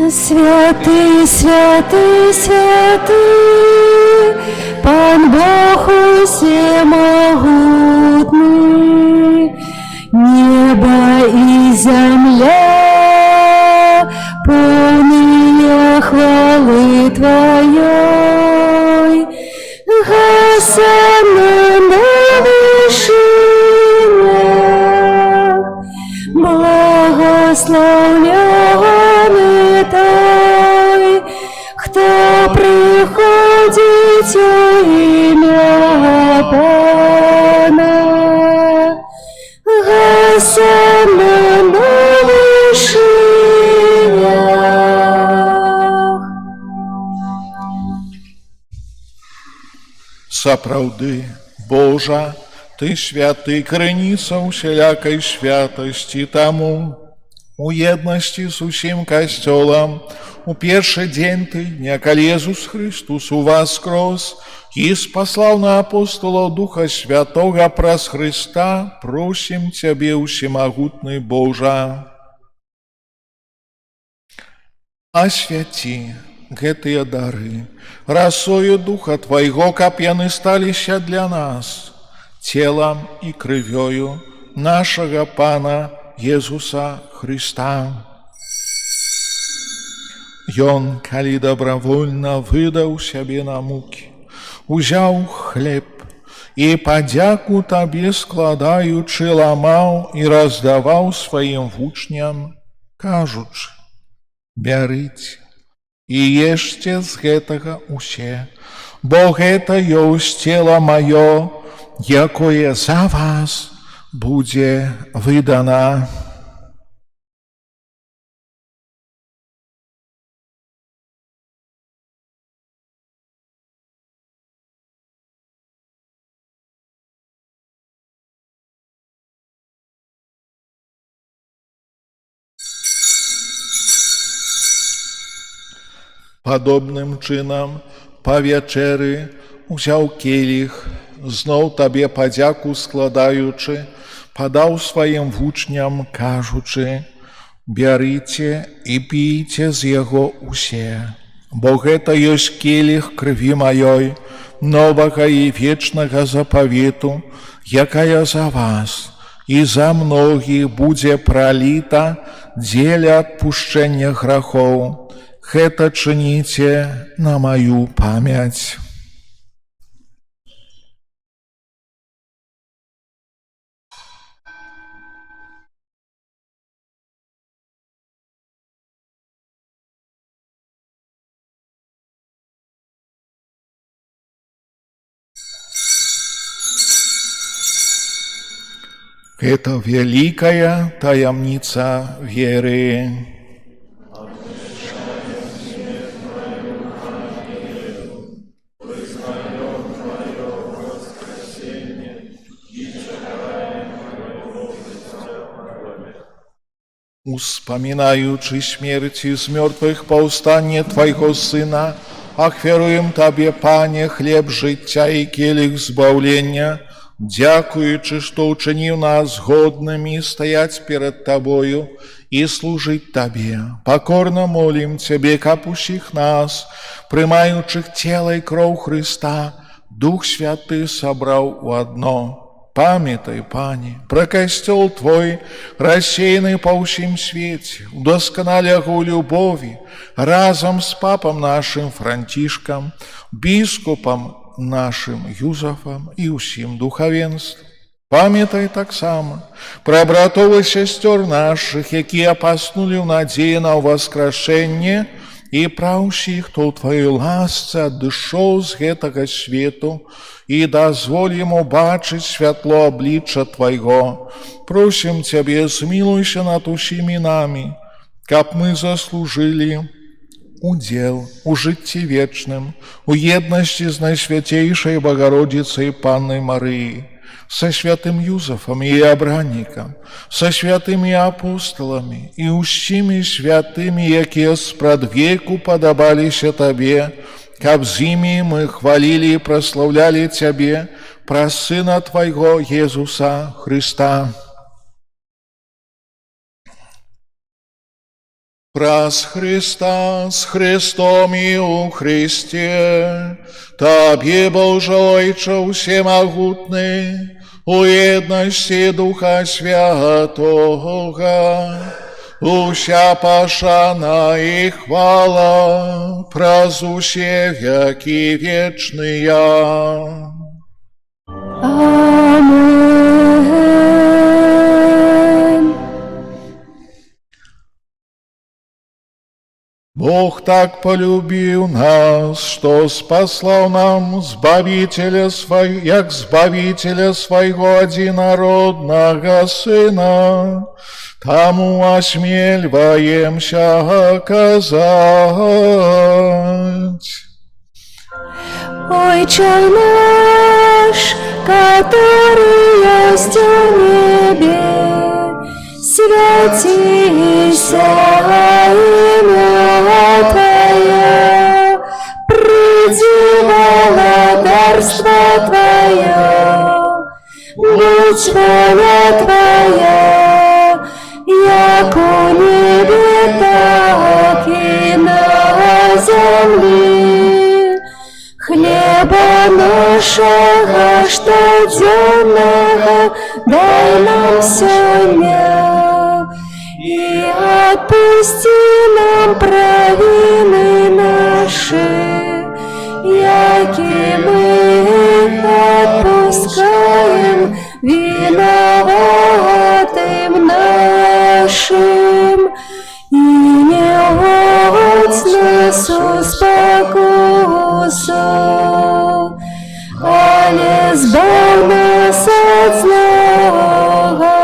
Святый, святый, святый, Пан Бог всемогутный, небо и земля полные хвалы Твоей. Госанна на вершине, славіте ім'я Пана, гасне на вишинях. Сапраўды, Божа, Ты святы, крыніца усялякай святасці, таму у еднасці з усім касцёлам у першы дзень тыдня, калі Езус Христус у вас скрозь і спаслаў на апостолаў Духа Святога праз Христа, просім Цябе, усемагутны Божа, асвяці гэтыя дары расою Духа Твайго, каб яны сталіся для нас целам і крывёю нашага Пана Езуса Христа. Ён, калі добравольна выдаў сябе на мукі, узяў хлеб і падзяку Табе складаючы ламаў і раздаваў сваім вучням, кажучы: бярыце і ешце з гэтага усе, бо гэта ёсць цела маё, якое за вас будзе выдана. Падобным чынам, па вячэры узяў келіх, зноў Табе падзяку складаючы, падаў сваім вучням, кажучы: бярыце і пійце з яго усе, бо гэта ёсць келіх крыві маёй, новага і вечнага запавету, якая за вас і за многіх будзе праліта дзеля адпушчэння грахоў. Гэта чыніце на маю памяць. Гэта вялікая таямніца веры. Успамінаючы смерці з мёртвых паўстанне Твайго Сына, ахвяруем Табе, Пане, хлеб жыцця і келіх збаўлення, дзякуючы, што ўчыніў нас годнымі стаяць перад Табою і служыць Табе. Пакорна молім Цябе, каб усіх нас, прымаючых цела і кроў Христа, Дух Святы сабраў у адно. Памятай, Пане, пра касцёл Твой, рассеяны па ўсім свеце, удасканалі яго ў любові, разам з папам нашым Францішкам, біскупам нашым Юзафам і ўсім духавенствам. Памятай таксама пра братоў і сясцёр нашых, якія паснулі ў надзеі на ўваскрашэнне, і пра ўсіх, хто ў Тваёй ласцы адышоў з гэтага свету, і дазволь яму бачыць святло аблічча Твайго. Просім Цябе, змілуйся над усімі намі, каб мы заслужылі удзел у жыцці вечным, у еднасці з Найсвяцейшай Багародзіцай Паннай Марыі, са святым Юзафам і абраннікам, са святымі апосталамі і ўсімі святымі, якія спрадвеку падабаліся Табе, каб з імі мы хвалілі і праслаўлялі Цябе праз Сына Твайго Езуса Христа. Праз Христа, з Христом і у Христе, Табе, Боже Ойче усемагутны, у єдності Духа Святого, уся пашана і хвала праз усе веки вечные. Amen. Бог так полюбил нас, что спаслал нам Збавителя Своего одинородного Сына, тому осмеливаемся оказать. Отче наш, который есть в небе, святися имя Твое, приди володарство Твое, будь воля Твоя, як у небе, так и на земле. Хлеба нашего штоденного дай нам сегодня, и отпусти нам провины наши, яки мы отпускаем виноватым нашим, и не вводь нас в спокусу, але избавь нас от злого.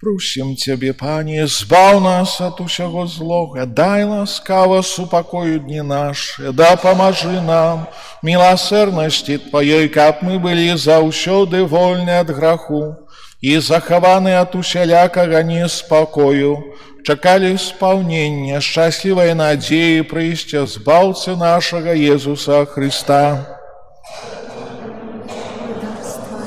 Просим Тебе, Пане, збав нас от усього злого, дай ласкаво супокою дни наши, да поможи нам в милосердности Твоей, как мы были заусёды вольны от греху и захованы от усялякого неспокою, чекали исполнения счастливой надеи прийстя Збавцы нашего Иисуса Христа. Царство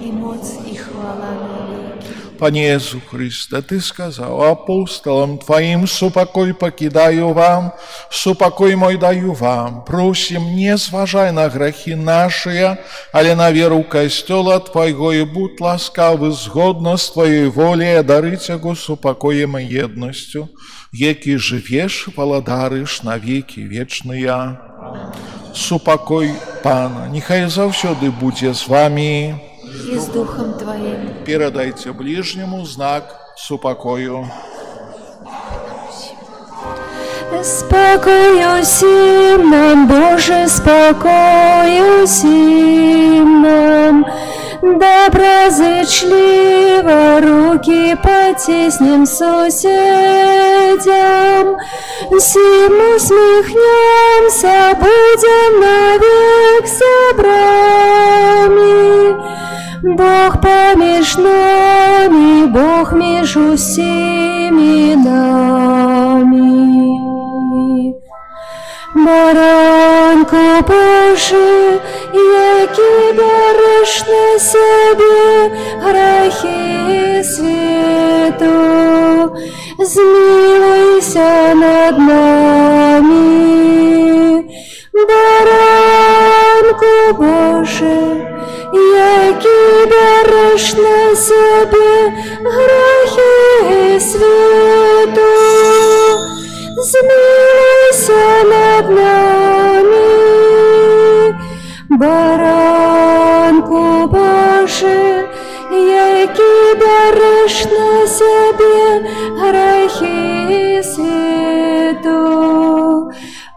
и моц и хвала навеки. Пане Иисус Христе, Ты сказал апостолам Твоим: «Супокой покидаю вам, супокой мой даю вам». Просим, не зважай на грехи наши, але на веру Костела Твоего, и будь ласкавы згодно с Твоей волей дарить Его супокоем и едностью, яки живешь, володариш на веки вечные. Супокой Пана, нехай завсёды буде з вами. И с Духом Твоим. Передайте ближнему знак супокою. Спокою всім нам, Боже, спокою всім нам, доброзичливо руки потесним соседям, всім усміхнемся, будем навек собрами. Бог поміж нами, Бог між усіми нами. Баранку Божий, який береш на себе грехи світу, змилуйся над нами. Баранку Божий, який береш на себе грехи світу, змилуйся над нами. Баранку Божий, який береш на себе грехи світу,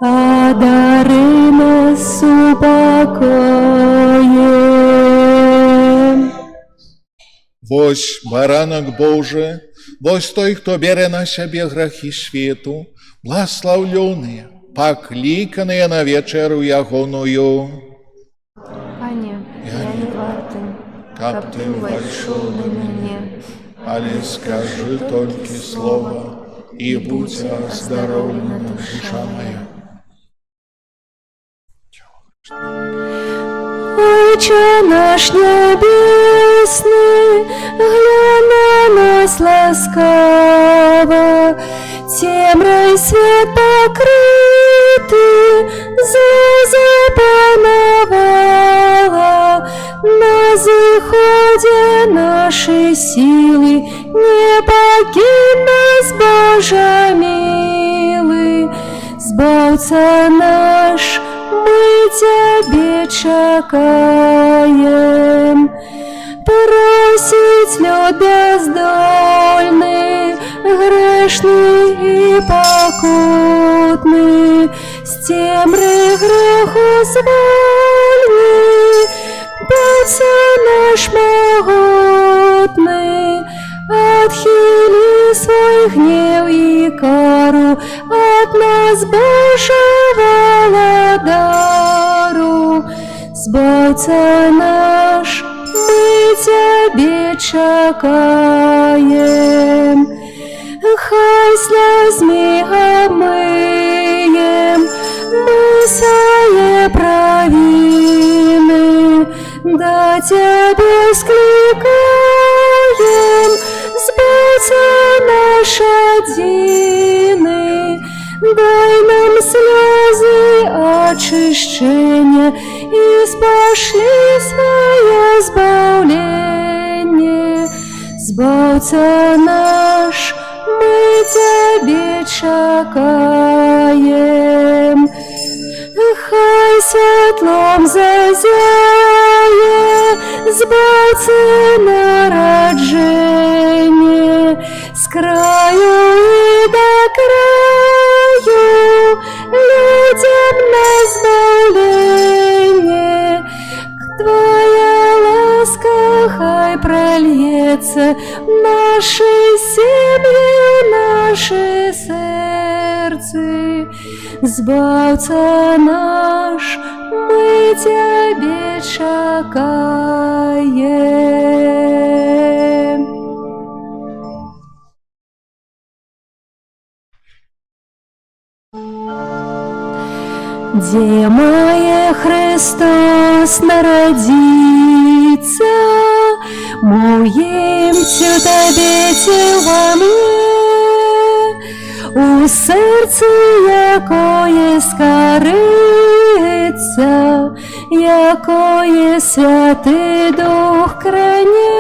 одари нас упокоєм. Вось баранок Божий, вось той, хто бере на себе грехи світу, благословленные, покликанные на вечеру ягоную. Пане, я не вартен, Как как Ты Ты вошел на меня. але скажи только слово, и будь оздоровлена душа моя. Отче наш небесный, глянь на нас ласкаво, темрой свет покрытый, запановала на заходе нашей силы, не покинь нас, Боже милый, Збавца наш, мы Тебе чекаем. Просить люд бездольный, грешний і покутний, з темри греху звольни, Боже наш могутний, отхили свой гнев и кару от нас, Божьего владару. Сбавца наш, мы Тебе чекаем, хай слезми омыем мы свои провины, до Тебе скликаем, Сбавца наш единый, дай нам слезы очищения и спошли свое избавление. Сбавца наш, мы Тебе чекаем, хай светлом зазяє, Сбавцы народжение, с краю и до краю, людям на избавление. Твоя ласка хай прольется в наши семьи, наши сердца. Сбавца наш, мы Тебе чекаем. Где має Христос народиться, моїмцю Тебе во мне, у серці якое скориться, якое Святий Дух кране,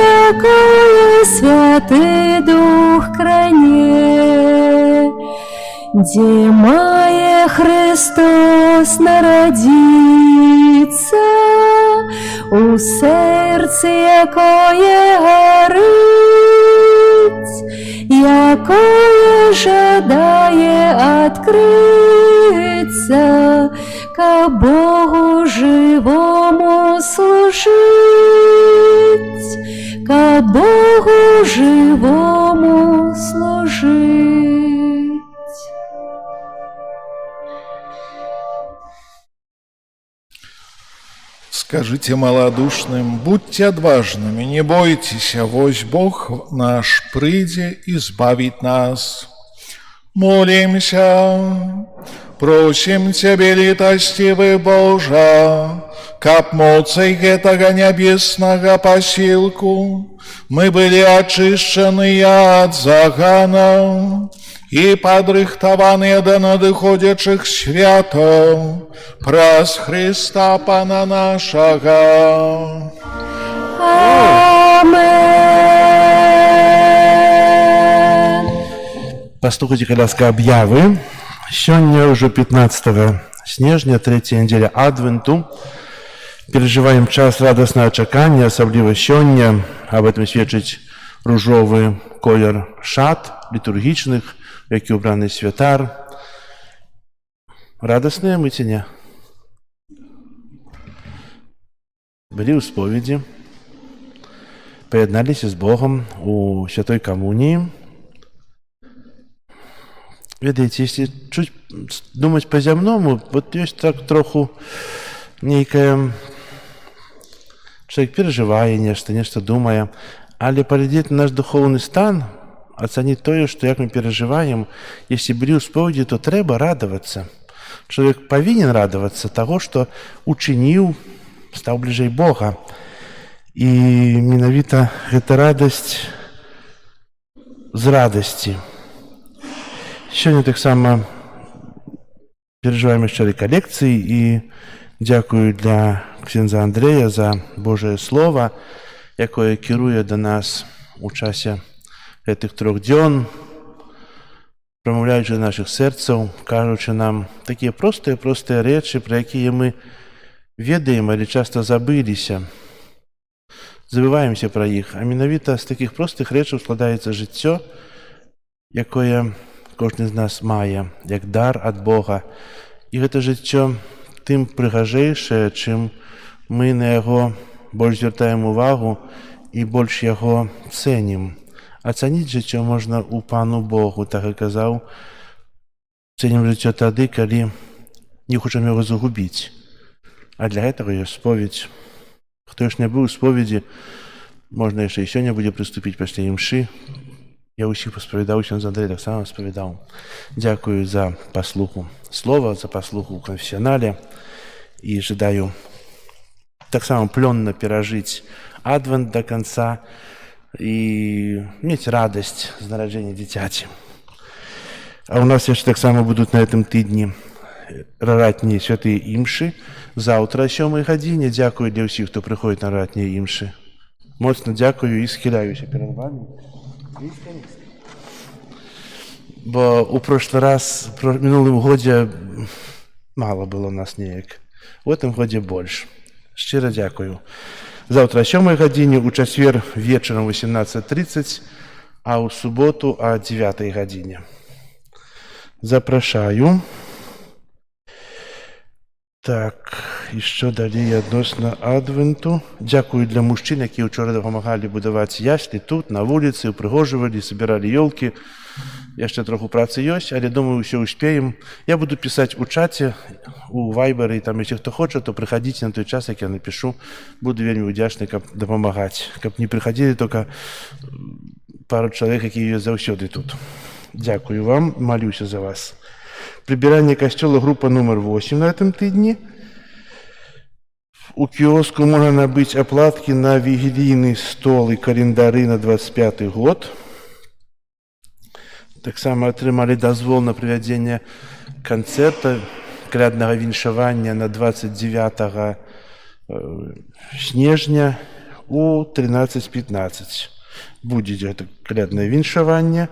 якое Святий Дух кране. Где має Христос народиться, у серці якое горить, якое жадає открыться, ко Богу живому служить, ко Богу живому служить. Скажите малодушным, будьте отважными, не бойтесь, вось Бог наш придет избавить нас. Молимся, просим Тебе, литостивый Боже, каб моцей этого небесного посилку мы были очищены от загана и подрыхтованы до надыходячих святов праз Христа Пана нашего. Амен. Паслухайте, калі ласка, аб'явы. Сёння ўжо 15 снежня, третья неделя Адвенту. Переживаем час радостного чакання, асабліва сёння. Об этом сведчыць ружовы колер шат літургічных, які ўбраны святар. Радасныя мы ці не? Былі ў споведзі, паядналіся з Богом у святой камуніі. Ведаеце, если чуть думать по-зямному, вот есть так троху нейкая... Человек переживае нешта думае, але паглядзець на наш духовны стан, ацаніць тое, што як мы переживаем, если былі ў споведзі, то трэба радавацца. Человек павінен радавацца таго, што учыніў, стаў бліжэй Бога. І менавіта гэта радасць з радасці. Сёння таксама переживаем яшчэ рэкалекцыі і дзякую для ксяндза Андрэя за Божае Слово, якое кіруе да нас у часе гэтых 3 дзён, прамаўляючы да нашых сэрцаў, кажучы нам такія простыя рэчы, пра якія мы ведаем, але часта забыліся. забываемся пра іх, а менавіта з такіх простых рэчаў складаецца жыццё, якое кожны з нас мае, як дар ад Бога. І гэта жыццё тым прыгажэйшае, чым мы на яго больш звяртаем увагу і больш яго цэнім. Ацаніць жыццё можна ў Пану Богу, так і казаў. Цэнім жыццё тады, калі не хочам яго загубіць. А для гэтага ёсць споведь. Хто ж не быў у споведзі, можна яшчэ і сёння будзе прыступіць пасля імшы. Я ўсіх паспавядаў, сёння Андрэй таксама спавядаў. Дзякую за паслуху слова, за паслуху ў канфесіянале і жадаю таксама плённа перажыць адвент да канца і мець радасць з нараджэння дзіцяці. А ў нас яшчэ таксама будуць на гэтым тыдні ратнія святыя імшы. Заўтра о 7 гадзіне. Дзякую для ўсіх, хто прыходзіць на ратнія імшы. Моцна дзякую і схіляюся перад вами. Бо у прошлый раз, в мінулым годзе мало было нас неяк. У гэтым годзе больш. Шчыра дзякую. Заўтра о 7 гадзіне, у чацвер вечарам 18:30, а ў суботу о 9 гадзіне. Запрашаю. Так, і що далей адносна адвенту. Дзякую для мужчын, якія ўчора дапамагалі будаваць яслі тут, на вуліцы, упрыгожвалі, собирали ёлкі. Яшчэ троху працы ёсць, але думаю, ўсё успеем. Я буду пісаць у чаце, у вайберы, там, если хто хоча, то прыходзіце на той час, як я напишу. Буду вельмі удзячны, каб дапамагаць. Каб не прыходзілі только пару чалавек, якія ёсць заўсёды тут. Дзякую вам, малюся за вас. Прибирание костела, группа номер 8 на этом тыдне. У киоску можно набыть оплатки на вигилийный стол и календары на 25 год. Так само атрымалі дазвол на правядзенне канцэрта каляднага віншавання на 29 снежня у 13:15. Будзе гэта каляднае віншаванне.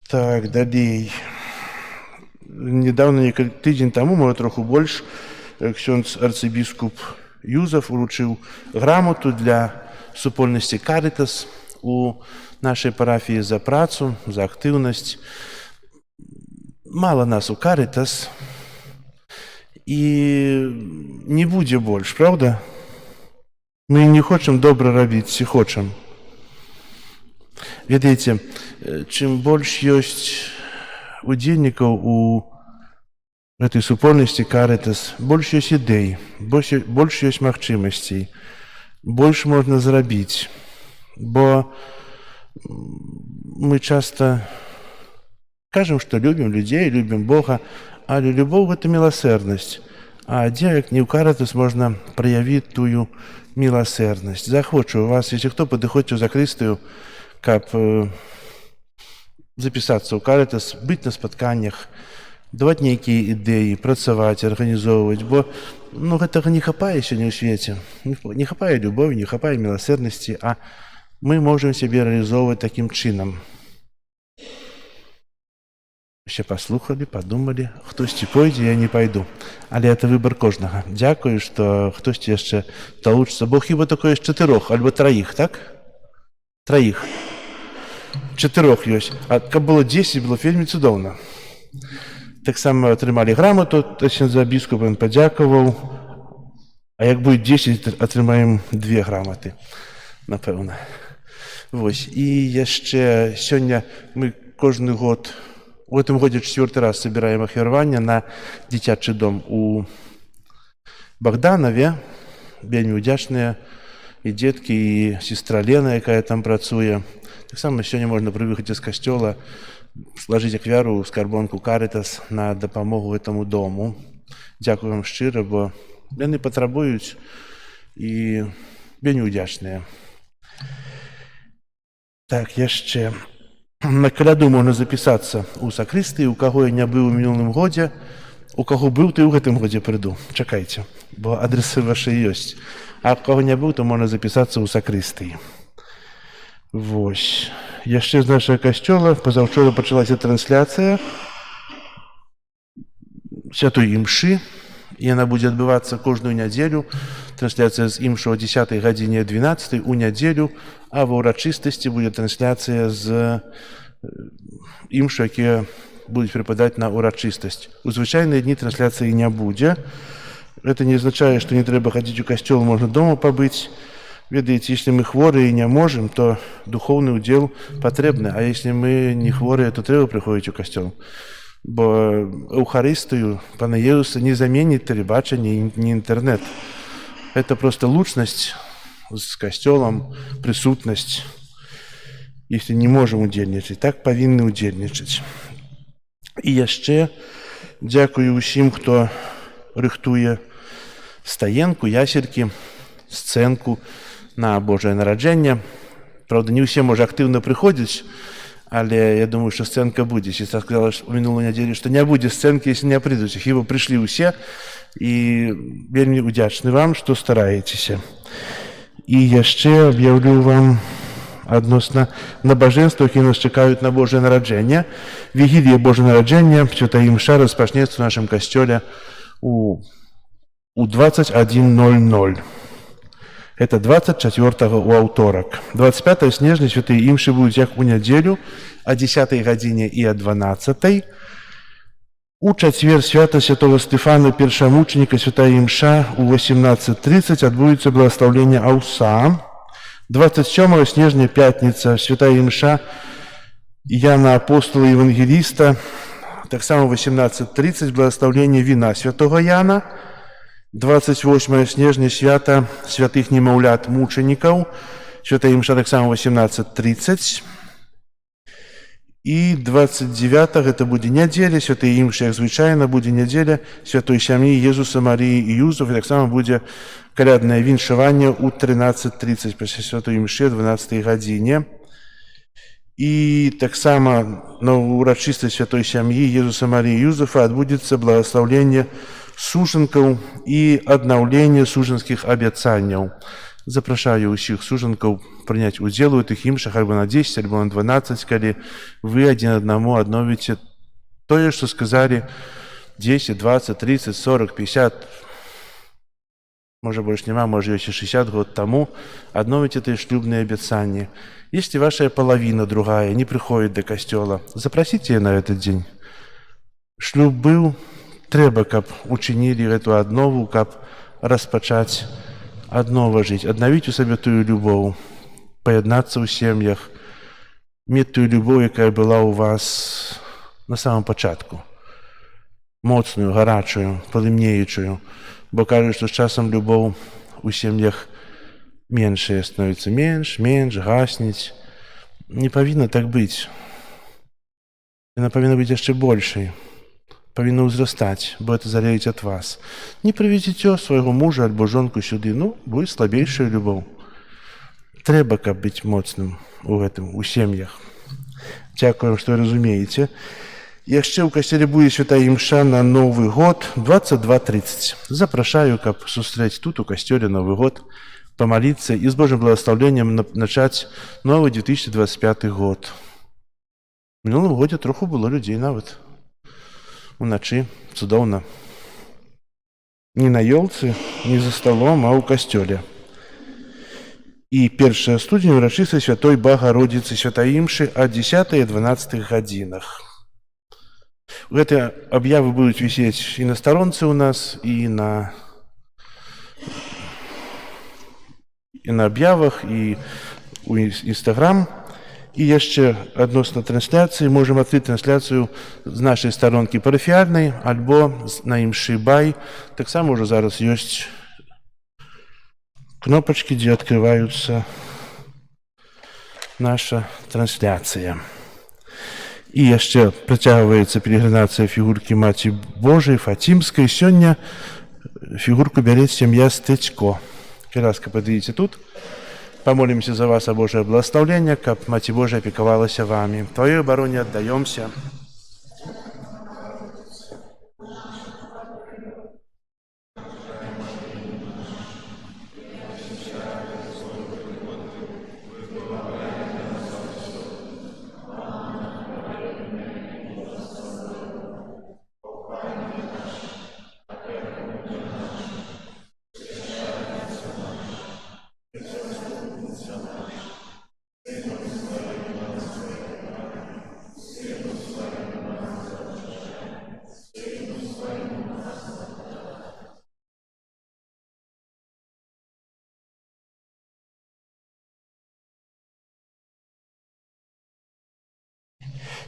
Так, далей. Недавно, тыдзень таму, можа троху больш, ксёндз арцыбіскуп Юзаф уручыў грамоту для супольнасці Карытас у нашай парафіі за працу, за актыўнасць. Мала нас у Карытас і не будзе больш, правда? Мы не хочам добра рабіць, ці хочам. Ведаеце, чым больш ёсць удзельнікаў у гэтай супольнасці Карытас, больш ёсць ідэй, больш ёсць магчымасцей, больш можна зрабіць, бо мы часта кажам, што любім людзей, любім Бога, але любоў — гэта міласэрнасць. А дзе, як не ў Карытас, можна праявіць тую міласэрнасць. Захочу вас, если хто, падыходзьце ў закрыстыю, каб запісацца ў Карытас, быць на спатканнях, даваць нейкія ідэі, працаваць, арганізоўваць, бо гэтага не хапае сёння ў свеце. Не хапае любові, не хапае міласэрнасці, а мы можам сябе рэалізоўваць такім чынам. Усе паслухалі, падумалі, хтосьці пойдзе, я не пайду. Але это выбар кожнага. Дзякую, што хтосьці яшчэ далучыцца. Бо хіба такое з 4 альбо 3, так? 3. 4 ёсць. А каб было 10, было вельмі цудоўна. Таксама атрымалі грамоту, за біскупам падзякаваў. А як будет 10, атрымаем 2 граматы, напэўна. Вось. І яшчэ сёння мы кожны год, у гэтым годзе 4-й раз собираем ахвяраванне на дзіцячы дом у Богданове. Вельмі удзячныя і дзеткі, і сестра Лена, якая там працуе. Таксама сёння можна пры выхадзе з касцёла сложить ахвяру в скарбонку Карытас на дапамогу гэтаму дому. Дзякую вам шчыра, бо яны патрабуюць і вельмі удзячныя. Так, яшчэ. На каляду можна запісацца ў сакрыстыі, у каго я не быў у мінулым годзе, у каго быў, то і ў гэтым годзе прыйду. Чакайце, бо адресы вашы ёсць. А у каго не быў, то можна запісацца ў сакрыстыі. Вось. Яшчэ з нашага касцёла пазаўчора пачалася трансляцыя святой імшы. Яна будзе адбывацца кожную нядзелю трансляцыя з імшу о 10 гадзіне 12 у нядзелю, а ва ўрачыстасці будзе трансляцыя з імшу, якія будуць прыпадаць на ўрачыстасць. У звычайныя дні трансляцыі не будзе. Это не означае, што не трэба хадзіць у касцёл, можна дома пабыць. Ведаеце, если мы хворыя і не можем, то духовны ўдзел патрэбны, а если мы не хворыя, то трэба прыходзіць у касцёл. Бо Эўхарыстыю Пана Езуса не заменіць тэлебачанне, не інтэрнэт. Это просто лучнасць з касцёлам, прысутнасць. Если не можем удзельнічаць, так павінны удзельнічаць. І яшчэ дзякую ўсім, хто рыхтуе стаенку, яселькі, сцэнку на Божае нараджэнне. Правда, не ўсе, можа, актыўна прыходзяць, але я думаю, што сцэнка будзе. Сестра сказала у мінулую нядзелю, што не будзе сцэнкі, если не прыйдуць. Хіба прыйшлі ўсе, і вельмі удзячны вам, што стараецеся. І яшчэ аб'яўлю вам адносна набажэнства, якія нас чакаюць на Божае нараджэнне. Вігілія Божае нараджэння, святая імша распачнецца ў нашым касцёле у 21:00. Это 24-го у аўторак. 25 снежня святыя імшы будуць як у нядзелю о 10 гадзіне і о 12. У чацвер свята святого Стефана Першамучаніка святая імша у 18:30 адбудзецца благаслаўленне аўса. 27 снежня пятніца святая імша Яна апостола і евангеліста, таксама 18:30 благаслаўленне віна святого Яна. 28 снежня свята святых немаўлят мучанікаў, святая імша таксама 18:30. І 29 это будзе нядзеля, святая імша, як звычайна, будзе нядзеля святой сям'і Езуса, Марыі і Юзефа, і таксама будзе каляднае віншаванне ў 13:30 пасля святой імшы 12 гадзіне. І таксама на ўрачыстай святой сям'і Езуса, Марыі і Юзефа адбудзецца благаслаўленне сужанкаў і аднаўленне сужанскіх абяцанняў. Запрашаю ўсіх сужанкаў прыняць удзел у тых імшах альбо на 10, альбо на 12, калі вы адзін аднаму адновіце тое, што сказалі 10, 20, 30, 40, 50, можа больш няма, можа ёсць 60 год таму, адновіце тыя шлюбныя абяцанні. Если ваша половина другая не приходит до касцёла, запросите ее на этот день. Шлюб быў, трэба, каб учинілі гэту аднову, каб распачаць аднова жыць, аднавіць у сабе тую любоў, паяднацца ў сем'ях, мець тую любоў, якая была ў вас на самом пачатку. Моцную, гарачую, палымнеючую, бо кажуць, што з часам любоў у сем'ях меншая становіцца менш, гасніць. Не павінна так быць. Яна павінна быць яшчэ большай. Павінна ўзрастаць, бо это залежыць ад вас. Не прывезіце свайго мужа альбо жонку сюды, будзе слабейшая любоў. Трэба, каб быць моцным у гэтым, у сем'ях. Дзякуем, што разумееце. Яшчэ ў касцеле будзе святая імша на Новы год 22:30. Запрашаю, каб сустрэць тут у касцёле Новы год, помолиться и с Божьим благословением начать новый 2025 год. В минулом году троху было людей нават. Уначы цудоўна. Не на ёлцы, не за столом, а ў касцёле. І 1 студзеня ўрачыстасць святой Багародзіцы святай імшы о 10 и 12 гадзінах. Гэтыя аб'явы будуць вісець і на старонцы у нас, і на аб'явах, і у Інстаграм. І яшчэ адносна трансляцыі, можам адкрыць трансляцыю з нашай старонкі парафіяльнай, альбо на імшы бай. Таксама ўжо зараз ёсць кнопачкі, дзе адкрываюцца наша трансляцыя. І яшчэ працягваецца пелегрынацыя фігуркі Маці Божай Фацімскай. Сёння фігурку бярэ сям'я Стецько. Ласка, падыдзіце тут. Помолимся за вас о Божие благословение, каб Маці Божия опековалася вами. Твоей обороне отдаемся.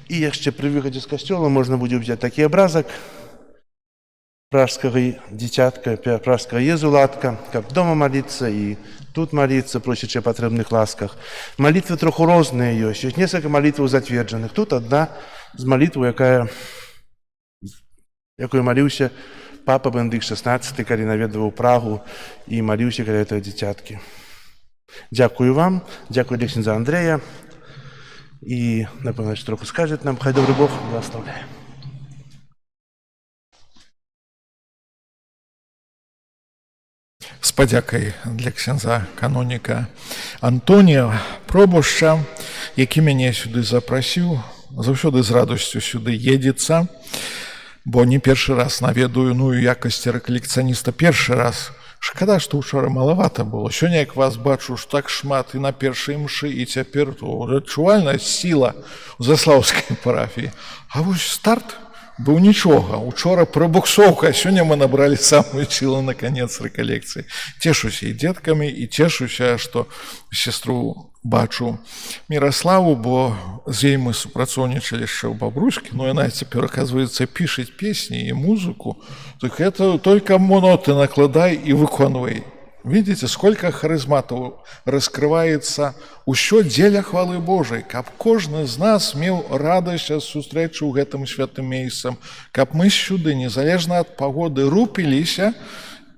І яшчэ пры выхадзе з касцёла можна будзе ўзяць такі абразак пражскага дзіцятка, пражскага езулатка, каб дома маліцца і тут маліцца, просячы о патрэбных ласках. Малітвы троху розныя ёсць. Ёсць некалькі малітваў зацверджаных. Тут адна з малітваў, якую маліўся папа Бенедыкт XVI, калі наведваў Прагу і маліўся каля этого дзіцяткі. Дзякую вам, дзякую для ксяндза Андрэя. І, напэўна, троху скажет нам, хай добры Бог благословляе. З падзякай для ксяндза каноніка Антонія Пробушча, які мяне сюды запрасіў, заўсёды з радасцю сюды едзецца, бо не першы раз наведаю, ну і якасці рэкалекцыяніста першы раз. Шкада, што ўчора малавата было. Сёння, як вас бачу, што так шмат і на першай мшы, і цяпер адчувальная сіла ў Заслаўскай парафіі. А вось старт быў нічога. Учора прабуксоўка, а сёння мы набралі самую сілу на канец рэкалекцыі. Цешуся і дзеткамі, і цешуся, што сестру бачу Міраславу, бо з ёй мы супрацоўнічалі яшчэ ў Бабруйскі, но яна цяпер, оказывается, пішыць песні і музыку. Так это только ноты накладай и выконвай. Видите, сколько харизматов раскрывается ўсё дзеля хвалы Божай, каб кожны з нас меў радасць ад сустрэчы ў гэтым святым месцам, каб мы сюды, незалежна ад пагоды, рупіліся,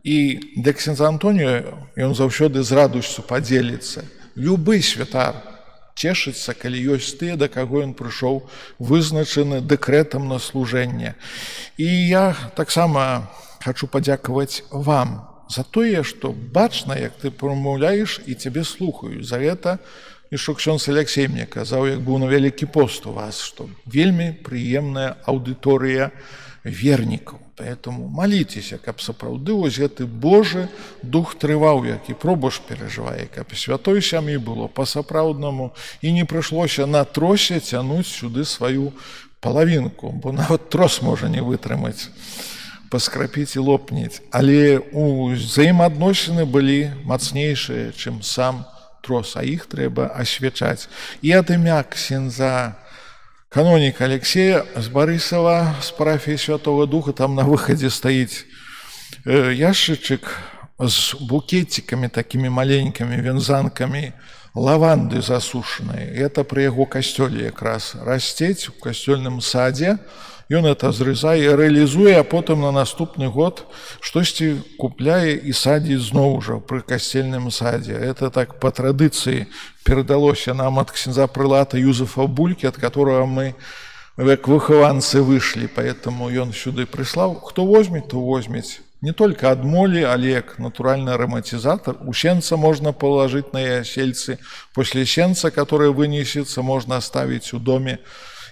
і для ксяндза Антонія ён заўсёды з радасцю падзеліцца. Любы святар цешыцца, калі ёсць тыя, да каго ён прыйшоў вызначаны дэкрэтам на служэнне. І я таксама хачу падзякаваць вам за тое, што бачна, як ты прамаўляеш і цябе слухаюць. За гэта і што ксёндз Аляксей мне казаў, як быў на Вялікі пост у вас, што вельмі прыемная аўдыторыя вернікаў. Поэтому молитесь, каб сапраўды вось гэты Божы дух трываў, які Пробуш перажывае, каб святой сям'і было па-сапраўднаму і не прыйшлося на тросе цянуць сюды сваю палавінку, бо нават трос можа не вытрымаць, паскрапіць і лопнець. Але ўзаемаадносіны былі мацнейшыя, чым сам трос, а іх трэба асвячаць. І ад імя ксяндза каноніка Алексея з Барысава, з парафіі Святого Духа, там на выхадзе стаіць яшчычык з букетиками такими маленькими, вензанками лаванды засушанной. Это при яго касцёле якраз расцець у касцёльным садзе. Ён это зрызае, рэалізуе, а потым на наступны год штосьці купляе і садзіць зноў жа пры касцельным садзе. Это так по традыцыі перадалося нам ад ксяндза прылата Юзефа Булькі, ад которого мы як выхаванцы вышлі, поэтому ён сюды прыслаў. Хто возьме, то возьмець. Не только ад молі, але як натуральны ароматизатор. У сенца можно положить на ясельцы. После сенца, который вынесется, можно оставить у доме.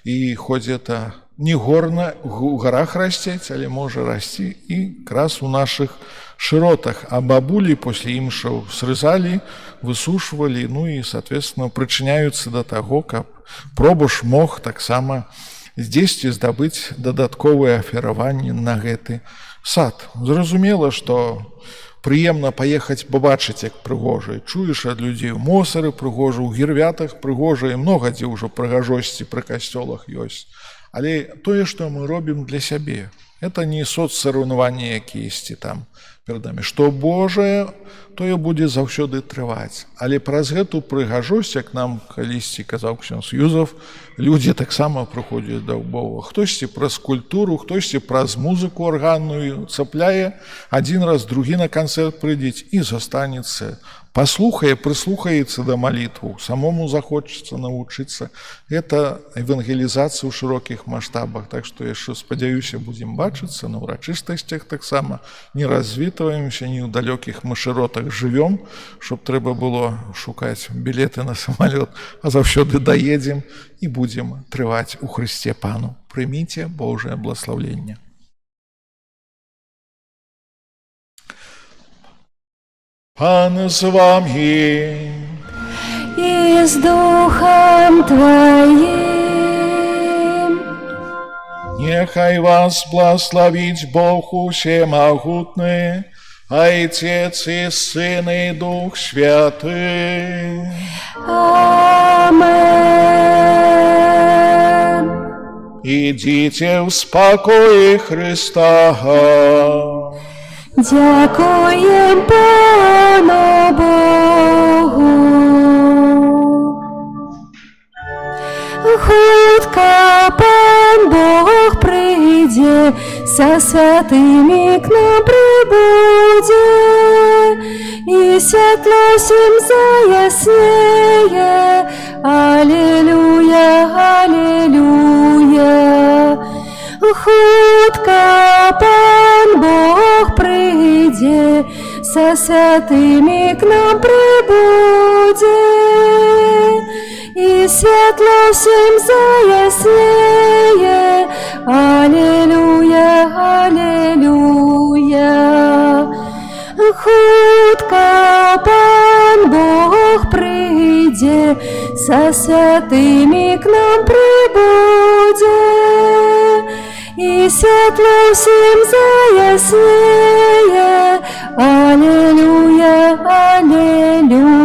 И хоть это не горно, в горах растеть, але може расти и как раз у наших широтах. А бабули после имшаў срезали, высушивали, ну и, соответственно, причиняются до того, как Пробуш мог так само здесь здабыць дадатковые афераванні на гэты сад. Зразумела, что прыемна паехаць пабачыць, як прыгожа. Чуеш ад людзей у мосары прыгожа, у гірвятах прыгожа, і многа дзе ўжо прыгажосці пры касцёлах ёсць. Але тое, што мы робім для сябе, это не соцсараўнаванні якісьці там перад намі. Што Божае, тое будзе заўсёды трываць. Але праз гэту прыгажосць, як нам калісьці казаў ксёндз Юзеф, людзі таксама прыходзяць да Бога. Хтосьці праз культуру, хтосьці праз музыку арганную цапляе, адзін раз, другі на канцэрт прыйдзець і застанецца. Паслухае, прыслухаецца да малітву, самому захочацца навучыцца. Это евангелізацыя ў шырокіх маштабах. Так што яшчэ спадзяюся, будзем бачыцца на ўрачыстасцях таксама. Не развітваемся, не ў далёкіх мы шыротах жывём, щоб трэба было шукаць білеты на самалёт, а заўсёды даедзем і будзем трываць у Хрысце Пану. Прыміце Божае благословенне. Пан з вами и с Духом Твоим. Нехай вас благословить Бог Всемогутный, Отец и Сын и Дух Святый. Аминь. Ідіть в спокої Христа. Дякуєм Пану Богу. Хутко Пан Бог прийде, со святыми к нам прибудет, и светло всем заяснее. Аллилуйя, аллилуйя. Хутко Пан Бог прийде, со святыми к нам прибудет, и светло всем заяснее. Аллилуйя, аллилуйя. Хутко Пан Бог прийде, со святыми к нам прибудет, и светло всем заяснее. Аллилуйя, аллилуйя.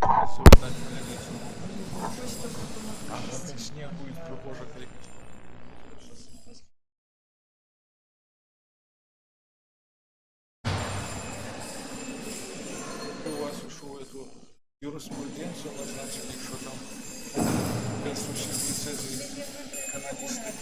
У вас ушел эту юриспруденцию назначили, что там присущие лицезы канонисты.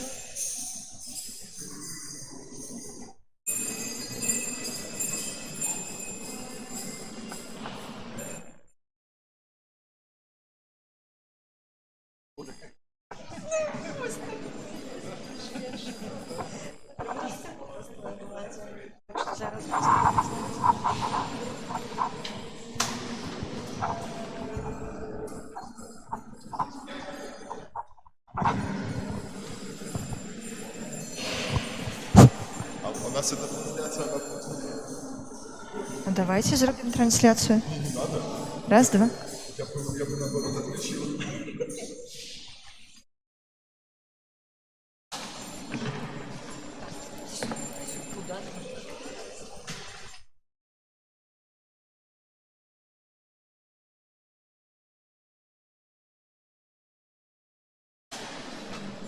У нас эта трансляция, она будет. Ну, давайте зробимо трансляцію. Раз, два. Я бы наоборот отключил.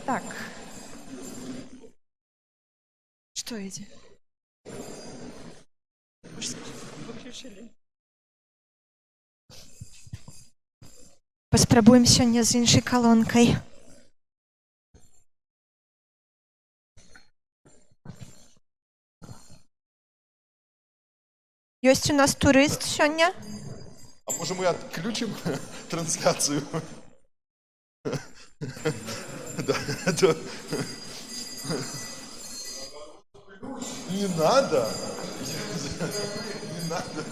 Так. Что эти? Выключили. Паспрабуем сёння з іншай калонкай. Ёсць у нас турыст сёння? А может мы отключим трансляцию? Да, да. Не надо. Не надо.